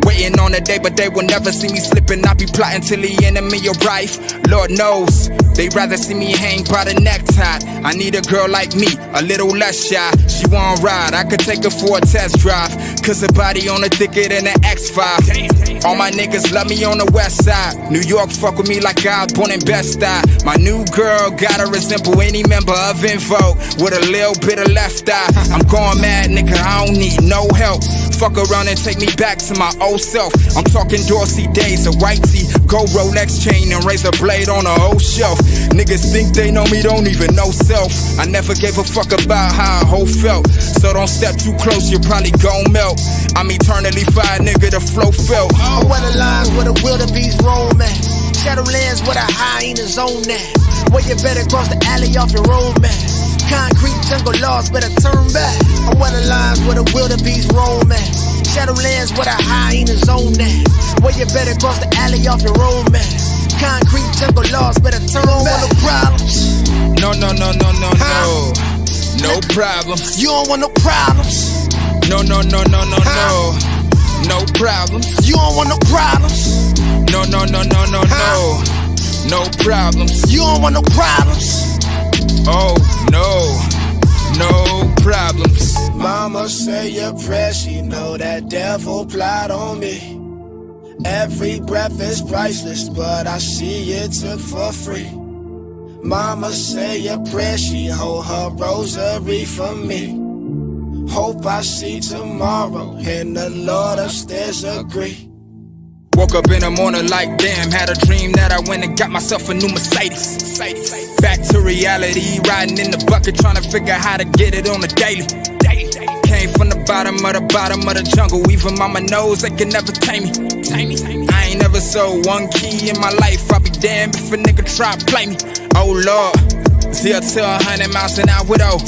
Waiting on a day, but they will never see me slipping. I be plotting till the end of me your life. Lord knows, they rather see me hang by the necktie. I need a girl like me, a little less shy. She won't ride, I could take her for a test drive. Cause her body on her thicker than an X5. All my niggas love me on the west side. New York fuck with me like I was born in Bed-Stuy. My new girl gotta resemble any member of Invo with a little bit of left eye. I'm going mad, nigga, I don't need no help. Fuck around and take me back to my old self. I'm talking Dorsey days, a white tee, gold Rolex chain and razor blade on a old shelf. Niggas think they know me, don't even know self. I never gave a fuck about how a hoe felt. So don't step too close, you'll probably gon' melt. I'm eternally fire, nigga, the flow felt. I weather lines where the wildebeest roam at. Shadowlands where the hyenas own that. Where you better cross the alley off your road, man. Concrete jungle laws better turn back. I weather lines where the wildebeest roam at. Shadowlands where the hyenas own that. Where you better cross the alley off your road, man. Concrete jungle laws better turn back. No problems. No. No problems. You don't want no problems. No. No problems. You don't want no problems. No. No problems. You don't want no problems. Oh no. no problems. Mama say your prayer, she know that devil plot on me. Every breath is priceless, but I see it took for free. Mama say your prayer, she hold her rosary for me. Hope I see tomorrow, and the Lord upstairs agree. Woke up in the morning like damn, had a dream that I went and got myself a new Mercedes. Back to reality, riding in the bucket, trying to figure how to get it on the daily. Came from the bottom of the jungle, even mama knows they can never tame me. I ain't never sold one key in my life, I'll be damned if a nigga try to play me. Oh Lord, 0 to 100 miles an hour though.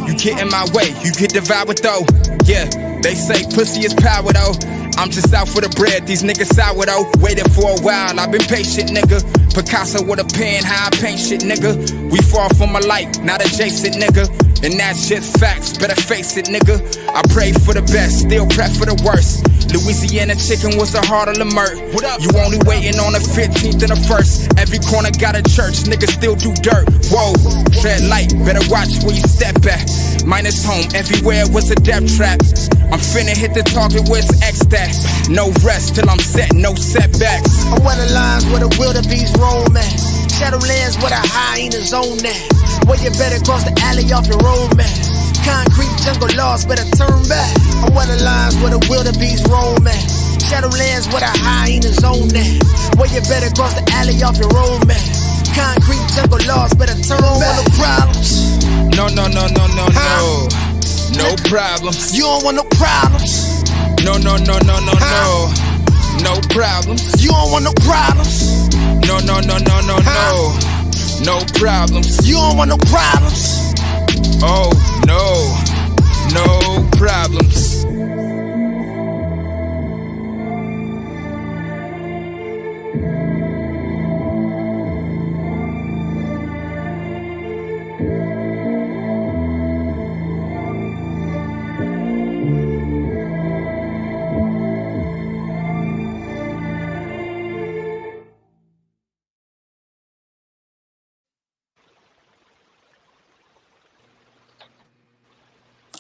You get in my way, you get devoured though. Yeah, they say pussy is power though. I'm just out for the bread, these niggas sour though. Waiting for a while, I've been patient, nigga. Picasso with a pen, how I paint shit, nigga. We far from alike, not adjacent, nigga. And that's just facts, better face it, nigga. I pray for the best, still prep for the worst. Louisiana chicken was the heart of the murk. You only waiting on the 15th and the 1st. Every corner got a church, niggas still do dirt. Whoa, tread light, better watch where you step at. Minus home, everywhere was a death trap. I'm finna hit the target with X that. No rest till I'm set, no setbacks. I wear the lines where the wildebeest roam at. Shadowlands where the hyenas own that. Where you better cross the alley off your road map. Concrete jungle lost, better turn back. I wear the lines where the wildebeest roam at. Shadowlands where the hyenas own that. Where you better cross the alley off your road map. Concrete jungle lost, better turn back. No problems. No, no problems. You don't want no problems. No problems. You don't want no problems. No problems. You don't want no problems. Oh no problems.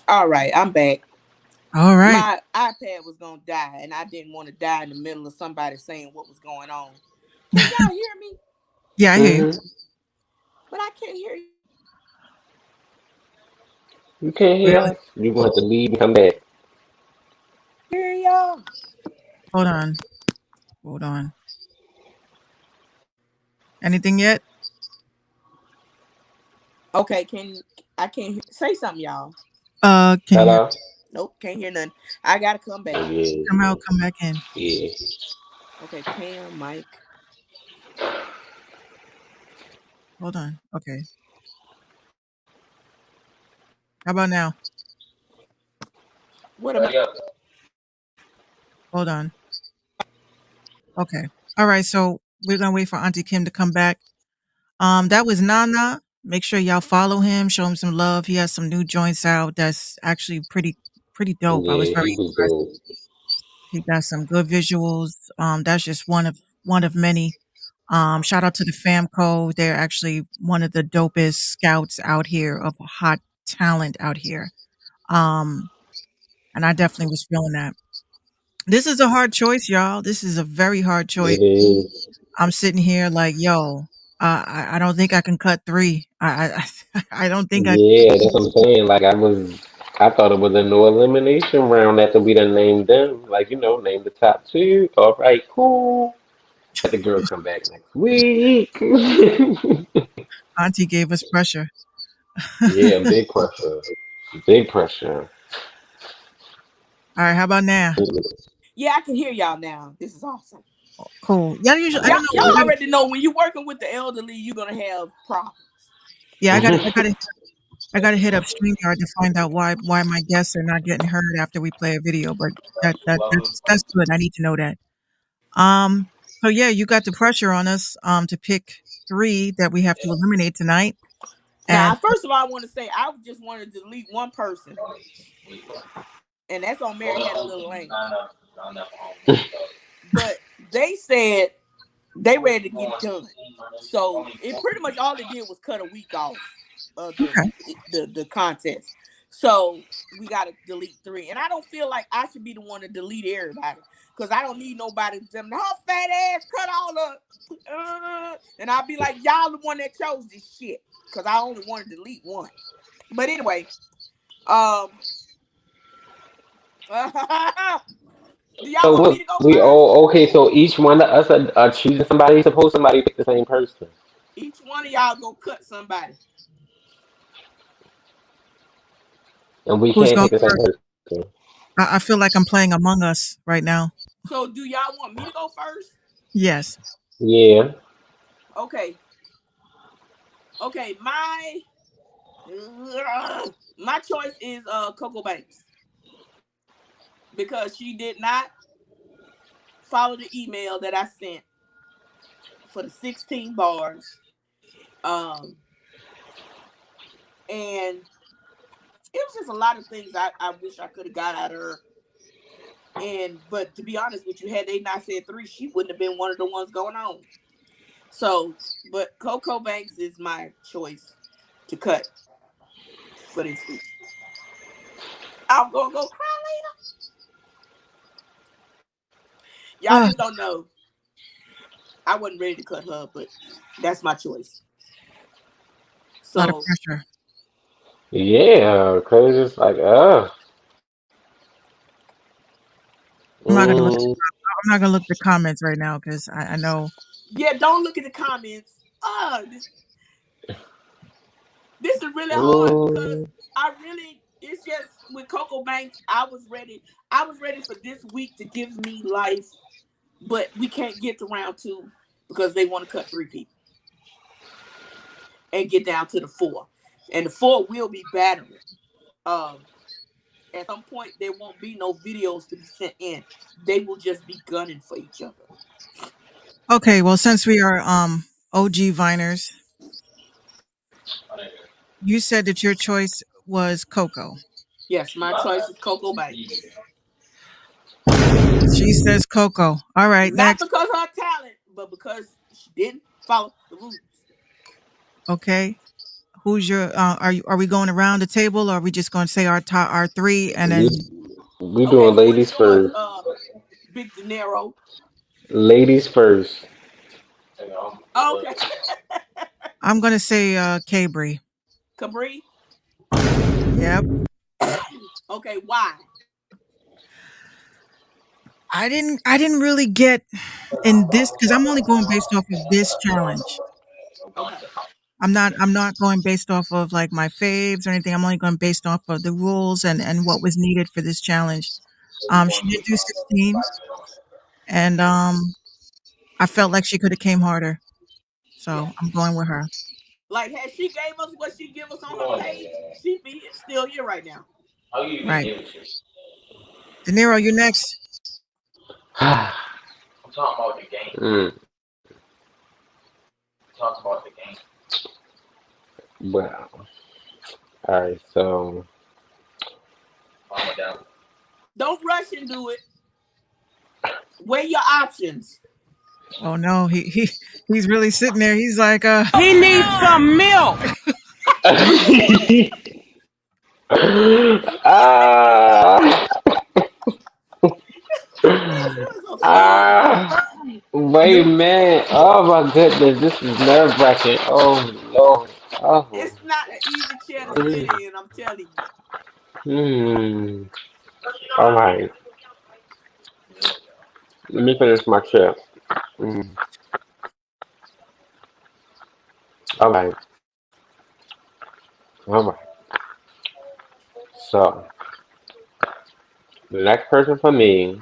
All right, I'm back. All right. My iPad was gonna die, and I didn't want to die in the middle of somebody saying what was going on. Can y'all hear me? Yeah, I hear you. But I can't hear you. You can't hear Really? us? You're going to have to leave and come back. Hear y'all? Hold on. Anything yet? Okay, I can't say something, y'all? Can you hear? Hello? Nope, can't hear nothing. I gotta come back. Yeah. Come out, come back in. Yeah. Okay, Cam, Mike. Hold on. Okay. How about now? What am I? Hold on. Okay. All right. So we're gonna wait for Auntie Kim to come back. That was Nana. Make sure y'all follow him, show him some love. He has some new joints out that's actually pretty dope. I was Yeah, very he was impressed. dope. He got some good visuals. That's just one of many. Shout out to the Famco. They're actually one of the dopest scouts out here of hot talent out here. And I definitely was feeling that. This is a hard choice, y'all. This is a very hard choice. It is. I'm sitting here like, yo, I don't think I can cut 3. I don't think I. Yeah, that's what I'm saying. Like I thought it was a no elimination round after we done named them. Like, name the top 2. All right, cool. Let the girl come back next week. Auntie gave us pressure. Yeah, big pressure. Big pressure. All right, how about now? Yeah, I can hear y'all now. This is awesome. Cool. Y'all usually, I don't know. Y'all already know when you're working with the elderly, you're gonna have problems. Yeah, I gotta hit up StreamYard to find out why my guests are not getting heard after we play a video. But that's good. I need to know that. So yeah, you got the pressure on us to pick 3 that we have to eliminate tonight. Now, And first of all, I want to say I just wanted to delete one person, and that's on Mary Had a Little Lane. But they said they ready to get it done, so it pretty much all it did was cut a week off. of Okay. the contest. So we gotta delete 3. And I don't feel like I should be the one to delete everybody. Because I don't need nobody to tell me, her fat ass cut all up. And I'll be like, y'all the one that chose this shit. Because I only want to delete 1. But anyway, do y'all So want me what to go we first? all okay? So each one of us are choosing somebody. Suppose somebody pick the same person, Each one of y'all go cut somebody. and we Who's can't going pick the same first? person. I feel like I'm playing Among Us right now. So do y'all want me to go first? Yes. Yeah. Okay. Okay, my choice is Coco Banks because she did not follow the email that I sent for the 16 bars. And it was just a lot of things I wish I could have got out of her. But to be honest with you, had they not said 3, she wouldn't have been one of the ones going on. So, but Coco Banks is my choice to cut for this week. I'm gonna go cry later. Y'all Ugh, just don't know. I wasn't ready to cut her, but that's my choice. a lot of So pressure. Yeah, cause it's like, I'm not gonna look. mm, I'm not gonna look at the comments right now because I know. yeah, don't look at the comments. This is really hard because mm, it's just with Coco Banks, I was ready. I was ready for this week to give me life, but we can't get to round 2 because they want to cut 3 people and get down to the 4. And the 4 will be battling. At some point, there won't be no videos to be sent in. They will just be gunning for each other. Okay, well, since we are OG Viners, you said that your choice was Coco. Yes, my choice is Coco Banks. She says Coco. All right, Not next. because of her talent, but because she didn't follow the rules. Okay, who's your? Are we going around the table, or are we just going to say our 3 and we then? we Okay, doing who is ladies yours, first. Big De Niro? Ladies first. Okay, I'm gonna say K Bree. Cabri. Yep. Okay, why? I didn't really get in this because I'm only going based off of this challenge. Okay, I'm not going based off of like my faves or anything. I'm only going based off of the rules and what was needed for this challenge. She did do 16, and I felt like she could have came harder, yeah. so I'm going with her. Like, had she gave us what she give us on her page, she'd be still here right now. Right, De Niro, you're next. Mm, well, all right. So Don't rush and do it. Weigh your options. Oh no, he's really sitting there. He's like, He needs some milk. ah, This was a fun one. ah, wait, you man. Oh my goodness, this is nerve wracking. Oh Lord. Oh. It's not an easy chair to sit Mm, in, I'm telling you. hmm. All right. Let me finish my trip. Mm. All right. All right. So the next person for me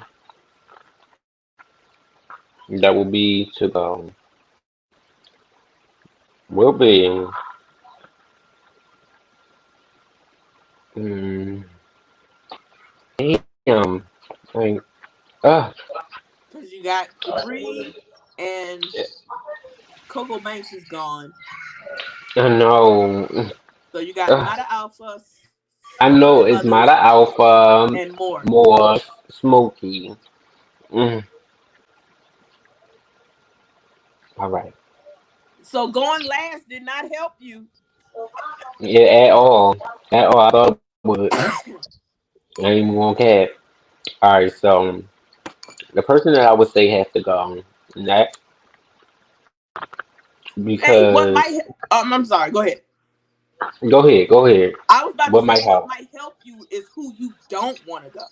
that will be to go will be mm, damn. Like, uh, Because you got Cabri and Coco Banks is gone. I know. So you got Uh, Mata Alpha, I some of know the it's Mata others, Alpha, and more. more Smoky. Mm, all right. So going last did not help you. Yeah, at all. At all. I thought it would. I ain't even gonna cap. Alright, so the person that I would say has to go next Hey, what because might? I'm sorry. Go ahead. go ahead, go ahead. I was about to What say might what help? might help you is who you don't want to go,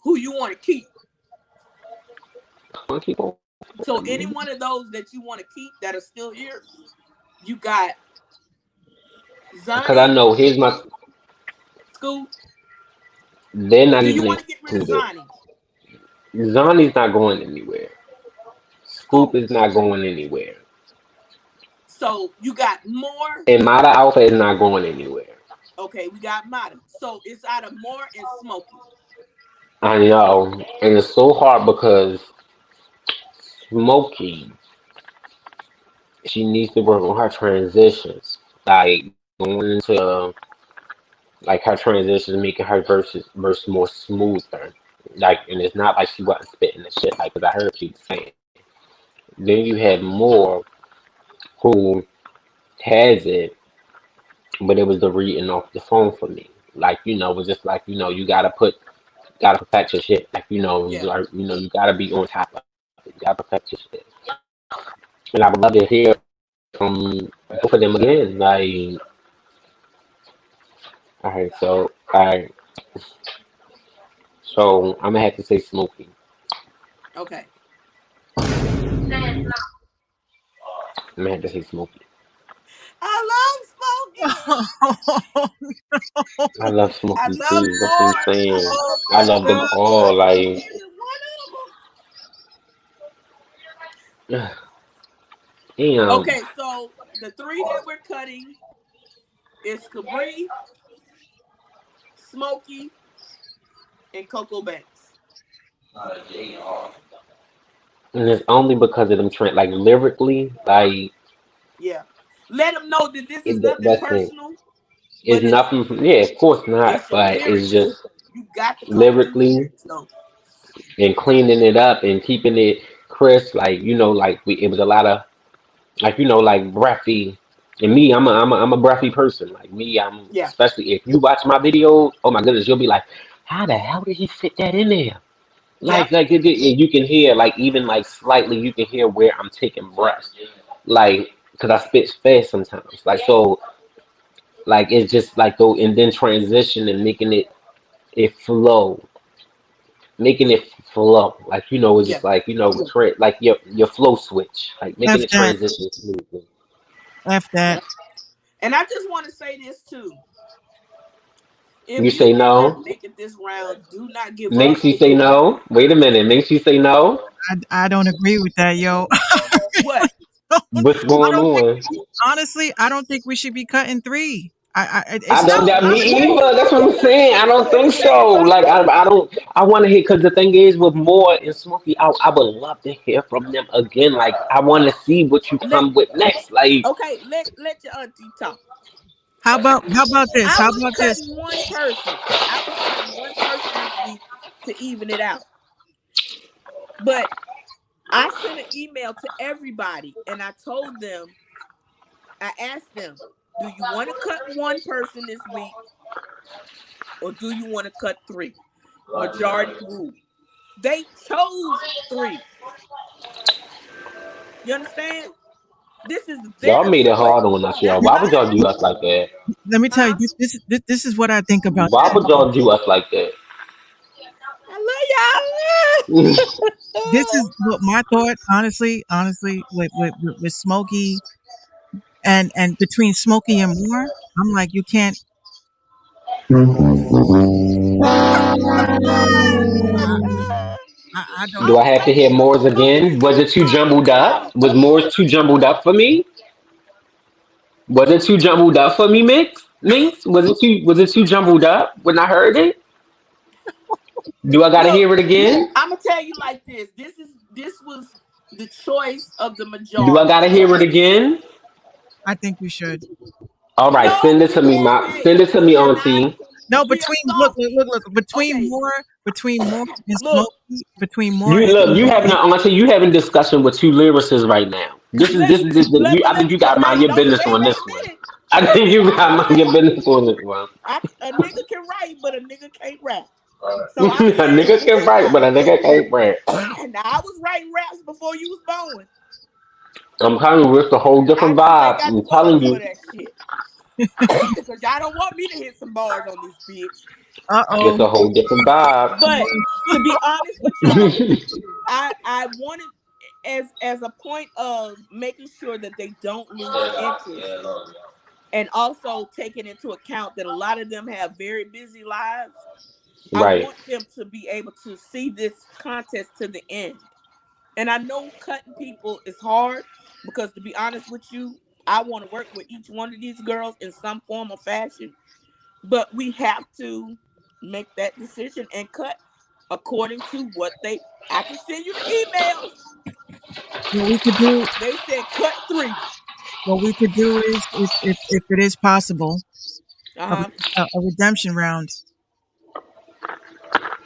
who you want to keep. Some people. So any one of those that you want to keep that are still here, you got Because I Zonnie, know here's my. Scoop. They're not Do you even want to get rid of included. Zonnie? Zonnie's not going anywhere. Scoop Scoop. is not going anywhere. So you got more. And Mata Alpha is not going anywhere. Okay, we got Mata. So it's out of more and Smokey. I know. And it's so hard because Smokey, she needs to work on her transitions. Like going into like her transitions, making her verse more smoother. Like, and it's not like she wasn't spitting the shit. Like, cause I heard she was saying. Then you had more who has it, but it was the reading off the phone for me. Like, it was just like, you gotta protect your shit. Like, Yeah. you gotta be on top of it. You gotta protect your shit. And I would love to hear from both of them again. Like, all right, so I'm gonna have to say Smokey. Okay. I'm gonna have to say Smokey. I love Smokey. I love I Smokey love too. That's what I'm Lord. I saying. love I Muddy love them Waters. I all. love Like, every one of them. damn. Okay, so the three that we're cutting is Cabri, Smokey, and Coco Banks. And it's only because of them like lyrically, like Yeah. Let them know that this is nothing that's it. personal, It's but nothing. Yeah, of course not. it's your But it's lyrics. just You got to come with them lyrically lyrics though. and cleaning it up and keeping it crisp. Like like it was a lot of like like breathy. And me, I'm a breathy person. Like me, I'm Yeah. especially if you watch my video. Oh my goodness, you'll be like, how the hell did he fit that in there? Yeah. And you can hear like even like slightly, you can hear where I'm taking breaths, like because I spit fast sometimes. Like so, like it's just like though, and then transition and it flow, making it flow. Like it's Yeah. just like like your flow switch, like making F the that. transition smoothly. F that. Yeah. And I just want to say this too. If You you say did not no, make it this round, do not give up. makes you say no. Wait a minute, makes you say no. I don't agree with that, yo. What? What's I going don't think on? honestly, I don't think we should be cutting 3. I It's don't not that me Wait, either. That's what I'm because saying. I don't let me think tell you so. why. Like I don't. I want to hear because the thing is with Moore and Smokey, I would love to hear from them again. Like I want to see what you Let come with next. Like okay, let your auntie talk. how about this? I How was about this? cutting one person. I was cutting one person this week to even it out. But I sent an email to everybody and I told them, I asked them, do you want to cut one person this week or do you want to cut 3? Majority rule. They chose 3. You understand? This is y'all their made it choice, hard on us, not y'all. Why would y'all mine. do us like that? Let me tell you, Huh? this is what I think about Why that. would y'all do us like that? I love This y'all. is what my thought, honestly, with Smokey and between Smokey and Moore, I'm like, you can't. I don't. Do I'm I have to hear saying Moore's Smokey again? is Was too it too strong jumbled for up? y'all. Was Moore's too jumbled up for me? Was it too jumbled up for me, Mix? Mix? Was it too jumbled up when I heard it? Do I gotta Look, hear it again? I'm gonna tell you like this. This was the choice of the Do I majority. gotta hear it again? I think you should. All right, No, send it to me, hey, send it to we me, are not. Auntie. No, We are between soft. look Okay, between Moore and look. Smokey, between Moore You and look, you having Smokey, an Auntie, you having discussion with two lyricists right now. This you. I let think me you tell. got to mind Hey, your don't business wait. on Wait this a one. minute. I Wait a think minute. you I got to can mind your write. business on this one. A nigga can write, but a nigga can't rap. So I'm A saying, nigga can check it write, but out. a nigga can't rap. Now I was writing raps before you was born. I'm telling you, it's a whole I different just ain't vibe. got the I'm telling vocals for you, that shit. Cause y'all don't want me to hit some bars on this bitch. it's Uh-oh. a whole different vibe. But to be honest with y'all, I wanted as a point of making sure that they don't lose interest, and also taking into account that a lot of them have very busy lives. I Right, want them to be able to see this contest to the end. And I know cutting people is hard because, to be honest with you, I want to work with each one of these girls in some form or fashion. But we have to make that decision and cut according to what they. I can send you the emails. What we could do, They said cut three. what we could do is, if it is possible, Uh a, huh. a redemption round.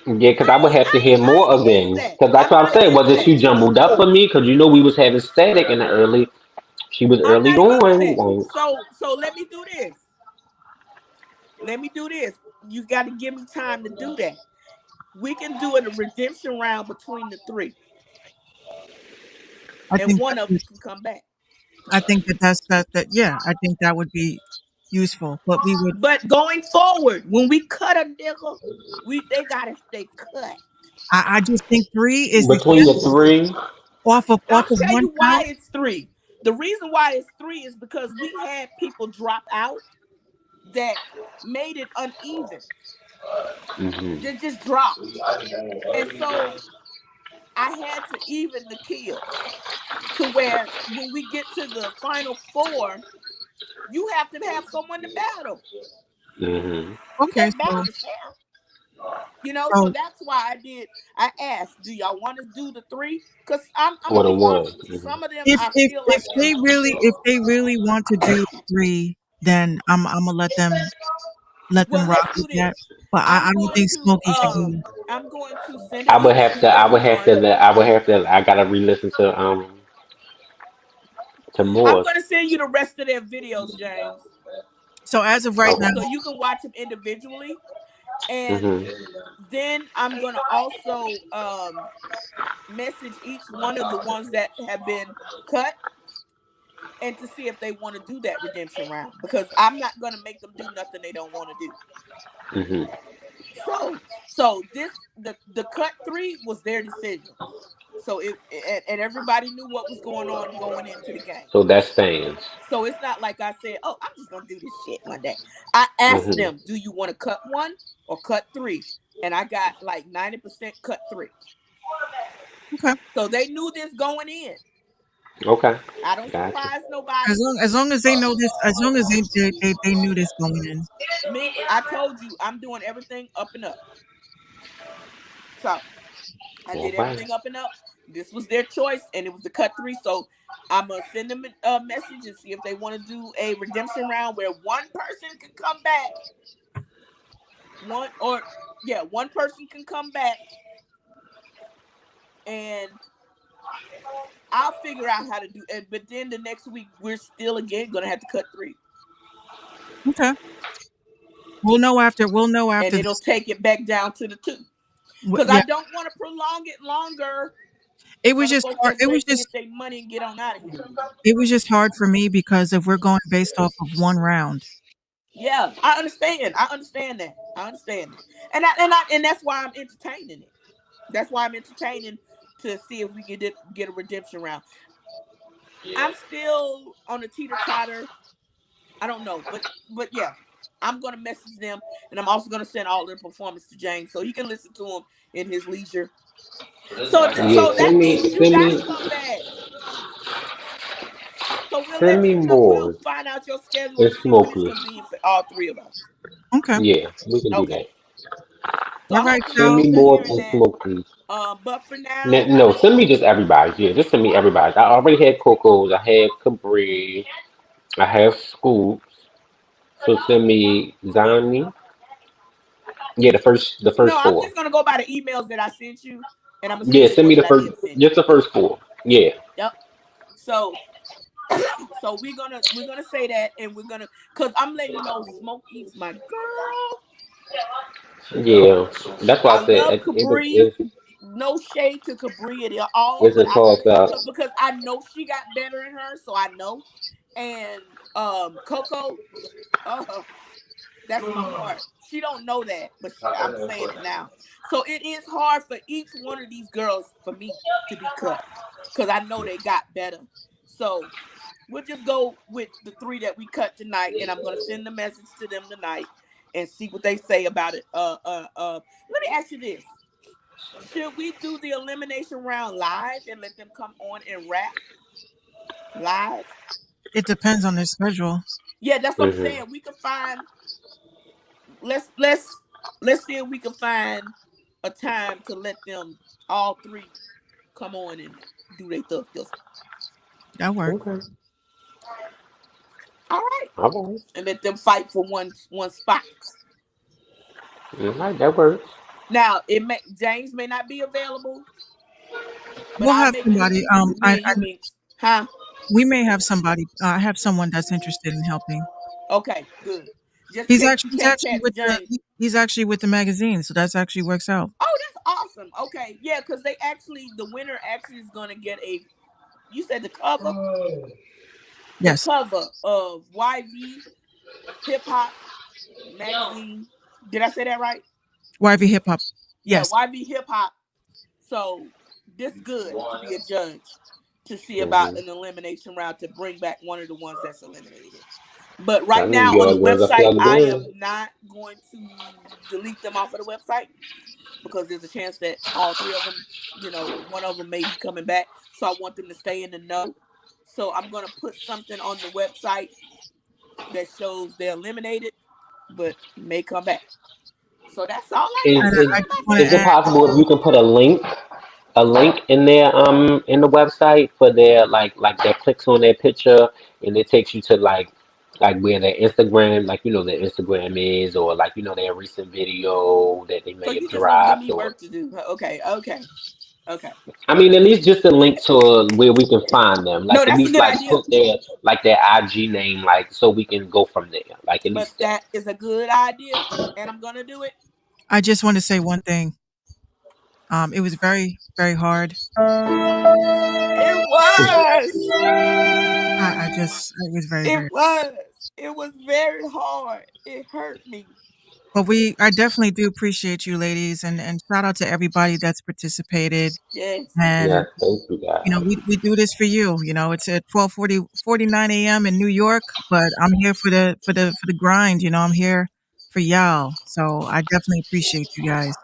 yeah, because I would have to hear I more ain't of against them. that. Because that's I'm what I'm not saying. Was against it that. too jumbled up for me? Because you know we was having static in the early. She was I'm early not against going. that. Like, So let me do this. Let me do this. You got to give me time to do that. We can do it a redemption round between the three, I and think one that of them can come back. I think that yeah, I think that would be useful. But we would But going forward, when we cut a nigga, they gotta stay cut. I just think three is between the excessive three. off I'll of tell one you why count. it's three. The reason why it's three is because we had people drop out that made it uneven. Hmm. They just dropped. And so I had to even the kill to where when we get to the final four, you have to have someone to battle. Hmm. You Okay, can't battle yourself. So so that's why I asked, do y'all want to do the three? Because I'm Or gonna the be one. honest with you, some of them if I if feel if like they really if they really want to do three, then I'm gonna let them well, rock let's do with that. this. But I I'm don't going think to Smokey should do. I'm going to send an I would email have to. to I would have everyone. to. I would have to. I gotta re-listen to I'm more. gonna send you the rest of their videos, James, So as of right now, so you can watch them individually. And Hmm. then I'm gonna also message each one of the ones that have been cut and to see if they want to do that redemption round, because I'm not gonna make them do nothing they don't want to do. Hmm. So this the cut three was their decision. So and everybody knew what was going on going into the game. So that's fans. So it's not like I said, "Oh, I'm just gonna do this shit one day." I asked Hmm. them, "Do you want to cut one or cut three?" And I got like 90% cut three. okay. So they knew this going in. Okay. I don't Gotcha. surprise nobody. As long as they know this, as long as they knew this going in. Minx, I told you I'm doing everything up and up. So I All did right. everything up and up. This was their choice, and it was the cut three. So I'm gonna send them a message and see if they want to do a redemption round where one person can come back. One or yeah, one person can come back, and I'll figure out how to do it. But then the next week we're still again gonna have to cut three, Okay. We'll know and after it'll this. take it back down to the two. Because I Yeah, don't want to prolong it longer it for was the just folks hard. that's ready to get their money and get on out of here. It was just hard for me because if we're going based off of one round. Yeah, I understand. I understand that. I understand that. And that's why I'm entertaining it. That's why I'm entertaining to see if we can get a redemption round. I'm still on the teeter totter. I don't know, but yeah, I'm gonna message them, and I'm also gonna send all their performance to James so he can listen to them in his leisure. Yeah. So that means you Send gotta me. come back. So we'll Send let me you know. We'll more. find out your schedule and It's see when it's Smokey. convenient for all three of us. Okay. Yeah, we can do Okay. that. So All I right, hope the Send y'all. me ladies are more hearing to that. Smokey. But for now, No, send me just everybody. Yeah, just send me everybody. I already had Coco's. I had Capri. I have Scoops. So send me Zani. Yeah, the no, first I'm four. just gonna go by the emails that I sent you, and I'm gonna send Yeah, you the send me ones the that I first, didn't send you. just the first four. Yeah. Yep. So So we're gonna say that, and we're gonna, cause I'm letting you know, Smokey's my girl. Yeah, that's why I I said love it was Cabri. No shade to Cabri at all, it's but a toss up. because I know she got better in her, so I know. And Coco, uh, that's my heart. She don't know that, but I'm saying it now. So it is hard for each one of these girls for me to be cut, because I know they got better. So we'll just go with the three that we cut tonight, and I'm gonna send the message to them tonight and see what they say about it. Let me ask you this: should we do the elimination round live and let them come on and rap live? It depends on their schedule. Yeah, that's what I'm Hmm. saying. We can find. Let's see if we can find a time to let them all three come on and do their stuff. That work. Okay. All right, All right. and let them fight for one spot. All right. That works. Now, James may not be available, but We'll I'll have make it somebody. easy with me and you, Minx. Huh? We may have somebody. I have someone that's interested in helping. Okay, good. Just in case you can't catch James. He's actually with the magazine, so that's actually works out. Oh, that's awesome. Okay, yeah, because the winner actually is gonna get you said the Yes, cover of YV Hip Hop magazine. Did I say that right? YV Hip Hop. Yeah, Yes, YV Hip Hop. So this good to be a judge to see about Hmm. an elimination round to bring back one of the ones that's eliminated. But I right mean, now on the your girls are website, plugged I in. am not going to delete them off of the website because there's a chance that all three of them, one of them may be coming back. So I want them to stay in the know. So I'm going to put something on the website that shows they're eliminated, but may come back. So that's all I Is, got and to is I say just about want to is it that. add. possible if you can put a link in there in the website for their like that clicks on their picture and it takes you to like where their Instagram their Instagram is or their recent video that they So may have you just gonna give dropped me or work to do? Okay. I mean at least just a link to where we can find them No, like at that's a least good like idea. put their IG name like so we can go from there like at But least that. that is a good idea, and I'm gonna do it. I just want to say one thing. It was very, very hard. It was. It was very, It very. was. It was very hard. It hurt me. But I definitely do appreciate you, ladies, and shout out to everybody that's participated. Yes. And Yes, thank you guys. we do this for you. It's at 49 a.m. in New York, but I'm here for the grind. I'm here for y'all. So I definitely appreciate you guys.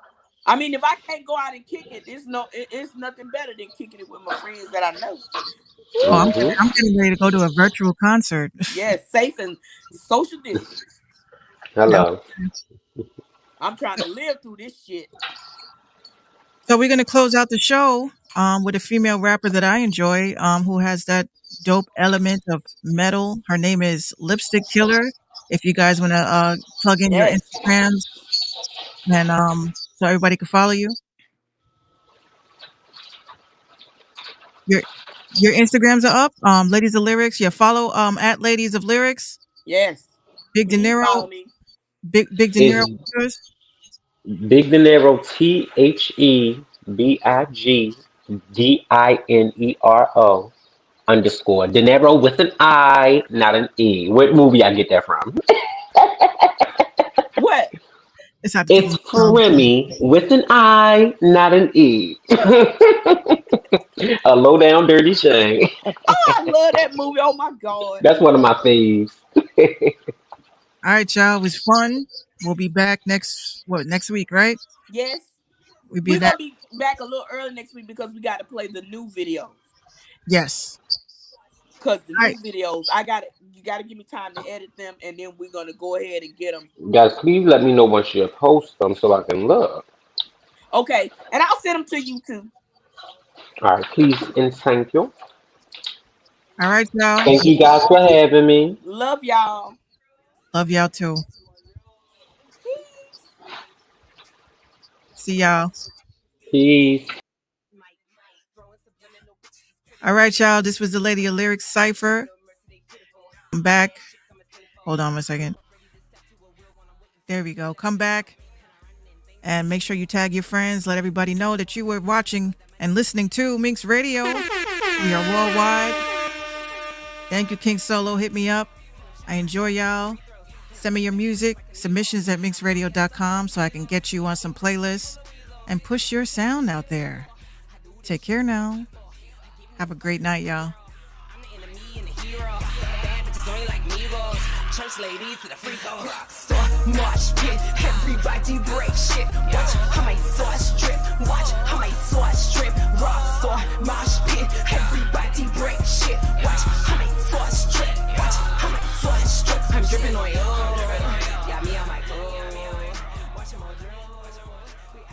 I mean, if I can't go out and kick it, it's nothing better than kicking it with my friends that I know. Oh, I'm Woo! getting, I'm getting ready to go to a virtual concert. Yes, safe and social distance. That- Hello. I'm trying to live through this shit. so we're gonna close out the show with a female rapper that I enjoy, who has that dope element of metal. Her name is Lipstick Killer. If you guys want to plug in your Yes. Instagrams and so everybody can follow you. Your your Instagrams are up. Ladies of Lyrics. Yeah, follow at Ladies of Lyrics. Yes. Big De Please Niro. follow me. Big De Niro. Is Big Dinero TheBigDinero _Dinero with an I, not an E. What movie I get that from? What? It's at the tip of It's my tongue. Frenny with an I, not an E. A low down dirty shame. Oh, I love that movie. Oh my god. That's one of my faves. All right, y'all. It was fun. We'll be back next week, right? Yes. We'll be We're back. gonna be back a little early next week because we got to play the new videos. Yes. Cause the All right. new videos, you gotta give me time to edit them, and then we're gonna go ahead and get them. Guys, please let me know once you post them so I can look. Okay, and I'll send them to you too. All right, please and thank you. All right, y'all. Thank you guys for having me. Love y'all. Love y'all too. See y'all. Peace. All right, y'all. This was the Lady of Lyrics Cypher. Come back. Hold on a second. There we go. Come back and make sure you tag your friends. Let everybody know that you were watching and listening to Minx Radio. We are worldwide. Thank you, King Solo. Hit me up. I enjoy y'all. Send me your music, submissions at mixradio.com so I can get you on some playlists and push your sound out there. Take care now. Have a great night, y'all. Church ladies to the freak of rockstar mosh pit. Everybody break shit. Watch how my sauce drip. Watch how my sauce drip. Rockstar mosh pit. Everybody break shit. Watch how my sauce drip. Watch how my sauce drip. I'm dripping on you.